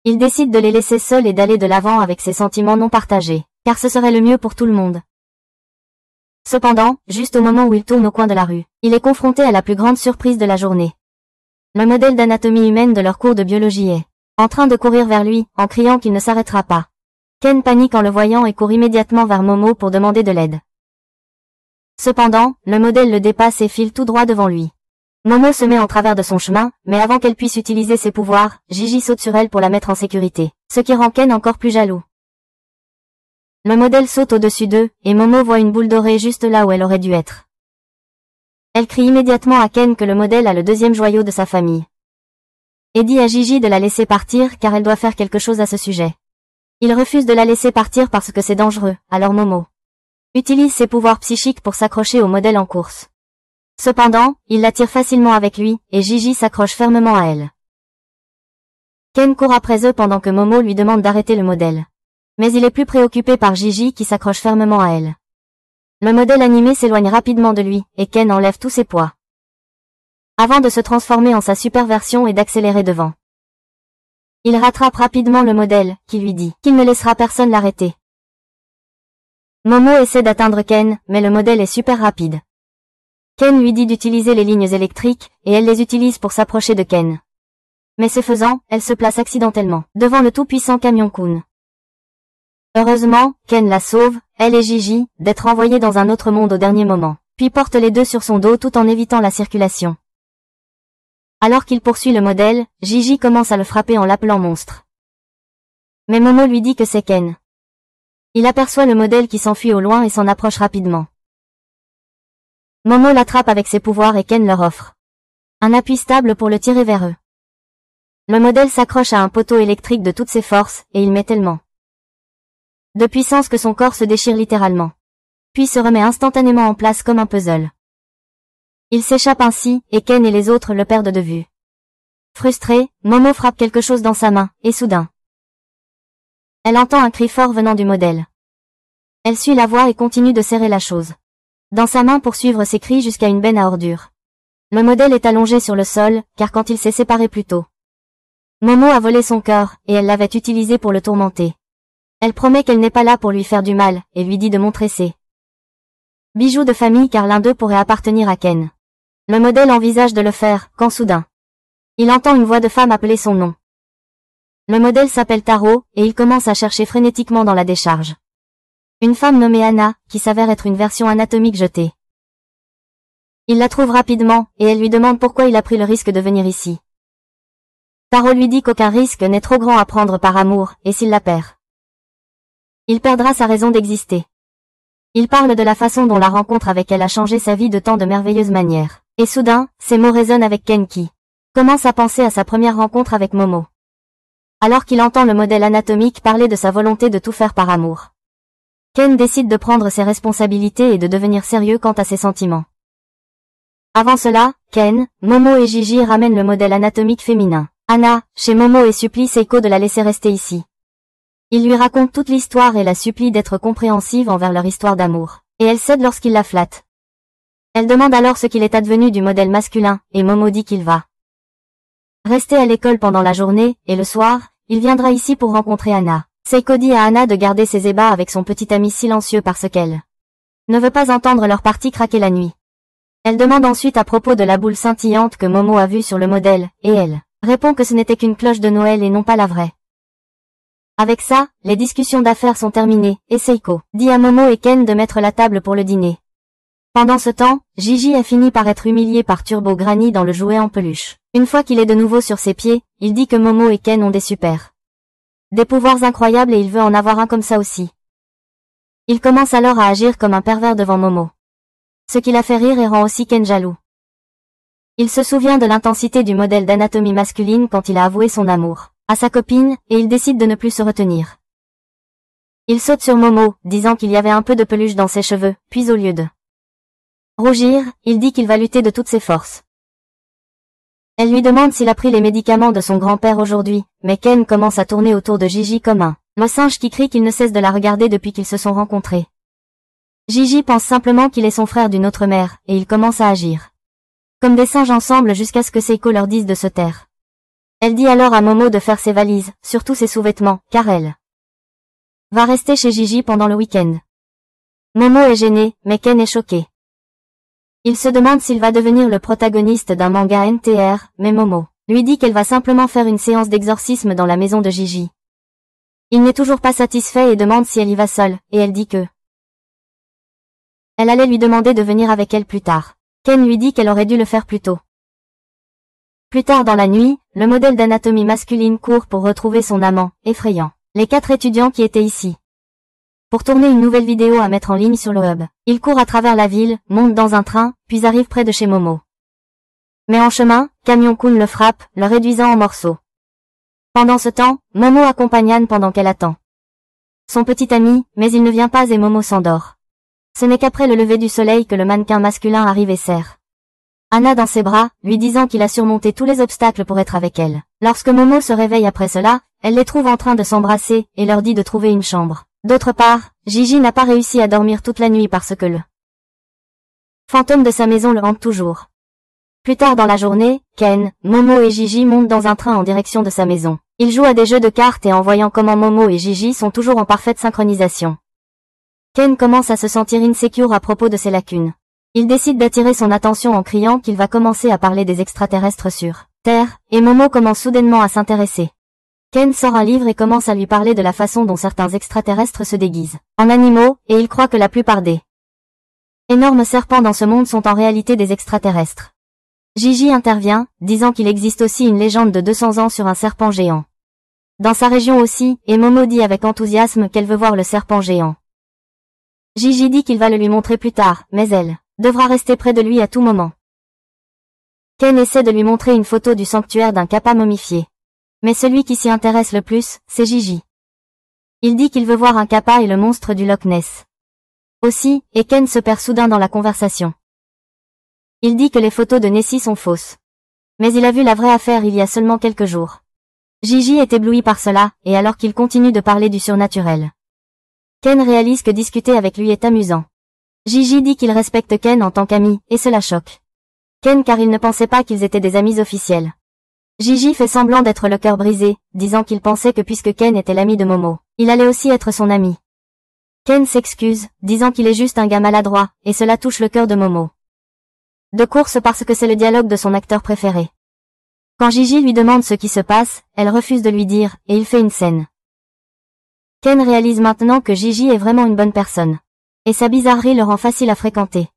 Il décide de les laisser seuls et d'aller de l'avant avec ses sentiments non partagés, car ce serait le mieux pour tout le monde. Cependant, juste au moment où il tourne au coin de la rue, il est confronté à la plus grande surprise de la journée. Le modèle d'anatomie humaine de leur cours de biologie est en train de courir vers lui, en criant qu'il ne s'arrêtera pas. Ken panique en le voyant et court immédiatement vers Momo pour demander de l'aide. Cependant, le modèle le dépasse et file tout droit devant lui. Momo se met en travers de son chemin, mais avant qu'elle puisse utiliser ses pouvoirs, Gigi saute sur elle pour la mettre en sécurité, ce qui rend Ken encore plus jaloux. Le modèle saute au-dessus d'eux, et Momo voit une boule dorée juste là où elle aurait dû être. Elle crie immédiatement à Ken que le modèle a le deuxième joyau de sa famille. Et dit à Gigi de la laisser partir car elle doit faire quelque chose à ce sujet. Il refuse de la laisser partir parce que c'est dangereux, alors Momo utilise ses pouvoirs psychiques pour s'accrocher au modèle en course. Cependant, il la tire facilement avec lui, et Gigi s'accroche fermement à elle. Ken court après eux pendant que Momo lui demande d'arrêter le modèle. Mais il est plus préoccupé par Gigi qui s'accroche fermement à elle. Le modèle animé s'éloigne rapidement de lui, et Ken enlève tous ses poids. Avant de se transformer en sa super version et d'accélérer devant. Il rattrape rapidement le modèle, qui lui dit qu'il ne laissera personne l'arrêter. Momo essaie d'atteindre Ken, mais le modèle est super rapide. Ken lui dit d'utiliser les lignes électriques, et elle les utilise pour s'approcher de Ken. Mais ce faisant, elle se place accidentellement, devant le tout-puissant camion Kun. Heureusement, Ken la sauve, elle et Gigi, d'être envoyés dans un autre monde au dernier moment, puis porte les deux sur son dos tout en évitant la circulation. Alors qu'il poursuit le modèle, Gigi commence à le frapper en l'appelant monstre. Mais Momo lui dit que c'est Ken. Il aperçoit le modèle qui s'enfuit au loin et s'en approche rapidement. Momo l'attrape avec ses pouvoirs et Ken leur offre un appui stable pour le tirer vers eux. Le modèle s'accroche à un poteau électrique de toutes ses forces, et il met tellement de puissance que son corps se déchire littéralement. Puis se remet instantanément en place comme un puzzle. Il s'échappe ainsi, et Ken et les autres le perdent de vue. Frustrée, Momo frappe quelque chose dans sa main, et soudain, elle entend un cri fort venant du modèle. Elle suit la voix et continue de serrer la chose dans sa main pour suivre ses cris jusqu'à une benne à ordures. Le modèle est allongé sur le sol, car quand il s'est séparé plus tôt, Momo a volé son cœur, et elle l'avait utilisé pour le tourmenter. Elle promet qu'elle n'est pas là pour lui faire du mal, et lui dit de montrer ses bijoux de famille car l'un d'eux pourrait appartenir à Ken. Le modèle envisage de le faire, quand soudain, il entend une voix de femme appeler son nom. Le modèle s'appelle Taro, et il commence à chercher frénétiquement dans la décharge une femme nommée Anna, qui s'avère être une version anatomique jetée. Il la trouve rapidement, et elle lui demande pourquoi il a pris le risque de venir ici. Taro lui dit qu'aucun risque n'est trop grand à prendre par amour, et s'il la perd, il perdra sa raison d'exister. Il parle de la façon dont la rencontre avec elle a changé sa vie de tant de merveilleuses manières. Et soudain, ces mots résonnent avec Ken qui commence à penser à sa première rencontre avec Momo. Alors qu'il entend le modèle anatomique parler de sa volonté de tout faire par amour, Ken décide de prendre ses responsabilités et de devenir sérieux quant à ses sentiments. Avant cela, Ken, Momo et Gigi ramènent le modèle anatomique féminin, Anna, chez Momo et supplie Seiko de la laisser rester ici. Il lui raconte toute l'histoire et la supplie d'être compréhensive envers leur histoire d'amour, et elle cède lorsqu'il la flatte. Elle demande alors ce qu'il est advenu du modèle masculin, et Momo dit qu'il va rester à l'école pendant la journée, et le soir, il viendra ici pour rencontrer Anna. Seiko dit à Anna de garder ses ébats avec son petit ami silencieux parce qu'elle ne veut pas entendre leur partie craquer la nuit. Elle demande ensuite à propos de la boule scintillante que Momo a vue sur le modèle, et elle répond que ce n'était qu'une cloche de Noël et non pas la vraie. Avec ça, les discussions d'affaires sont terminées, et Seiko dit à Momo et Ken de mettre la table pour le dîner. Pendant ce temps, Gigi a fini par être humilié par Turbo Granny dans le jouet en peluche. Une fois qu'il est de nouveau sur ses pieds, il dit que Momo et Ken ont des pouvoirs incroyables et il veut en avoir un comme ça aussi. Il commence alors à agir comme un pervers devant Momo. Ce qui la fait rire et rend aussi Ken jaloux. Il se souvient de l'intensité du modèle d'anatomie masculine quand il a avoué son amour à sa copine, et il décide de ne plus se retenir. Il saute sur Momo, disant qu'il y avait un peu de peluche dans ses cheveux, puis au lieu de rougir, il dit qu'il va lutter de toutes ses forces. Elle lui demande s'il a pris les médicaments de son grand-père aujourd'hui, mais Ken commence à tourner autour de Gigi comme un singe qui crie qu'il ne cesse de la regarder depuis qu'ils se sont rencontrés. Gigi pense simplement qu'il est son frère d'une autre mère, et ils commencent à agir comme des singes ensemble jusqu'à ce que Seiko leur dise de se taire. Elle dit alors à Momo de faire ses valises, surtout ses sous-vêtements, car elle va rester chez Gigi pendant le week-end. Momo est gênée, mais Ken est choqué. Il se demande s'il va devenir le protagoniste d'un manga NTR, mais Momo lui dit qu'elle va simplement faire une séance d'exorcisme dans la maison de Gigi. Il n'est toujours pas satisfait et demande si elle y va seule, et elle dit que elle allait lui demander de venir avec elle plus tard. Ken lui dit qu'elle aurait dû le faire plus tôt. Plus tard dans la nuit, le modèle d'anatomie masculine court pour retrouver son amant, effrayant les 4 étudiants qui étaient ici. Pour tourner une nouvelle vidéo à mettre en ligne sur le web, il court à travers la ville, monte dans un train, puis arrive près de chez Momo. Mais en chemin, Camion-kun le frappe, le réduisant en morceaux. Pendant ce temps, Momo accompagne Anne pendant qu'elle attend son petit ami, mais il ne vient pas et Momo s'endort. Ce n'est qu'après le lever du soleil que le mannequin masculin arrive et serre Anna dans ses bras, lui disant qu'il a surmonté tous les obstacles pour être avec elle. Lorsque Momo se réveille après cela, elle les trouve en train de s'embrasser, et leur dit de trouver une chambre. D'autre part, Gigi n'a pas réussi à dormir toute la nuit parce que le fantôme de sa maison le hante toujours. Plus tard dans la journée, Ken, Momo et Gigi montent dans un train en direction de sa maison. Ils jouent à des jeux de cartes et en voyant comment Momo et Gigi sont toujours en parfaite synchronisation, Ken commence à se sentir insécure à propos de ses lacunes. Il décide d'attirer son attention en criant qu'il va commencer à parler des extraterrestres sur Terre, et Momo commence soudainement à s'intéresser. Ken sort un livre et commence à lui parler de la façon dont certains extraterrestres se déguisent en animaux, et il croit que la plupart des énormes serpents dans ce monde sont en réalité des extraterrestres. Gigi intervient, disant qu'il existe aussi une légende de 200 ans sur un serpent géant dans sa région aussi, et Momo dit avec enthousiasme qu'elle veut voir le serpent géant. Gigi dit qu'il va le lui montrer plus tard, mais elle devra rester près de lui à tout moment. Ken essaie de lui montrer une photo du sanctuaire d'un kappa momifié. Mais celui qui s'y intéresse le plus, c'est Gigi. Il dit qu'il veut voir un kappa et le monstre du Loch Ness aussi, et Ken se perd soudain dans la conversation. Il dit que les photos de Nessie sont fausses. Mais il a vu la vraie affaire il y a seulement quelques jours. Gigi est ébloui par cela, et alors qu'il continue de parler du surnaturel, Ken réalise que discuter avec lui est amusant. Gigi dit qu'il respecte Ken en tant qu'ami, et cela choque Ken car il ne pensait pas qu'ils étaient des amis officiels. Gigi fait semblant d'être le cœur brisé, disant qu'il pensait que puisque Ken était l'ami de Momo, il allait aussi être son ami. Ken s'excuse, disant qu'il est juste un gars maladroit, et cela touche le cœur de Momo. De course parce que c'est le dialogue de son acteur préféré. Quand Gigi lui demande ce qui se passe, elle refuse de lui dire, et il fait une scène. Ken réalise maintenant que Gigi est vraiment une bonne personne. Et sa bizarrerie le rend facile à fréquenter.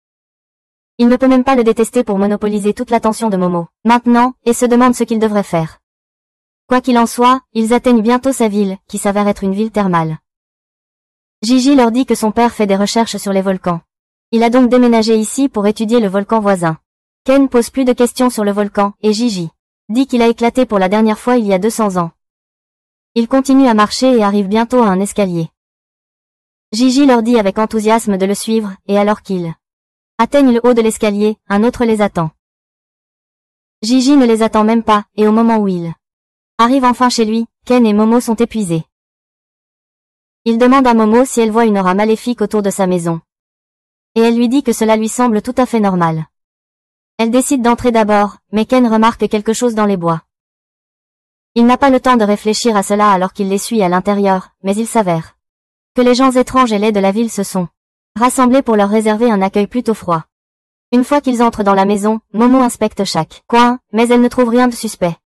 Il ne peut même pas le détester pour monopoliser toute l'attention de Momo, maintenant, et se demande ce qu'il devrait faire. Quoi qu'il en soit, ils atteignent bientôt sa ville, qui s'avère être une ville thermale. Gigi leur dit que son père fait des recherches sur les volcans. Il a donc déménagé ici pour étudier le volcan voisin. Ken pose plus de questions sur le volcan, et Gigi dit qu'il a éclaté pour la dernière fois il y a 200 ans. Il continue à marcher et arrive bientôt à un escalier. Gigi leur dit avec enthousiasme de le suivre, et alors qu'ils atteignent le haut de l'escalier, un autre les attend. Gigi ne les attend même pas, et au moment où ils arrivent enfin chez lui, Ken et Momo sont épuisés. Il demande à Momo si elle voit une aura maléfique autour de sa maison. Et elle lui dit que cela lui semble tout à fait normal. Elle décide d'entrer d'abord, mais Ken remarque quelque chose dans les bois. Il n'a pas le temps de réfléchir à cela alors qu'il les suit à l'intérieur, mais il s'avère que les gens étranges et laids de la ville se sont rassemblés pour leur réserver un accueil plutôt froid. Une fois qu'ils entrent dans la maison, Momo inspecte chaque coin, mais elle ne trouve rien de suspect.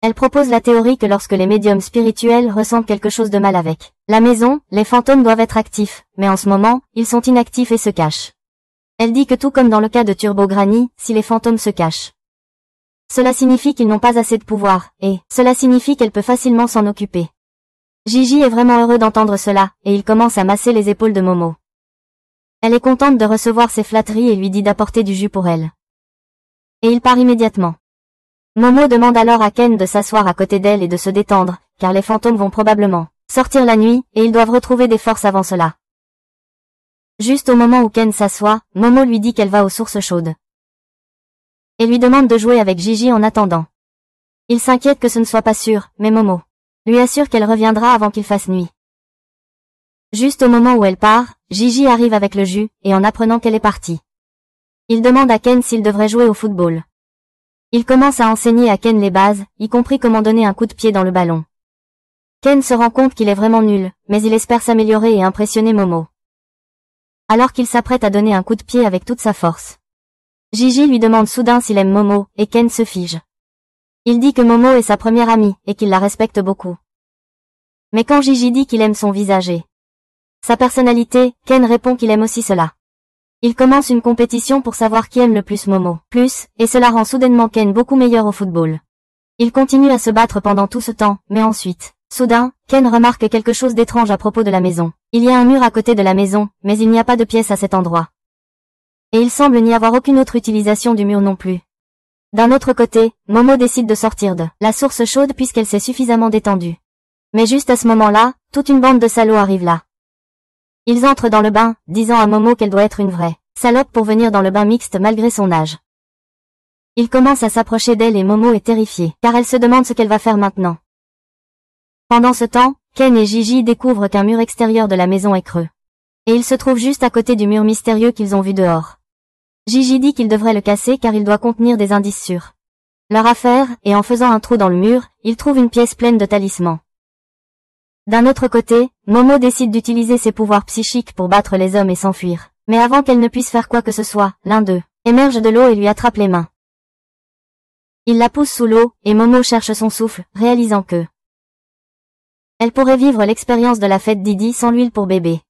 Elle propose la théorie que lorsque les médiums spirituels ressentent quelque chose de mal avec la maison, les fantômes doivent être actifs, mais en ce moment, ils sont inactifs et se cachent. Elle dit que tout comme dans le cas de Turbo Granny, si les fantômes se cachent, cela signifie qu'ils n'ont pas assez de pouvoir, et cela signifie qu'elle peut facilement s'en occuper. Gigi est vraiment heureux d'entendre cela, et il commence à masser les épaules de Momo. Elle est contente de recevoir ses flatteries et lui dit d'apporter du jus pour elle. Et il part immédiatement. Momo demande alors à Ken de s'asseoir à côté d'elle et de se détendre, car les fantômes vont probablement sortir la nuit, et ils doivent retrouver des forces avant cela. Juste au moment où Ken s'assoit, Momo lui dit qu'elle va aux sources chaudes. Et lui demande de jouer avec Gigi en attendant. Il s'inquiète que ce ne soit pas sûr, mais Momo lui assure qu'elle reviendra avant qu'il fasse nuit. Juste au moment où elle part, Gigi arrive avec le jus, et en apprenant qu'elle est partie, il demande à Ken s'il devrait jouer au football. Il commence à enseigner à Ken les bases, y compris comment donner un coup de pied dans le ballon. Ken se rend compte qu'il est vraiment nul, mais il espère s'améliorer et impressionner Momo. Alors qu'il s'apprête à donner un coup de pied avec toute sa force, Gigi lui demande soudain s'il aime Momo, et Ken se fige. Il dit que Momo est sa première amie, et qu'il la respecte beaucoup. Mais quand Gigi dit qu'il aime son visage et sa personnalité, Ken répond qu'il aime aussi cela. Il commence une compétition pour savoir qui aime le plus Momo, et cela rend soudainement Ken beaucoup meilleur au football. Il continue à se battre pendant tout ce temps, mais ensuite, soudain, Ken remarque quelque chose d'étrange à propos de la maison. Il y a un mur à côté de la maison, mais il n'y a pas de pièce à cet endroit. Et il semble n'y avoir aucune autre utilisation du mur non plus. D'un autre côté, Momo décide de sortir de la source chaude puisqu'elle s'est suffisamment détendue. Mais juste à ce moment-là, toute une bande de salauds arrive là. Ils entrent dans le bain, disant à Momo qu'elle doit être une vraie salope pour venir dans le bain mixte malgré son âge. Ils commencent à s'approcher d'elle et Momo est terrifiée, car elle se demande ce qu'elle va faire maintenant. Pendant ce temps, Ken et Gigi découvrent qu'un mur extérieur de la maison est creux. Et il se trouve juste à côté du mur mystérieux qu'ils ont vu dehors. Gigi dit qu'il devrait le casser car il doit contenir des indices sur leur affaire, et en faisant un trou dans le mur, il trouve une pièce pleine de talismans. D'un autre côté, Momo décide d'utiliser ses pouvoirs psychiques pour battre les hommes et s'enfuir. Mais avant qu'elle ne puisse faire quoi que ce soit, l'un d'eux émerge de l'eau et lui attrape les mains. Il la pousse sous l'eau, et Momo cherche son souffle, réalisant que elle pourrait vivre l'expérience de la fête Didi sans l'huile pour bébé.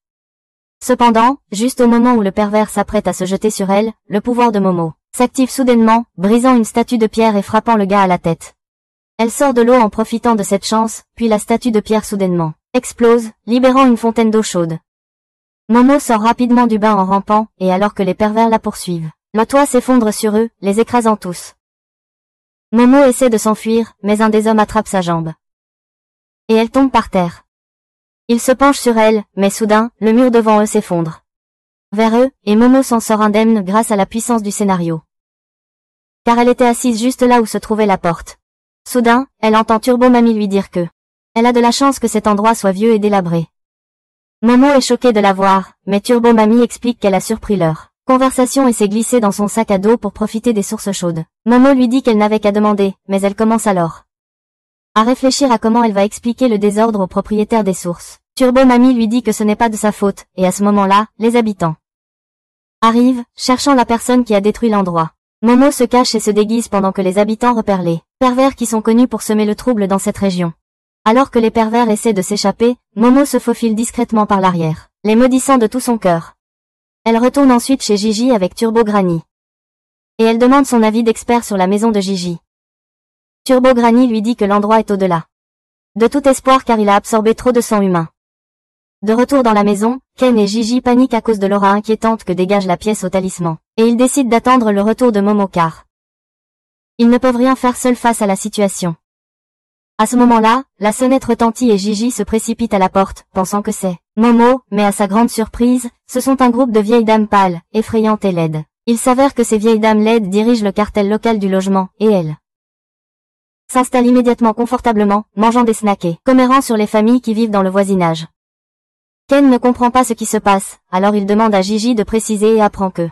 Cependant, juste au moment où le pervers s'apprête à se jeter sur elle, le pouvoir de Momo s'active soudainement, brisant une statue de pierre et frappant le gars à la tête. Elle sort de l'eau en profitant de cette chance, puis la statue de pierre soudainement explose, libérant une fontaine d'eau chaude. Momo sort rapidement du bain en rampant, et alors que les pervers la poursuivent, le toit s'effondre sur eux, les écrasant tous. Momo essaie de s'enfuir, mais un des hommes attrape sa jambe. Et elle tombe par terre. Il se penche sur elle, mais soudain, le mur devant eux s'effondre vers eux, et Momo s'en sort indemne grâce à la puissance du scénario. Car elle était assise juste là où se trouvait la porte. Soudain, elle entend Turbo Mamie lui dire que elle a de la chance que cet endroit soit vieux et délabré. Momo est choquée de la voir, mais Turbo Mamie explique qu'elle a surpris leur conversation et s'est glissée dans son sac à dos pour profiter des sources chaudes. Momo lui dit qu'elle n'avait qu'à demander, mais elle commence alors à réfléchir à comment elle va expliquer le désordre au propriétaire des sources. Turbo Mamie lui dit que ce n'est pas de sa faute, et à ce moment-là, les habitants arrivent, cherchant la personne qui a détruit l'endroit. Momo se cache et se déguise pendant que les habitants repèrent les pervers qui sont connus pour semer le trouble dans cette région. Alors que les pervers essaient de s'échapper, Momo se faufile discrètement par l'arrière, les maudissant de tout son cœur. Elle retourne ensuite chez Gigi avec Turbo Granny. Et elle demande son avis d'expert sur la maison de Gigi. Turbo Granny lui dit que l'endroit est au-delà de tout espoir car il a absorbé trop de sang humain. De retour dans la maison, Ken et Gigi paniquent à cause de l'aura inquiétante que dégage la pièce au talisman, et ils décident d'attendre le retour de Momo car ils ne peuvent rien faire seuls face à la situation. À ce moment-là, la sonnette retentit et Gigi se précipite à la porte, pensant que c'est Momo, mais à sa grande surprise, ce sont un groupe de vieilles dames pâles, effrayantes et laides. Il s'avère que ces vieilles dames laides dirigent le cartel local du logement, et elles s'installent immédiatement confortablement, mangeant des snacks et commérant sur les familles qui vivent dans le voisinage. Ken ne comprend pas ce qui se passe, alors il demande à Gigi de préciser et apprend que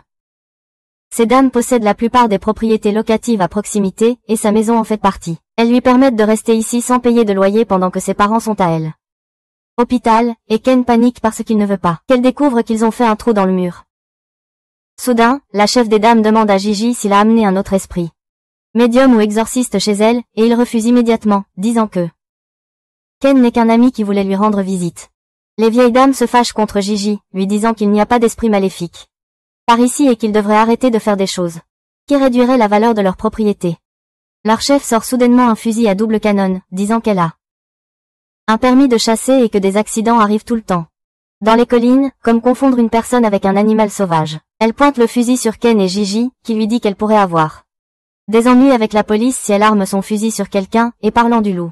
Ces dames possèdent la plupart des propriétés locatives à proximité, et sa maison en fait partie. Elles lui permettent de rester ici sans payer de loyer pendant que ses parents sont à elle. Hôpital, et Ken panique parce qu'il ne veut pas qu'elle découvre qu'ils ont fait un trou dans le mur. Soudain, la chef des dames demande à Gigi s'il a amené un autre esprit, médium ou exorciste chez elle, et il refuse immédiatement, disant que Ken n'est qu'un ami qui voulait lui rendre visite. Les vieilles dames se fâchent contre Gigi, lui disant qu'il n'y a pas d'esprit maléfique par ici et qu'ils devraient arrêter de faire des choses qui réduiraient la valeur de leur propriété. Leur chef sort soudainement un fusil à double canon, disant qu'elle a un permis de chasser et que des accidents arrivent tout le temps dans les collines, comme confondre une personne avec un animal sauvage. Elle pointe le fusil sur Ken et Gigi, qui lui dit qu'elle pourrait avoir des ennuis avec la police si elle arme son fusil sur quelqu'un, et parlant du loup.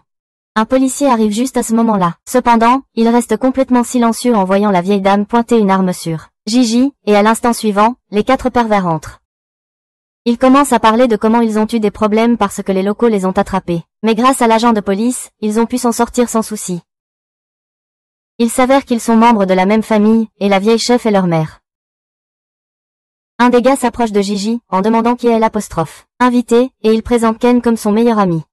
Un policier arrive juste à ce moment-là. Cependant, il reste complètement silencieux en voyant la vieille dame pointer une arme sur Gigi, et à l'instant suivant, les 4 pervers entrent. Ils commencent à parler de comment ils ont eu des problèmes parce que les locaux les ont attrapés. Mais grâce à l'agent de police, ils ont pu s'en sortir sans souci. Il s'avère qu'ils sont membres de la même famille, et la vieille chef est leur mère. Un des gars s'approche de Gigi, en demandant qui est l'apostrophe invité, et il présente Ken comme son meilleur ami.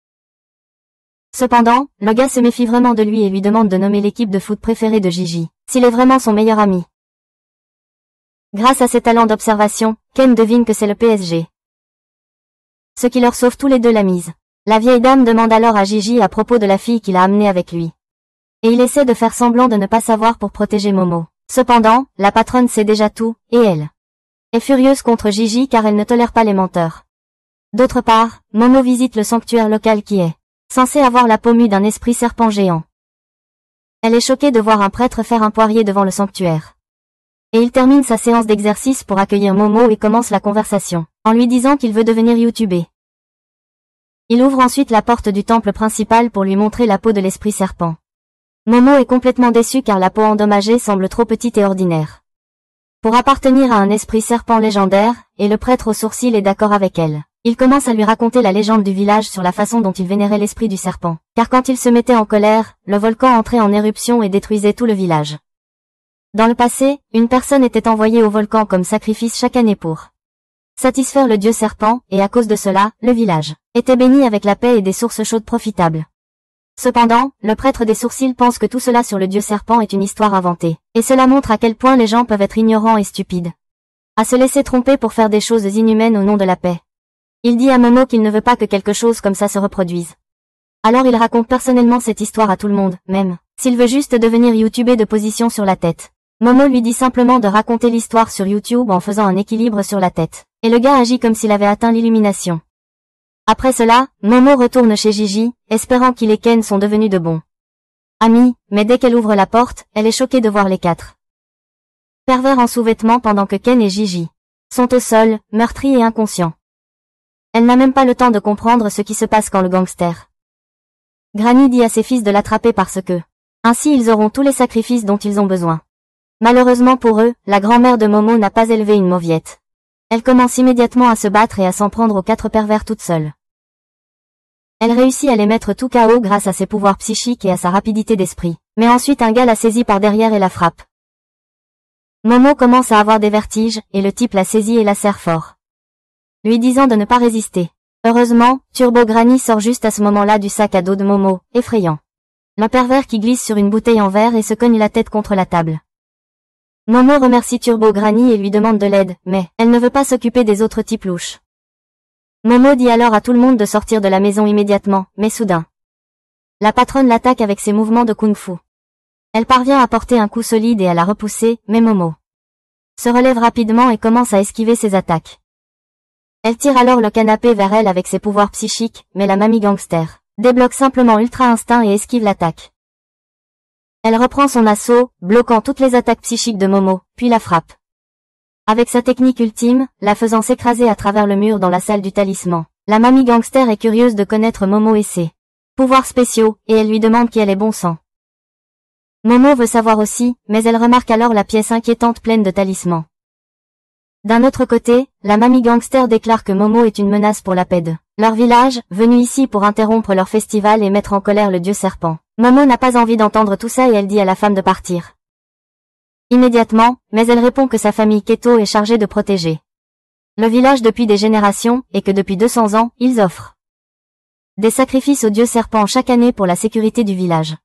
Cependant, le gars se méfie vraiment de lui et lui demande de nommer l'équipe de foot préférée de Gigi, s'il est vraiment son meilleur ami. Grâce à ses talents d'observation, Ken devine que c'est le PSG. Ce qui leur sauve tous les deux la mise. La vieille dame demande alors à Gigi à propos de la fille qu'il a amenée avec lui. Et il essaie de faire semblant de ne pas savoir pour protéger Momo. Cependant, la patronne sait déjà tout, et elle est furieuse contre Gigi car elle ne tolère pas les menteurs. D'autre part, Momo visite le sanctuaire local qui est censé avoir la peau mue d'un esprit serpent géant. Elle est choquée de voir un prêtre faire un poirier devant le sanctuaire. Et il termine sa séance d'exercice pour accueillir Momo et commence la conversation, en lui disant qu'il veut devenir youtubeur. Il ouvre ensuite la porte du temple principal pour lui montrer la peau de l'esprit serpent. Momo est complètement déçue car la peau endommagée semble trop petite et ordinaire pour appartenir à un esprit serpent légendaire, et le prêtre aux sourcils est d'accord avec elle. Il commence à lui raconter la légende du village sur la façon dont il vénérait l'esprit du serpent, car quand il se mettait en colère, le volcan entrait en éruption et détruisait tout le village. Dans le passé, une personne était envoyée au volcan comme sacrifice chaque année pour satisfaire le dieu serpent, et à cause de cela, le village était béni avec la paix et des sources chaudes profitables. Cependant, le prêtre des sourcils pense que tout cela sur le dieu serpent est une histoire inventée, et cela montre à quel point les gens peuvent être ignorants et stupides, à se laisser tromper pour faire des choses inhumaines au nom de la paix. Il dit à Momo qu'il ne veut pas que quelque chose comme ça se reproduise. Alors il raconte personnellement cette histoire à tout le monde, même s'il veut juste devenir youtubeur de position sur la tête. Momo lui dit simplement de raconter l'histoire sur YouTube en faisant un équilibre sur la tête, et le gars agit comme s'il avait atteint l'illumination. Après cela, Momo retourne chez Gigi, espérant qu'il et Ken sont devenus de bons amis, mais dès qu'elle ouvre la porte, elle est choquée de voir les 4 pervers en sous-vêtements pendant que Ken et Gigi sont au sol, meurtris et inconscients. Elle n'a même pas le temps de comprendre ce qui se passe quand le gangster Granny dit à ses fils de l'attraper parce que ainsi ils auront tous les sacrifices dont ils ont besoin. Malheureusement pour eux, la grand-mère de Momo n'a pas élevé une mauviette. Elle commence immédiatement à se battre et à s'en prendre aux 4 pervers toute seule. Elle réussit à les mettre tout KO grâce à ses pouvoirs psychiques et à sa rapidité d'esprit. Mais ensuite un gars la saisit par derrière et la frappe. Momo commence à avoir des vertiges, et le type la saisit et la serre fort, lui disant de ne pas résister. Heureusement, Turbo Granny sort juste à ce moment-là du sac à dos de Momo, effrayant le pervers qui glisse sur une bouteille en verre et se cogne la tête contre la table. Momo remercie Turbo Granny et lui demande de l'aide, mais elle ne veut pas s'occuper des autres types louches. Momo dit alors à tout le monde de sortir de la maison immédiatement, mais soudain, la patronne l'attaque avec ses mouvements de kung-fu. Elle parvient à porter un coup solide et à la repousser, mais Momo se relève rapidement et commence à esquiver ses attaques. Elle tire alors le canapé vers elle avec ses pouvoirs psychiques, mais la mamie gangster débloque simplement Ultra Instinct et esquive l'attaque. Elle reprend son assaut, bloquant toutes les attaques psychiques de Momo, puis la frappe avec sa technique ultime, la faisant s'écraser à travers le mur dans la salle du talisman. La mamie gangster est curieuse de connaître Momo et ses pouvoirs spéciaux, et elle lui demande qui elle est bon sang. Momo veut savoir aussi, mais elle remarque alors la pièce inquiétante pleine de talismans. D'un autre côté, la mamie gangster déclare que Momo est une menace pour la paix de leur village, venu ici pour interrompre leur festival et mettre en colère le dieu serpent. Momo n'a pas envie d'entendre tout ça et elle dit à la femme de partir immédiatement, mais elle répond que sa famille Keto est chargée de protéger le village depuis des générations et que depuis 200 ans, ils offrent des sacrifices aux dieux serpents chaque année pour la sécurité du village.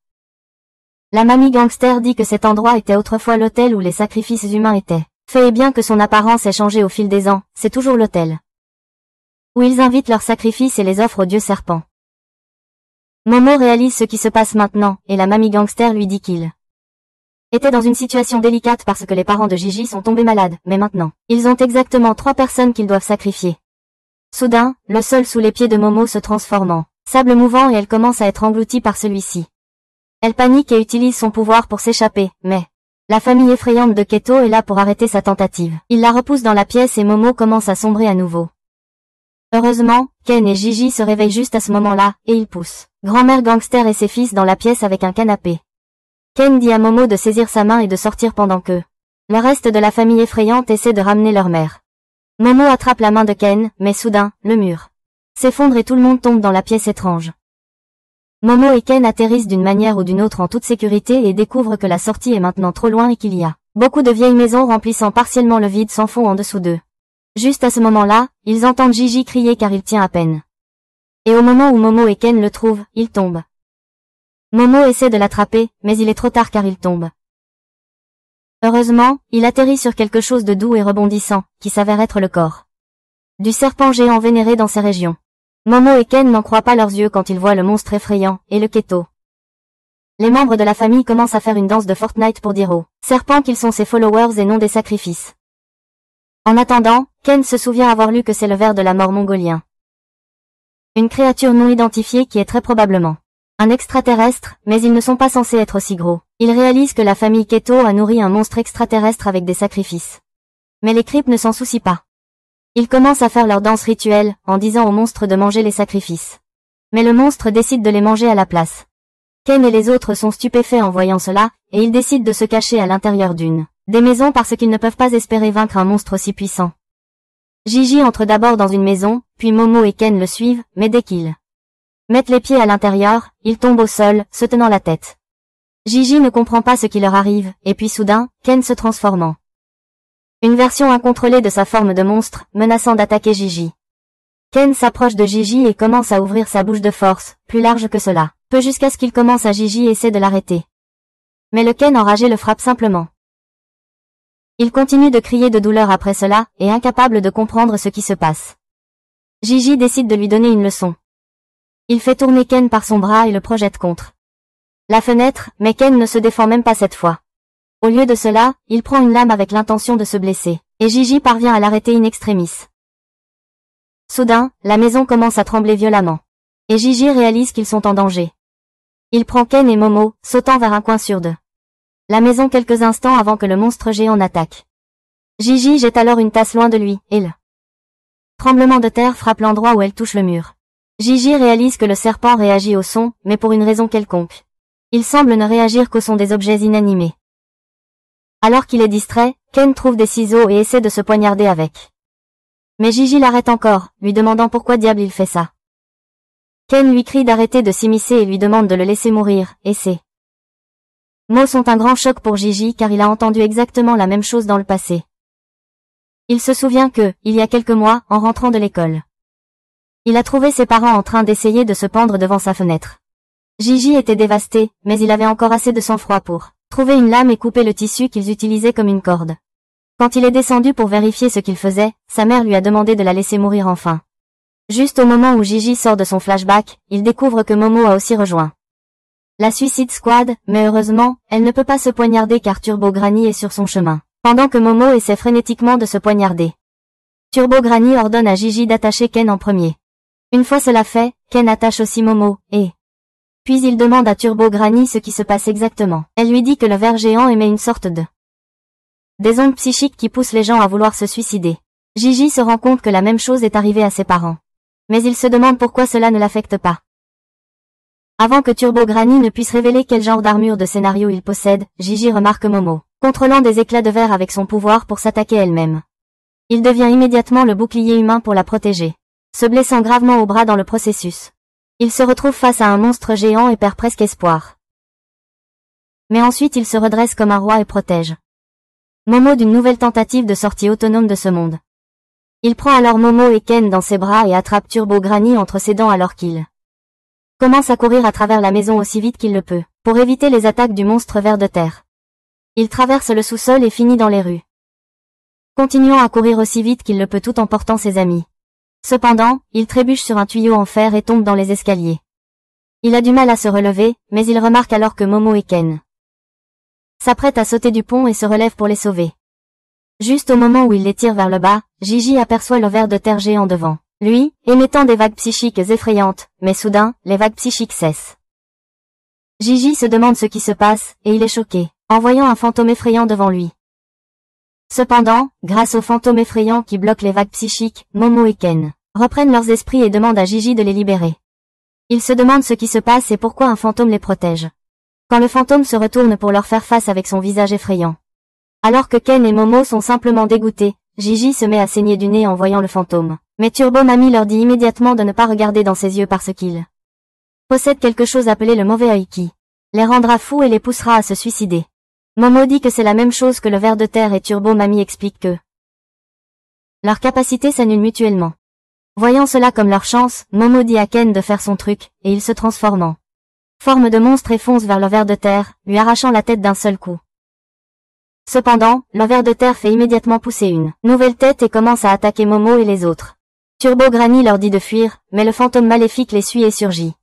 La mamie gangster dit que cet endroit était autrefois l'hôtel où les sacrifices humains étaient faits et bien que son apparence ait changé au fil des ans, c'est toujours l'hôtel où ils invitent leurs sacrifices et les offrent aux dieux serpents. Momo réalise ce qui se passe maintenant, et la mamie gangster lui dit qu'il était dans une situation délicate parce que les parents de Gigi sont tombés malades, mais maintenant, ils ont exactement 3 personnes qu'ils doivent sacrifier. Soudain, le sol sous les pieds de Momo se transforme en sable mouvant et elle commence à être engloutie par celui-ci. Elle panique et utilise son pouvoir pour s'échapper, mais la famille effrayante de Keto est là pour arrêter sa tentative. Il la repousse dans la pièce et Momo commence à sombrer à nouveau. Heureusement, Ken et Gigi se réveillent juste à ce moment-là, et ils poussent grand-mère gangster et ses fils dans la pièce avec un canapé. Ken dit à Momo de saisir sa main et de sortir pendant que le reste de la famille effrayante essaie de ramener leur mère. Momo attrape la main de Ken, mais soudain, le mur s'effondre et tout le monde tombe dans la pièce étrange. Momo et Ken atterrissent d'une manière ou d'une autre en toute sécurité et découvrent que la sortie est maintenant trop loin et qu'il y a beaucoup de vieilles maisons remplissant partiellement le vide sans fond en dessous d'eux. Juste à ce moment-là, ils entendent Gigi crier car il tient à peine. Et au moment où Momo et Ken le trouvent, il tombe. Momo essaie de l'attraper, mais il est trop tard car il tombe. Heureusement, il atterrit sur quelque chose de doux et rebondissant, qui s'avère être le corps du serpent géant vénéré dans ces régions. Momo et Ken n'en croient pas leurs yeux quand ils voient le monstre effrayant, et le Keto. Les membres de la famille commencent à faire une danse de Fortnite pour dire aux serpents qu'ils sont ses followers et non des sacrifices. En attendant, Ken se souvient avoir lu que c'est le ver de la mort mongolien. Une créature non identifiée qui est très probablement un extraterrestre, mais ils ne sont pas censés être aussi gros. Ils réalisent que la famille Keto a nourri un monstre extraterrestre avec des sacrifices. Mais les Crips ne s'en soucient pas. Ils commencent à faire leur danse rituelle, en disant au monstre de manger les sacrifices. Mais le monstre décide de les manger à la place. Ken et les autres sont stupéfaits en voyant cela, et ils décident de se cacher à l'intérieur d'une des maisons parce qu'ils ne peuvent pas espérer vaincre un monstre aussi puissant. Gigi entre d'abord dans une maison, puis Momo et Ken le suivent, mais dès qu'ils mettent les pieds à l'intérieur, ils tombent au sol, se tenant la tête. Gigi ne comprend pas ce qui leur arrive, et puis soudain, Ken se transforme en une version incontrôlée de sa forme de monstre, menaçant d'attaquer Gigi. Ken s'approche de Gigi et commence à ouvrir sa bouche de force, plus large que cela, peu jusqu'à ce qu'il commence à Gigi et essaie de l'arrêter. Mais le Ken enragé le frappe simplement. Il continue de crier de douleur après cela, et incapable de comprendre ce qui se passe. Gigi décide de lui donner une leçon. Il fait tourner Ken par son bras et le projette contre la fenêtre, mais Ken ne se défend même pas cette fois. Au lieu de cela, il prend une lame avec l'intention de se blesser, et Gigi parvient à l'arrêter in extremis. Soudain, la maison commence à trembler violemment. Et Gigi réalise qu'ils sont en danger. Il prend Ken et Momo, sautant vers un coin sûr de la maison quelques instants avant que le monstre géant n'attaque. Gigi jette alors une tasse loin de lui, et le tremblement de terre frappe l'endroit où elle touche le mur. Gigi réalise que le serpent réagit au son, mais pour une raison quelconque. Il semble ne réagir qu'au son des objets inanimés. Alors qu'il est distrait, Ken trouve des ciseaux et essaie de se poignarder avec. Mais Gigi l'arrête encore, lui demandant pourquoi diable il fait ça. Ken lui crie d'arrêter de s'immiscer et lui demande de le laisser mourir, et ses mots sont un grand choc pour Gigi car il a entendu exactement la même chose dans le passé. Il se souvient que, il y a quelques mois, en rentrant de l'école, il a trouvé ses parents en train d'essayer de se pendre devant sa fenêtre. Gigi était dévasté, mais il avait encore assez de sang-froid pour trouver une lame et couper le tissu qu'ils utilisaient comme une corde. Quand il est descendu pour vérifier ce qu'il faisait, sa mère lui a demandé de la laisser mourir enfin. Juste au moment où Gigi sort de son flashback, il découvre que Momo a aussi rejoint la Suicide Squad, mais heureusement, elle ne peut pas se poignarder car Turbo Granny est sur son chemin, pendant que Momo essaie frénétiquement de se poignarder. Turbo Granny ordonne à Gigi d'attacher Ken en premier. Une fois cela fait, Ken attache aussi Momo, et puis il demande à Turbo Granny ce qui se passe exactement. Elle lui dit que le ver géant émet une sorte de des ondes psychiques qui poussent les gens à vouloir se suicider. Gigi se rend compte que la même chose est arrivée à ses parents. Mais il se demande pourquoi cela ne l'affecte pas. Avant que Turbo Granny ne puisse révéler quel genre d'armure de scénario il possède, Gigi remarque Momo, contrôlant des éclats de verre avec son pouvoir pour s'attaquer elle-même. Il devient immédiatement le bouclier humain pour la protéger, se blessant gravement au bras dans le processus. Il se retrouve face à un monstre géant et perd presque espoir. Mais ensuite il se redresse comme un roi et protège Momo d'une nouvelle tentative de sortie autonome de ce monde. Il prend alors Momo et Ken dans ses bras et attrape Turbo Granny entre ses dents alors qu'il commence à courir à travers la maison aussi vite qu'il le peut, pour éviter les attaques du monstre ver de terre. Il traverse le sous-sol et finit dans les rues, continuant à courir aussi vite qu'il le peut tout en portant ses amis. Cependant, il trébuche sur un tuyau en fer et tombe dans les escaliers. Il a du mal à se relever, mais il remarque alors que Momo et Ken s'apprêtent à sauter du pont et se relèvent pour les sauver. Juste au moment où il les tire vers le bas, Gigi aperçoit le ver de terre géant devant lui, émettant des vagues psychiques effrayantes, mais soudain, les vagues psychiques cessent. Gigi se demande ce qui se passe, et il est choqué, en voyant un fantôme effrayant devant lui. Cependant, grâce au fantôme effrayant qui bloque les vagues psychiques, Momo et Ken reprennent leurs esprits et demandent à Gigi de les libérer. Ils se demandent ce qui se passe et pourquoi un fantôme les protège. Quand le fantôme se retourne pour leur faire face avec son visage effrayant. Alors que Ken et Momo sont simplement dégoûtés, Gigi se met à saigner du nez en voyant le fantôme. Mais Turbo Mamie leur dit immédiatement de ne pas regarder dans ses yeux parce qu'il possède quelque chose appelé le mauvais œil qui les rendra fous et les poussera à se suicider. Momo dit que c'est la même chose que le ver de terre et Turbo Mamie explique que leurs capacités s'annulent mutuellement. Voyant cela comme leur chance, Momo dit à Ken de faire son truc, et il se transforme en forme de monstre et fonce vers le ver de terre, lui arrachant la tête d'un seul coup. Cependant, le ver de terre fait immédiatement pousser une nouvelle tête et commence à attaquer Momo et les autres. Turbo Granny leur dit de fuir, mais le fantôme maléfique les suit et surgit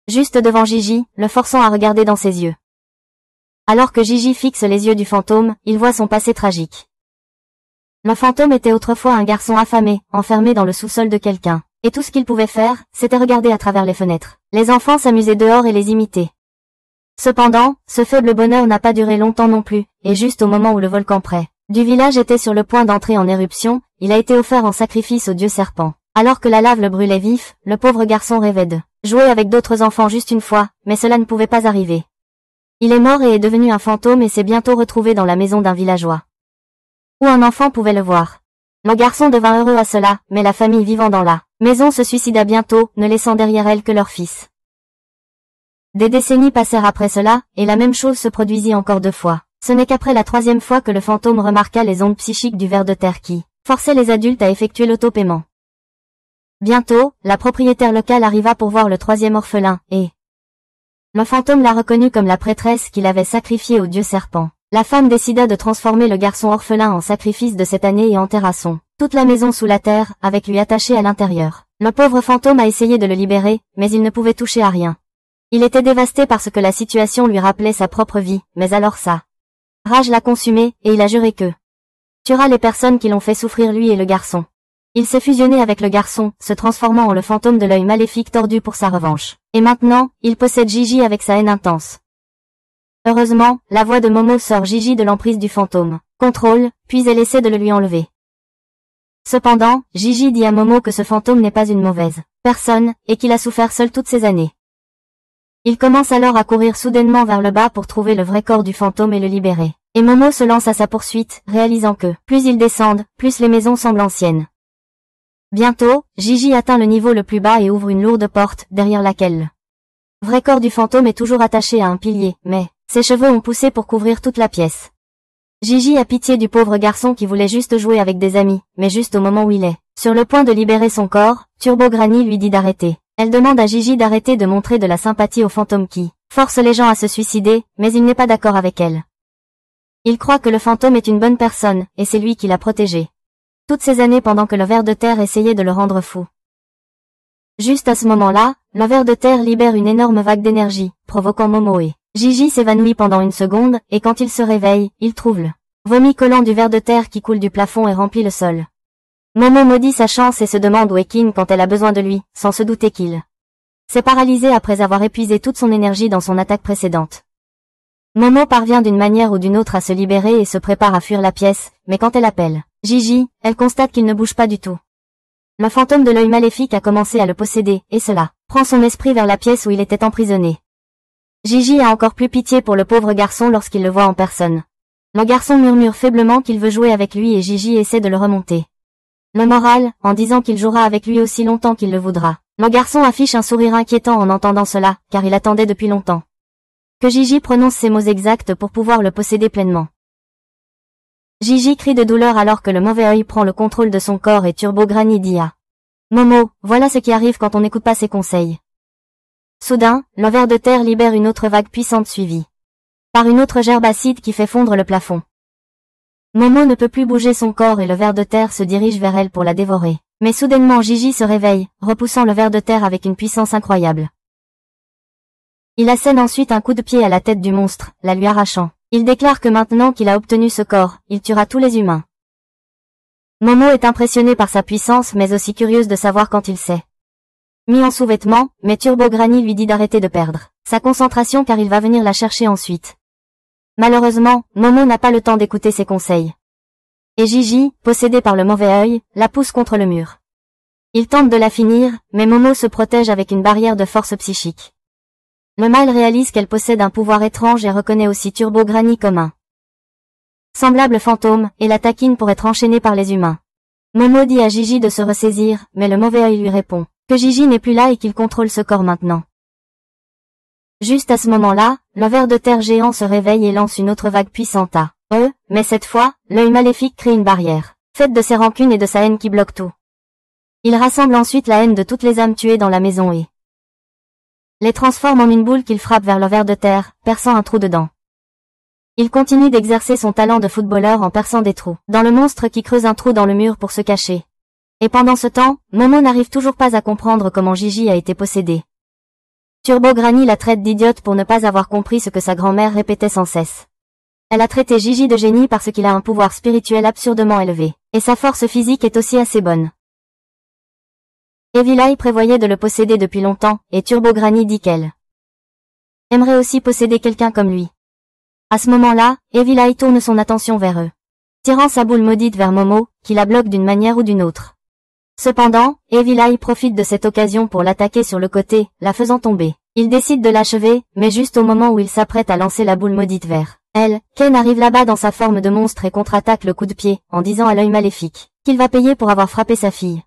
juste devant Gigi, le forçant à regarder dans ses yeux. Alors que Gigi fixe les yeux du fantôme, il voit son passé tragique. Le fantôme était autrefois un garçon affamé, enfermé dans le sous-sol de quelqu'un, et tout ce qu'il pouvait faire, c'était regarder à travers les fenêtres. Les enfants s'amusaient dehors et les imitaient. Cependant, ce faible bonheur n'a pas duré longtemps non plus, et juste au moment où le volcan près du village était sur le point d'entrer en éruption, il a été offert en sacrifice au dieu serpent. Alors que la lave le brûlait vif, le pauvre garçon rêvait de jouer avec d'autres enfants juste une fois, mais cela ne pouvait pas arriver. Il est mort et est devenu un fantôme et s'est bientôt retrouvé dans la maison d'un villageois, où un enfant pouvait le voir. Le garçon devint heureux à cela, mais la famille vivant dans la maison se suicida bientôt, ne laissant derrière elle que leur fils. Des décennies passèrent après cela, et la même chose se produisit encore 2 fois. Ce n'est qu'après la 3e fois que le fantôme remarqua les ondes psychiques du ver de terre qui forçaient les adultes à effectuer l'autopaiement. Bientôt, la propriétaire locale arriva pour voir le 3e orphelin, et le fantôme l'a reconnu comme la prêtresse qu'il avait sacrifiée au dieu serpent. La femme décida de transformer le garçon orphelin en sacrifice de cette année et enterra toute la maison sous la terre, avec lui attaché à l'intérieur. Le pauvre fantôme a essayé de le libérer, mais il ne pouvait toucher à rien. Il était dévasté parce que la situation lui rappelait sa propre vie, mais alors ça rage l'a consumé, et il a juré que tuera les personnes qui l'ont fait souffrir lui et le garçon. Il s'est fusionné avec le garçon, se transformant en le fantôme de l'œil maléfique tordu pour sa revanche. Et maintenant, il possède Gigi avec sa haine intense. Heureusement, la voix de Momo sort Gigi de l'emprise du fantôme. Contrôle, puis elle essaie de le lui enlever. Cependant, Gigi dit à Momo que ce fantôme n'est pas une mauvaise personne, et qu'il a souffert seul toutes ces années. Il commence alors à courir soudainement vers le bas pour trouver le vrai corps du fantôme et le libérer. Et Momo se lance à sa poursuite, réalisant que, plus ils descendent, plus les maisons semblent anciennes. Bientôt, Gigi atteint le niveau le plus bas et ouvre une lourde porte, derrière laquelle le vrai corps du fantôme est toujours attaché à un pilier, mais ses cheveux ont poussé pour couvrir toute la pièce. Gigi a pitié du pauvre garçon qui voulait juste jouer avec des amis, mais juste au moment où il est sur le point de libérer son corps, Turbo Granny lui dit d'arrêter. Elle demande à Gigi d'arrêter de montrer de la sympathie au fantôme qui force les gens à se suicider, mais il n'est pas d'accord avec elle. Il croit que le fantôme est une bonne personne, et c'est lui qui l'a protégé. Toutes ces années pendant que le ver de terre essayait de le rendre fou. Juste à ce moment-là, le ver de terre libère une énorme vague d'énergie, provoquant Momo et Gigi s'évanouit pendant une seconde, et quand il se réveille, il trouve le vomi collant du ver de terre qui coule du plafond et remplit le sol. Momo maudit sa chance et se demande où est Kin quand elle a besoin de lui, sans se douter qu'il s'est paralysé après avoir épuisé toute son énergie dans son attaque précédente. Momo parvient d'une manière ou d'une autre à se libérer et se prépare à fuir la pièce, mais quand elle appelle Gigi, elle constate qu'il ne bouge pas du tout. Le fantôme de l'œil maléfique a commencé à le posséder, et cela prend son esprit vers la pièce où il était emprisonné. Gigi a encore plus pitié pour le pauvre garçon lorsqu'il le voit en personne. Le garçon murmure faiblement qu'il veut jouer avec lui et Gigi essaie de le remonter le moral, en disant qu'il jouera avec lui aussi longtemps qu'il le voudra. Le garçon affiche un sourire inquiétant en entendant cela, car il attendait depuis longtemps que Gigi prononce ces mots exacts pour pouvoir le posséder pleinement. Gigi crie de douleur alors que le mauvais œil prend le contrôle de son corps et Turbo Granny dit à Momo, voilà ce qui arrive quand on n'écoute pas ses conseils. Soudain, le ver de terre libère une autre vague puissante suivie par une autre gerbe acide qui fait fondre le plafond. Momo ne peut plus bouger son corps et le ver de terre se dirige vers elle pour la dévorer. Mais soudainement Gigi se réveille, repoussant le ver de terre avec une puissance incroyable. Il assène ensuite un coup de pied à la tête du monstre, la lui arrachant. Il déclare que maintenant qu'il a obtenu ce corps, il tuera tous les humains. Momo est impressionnée par sa puissance mais aussi curieuse de savoir quand il s'est mis en sous-vêtements, mais Turbo Granny lui dit d'arrêter de perdre sa concentration car il va venir la chercher ensuite. Malheureusement, Momo n'a pas le temps d'écouter ses conseils. Et Gigi, possédé par le mauvais œil, la pousse contre le mur. Il tente de la finir, mais Momo se protège avec une barrière de force psychique. Le mâle réalise qu'elle possède un pouvoir étrange et reconnaît aussi Turbo Granny comme un semblable fantôme, et la taquine pour être enchaînée par les humains. Momo dit à Gigi de se ressaisir, mais le mauvais œil lui répond que Gigi n'est plus là et qu'il contrôle ce corps maintenant. Juste à ce moment-là, le ver de terre géant se réveille et lance une autre vague puissante à eux, mais cette fois, l'œil maléfique crée une barrière, faite de ses rancunes et de sa haine qui bloque tout. Il rassemble ensuite la haine de toutes les âmes tuées dans la maison et les transforme en une boule qu'il frappe vers le ver de terre, perçant un trou dedans. Il continue d'exercer son talent de footballeur en perçant des trous dans le monstre qui creuse un trou dans le mur pour se cacher. Et pendant ce temps, Momo n'arrive toujours pas à comprendre comment Gigi a été possédée. Turbo Granny la traite d'idiote pour ne pas avoir compris ce que sa grand-mère répétait sans cesse. Elle a traité Gigi de génie parce qu'il a un pouvoir spirituel absurdement élevé, et sa force physique est aussi assez bonne. Evil Eye prévoyait de le posséder depuis longtemps, et Turbo Granny dit qu'elle aimerait aussi posséder quelqu'un comme lui. À ce moment-là, Evil Eye tourne son attention vers eux, tirant sa boule maudite vers Momo, qui la bloque d'une manière ou d'une autre. Cependant, Evil Eye profite de cette occasion pour l'attaquer sur le côté, la faisant tomber. Il décide de l'achever, mais juste au moment où il s'apprête à lancer la boule maudite vers elle, Ken arrive là-bas dans sa forme de monstre et contre-attaque le coup de pied, en disant à l'œil maléfique qu'il va payer pour avoir frappé sa fille.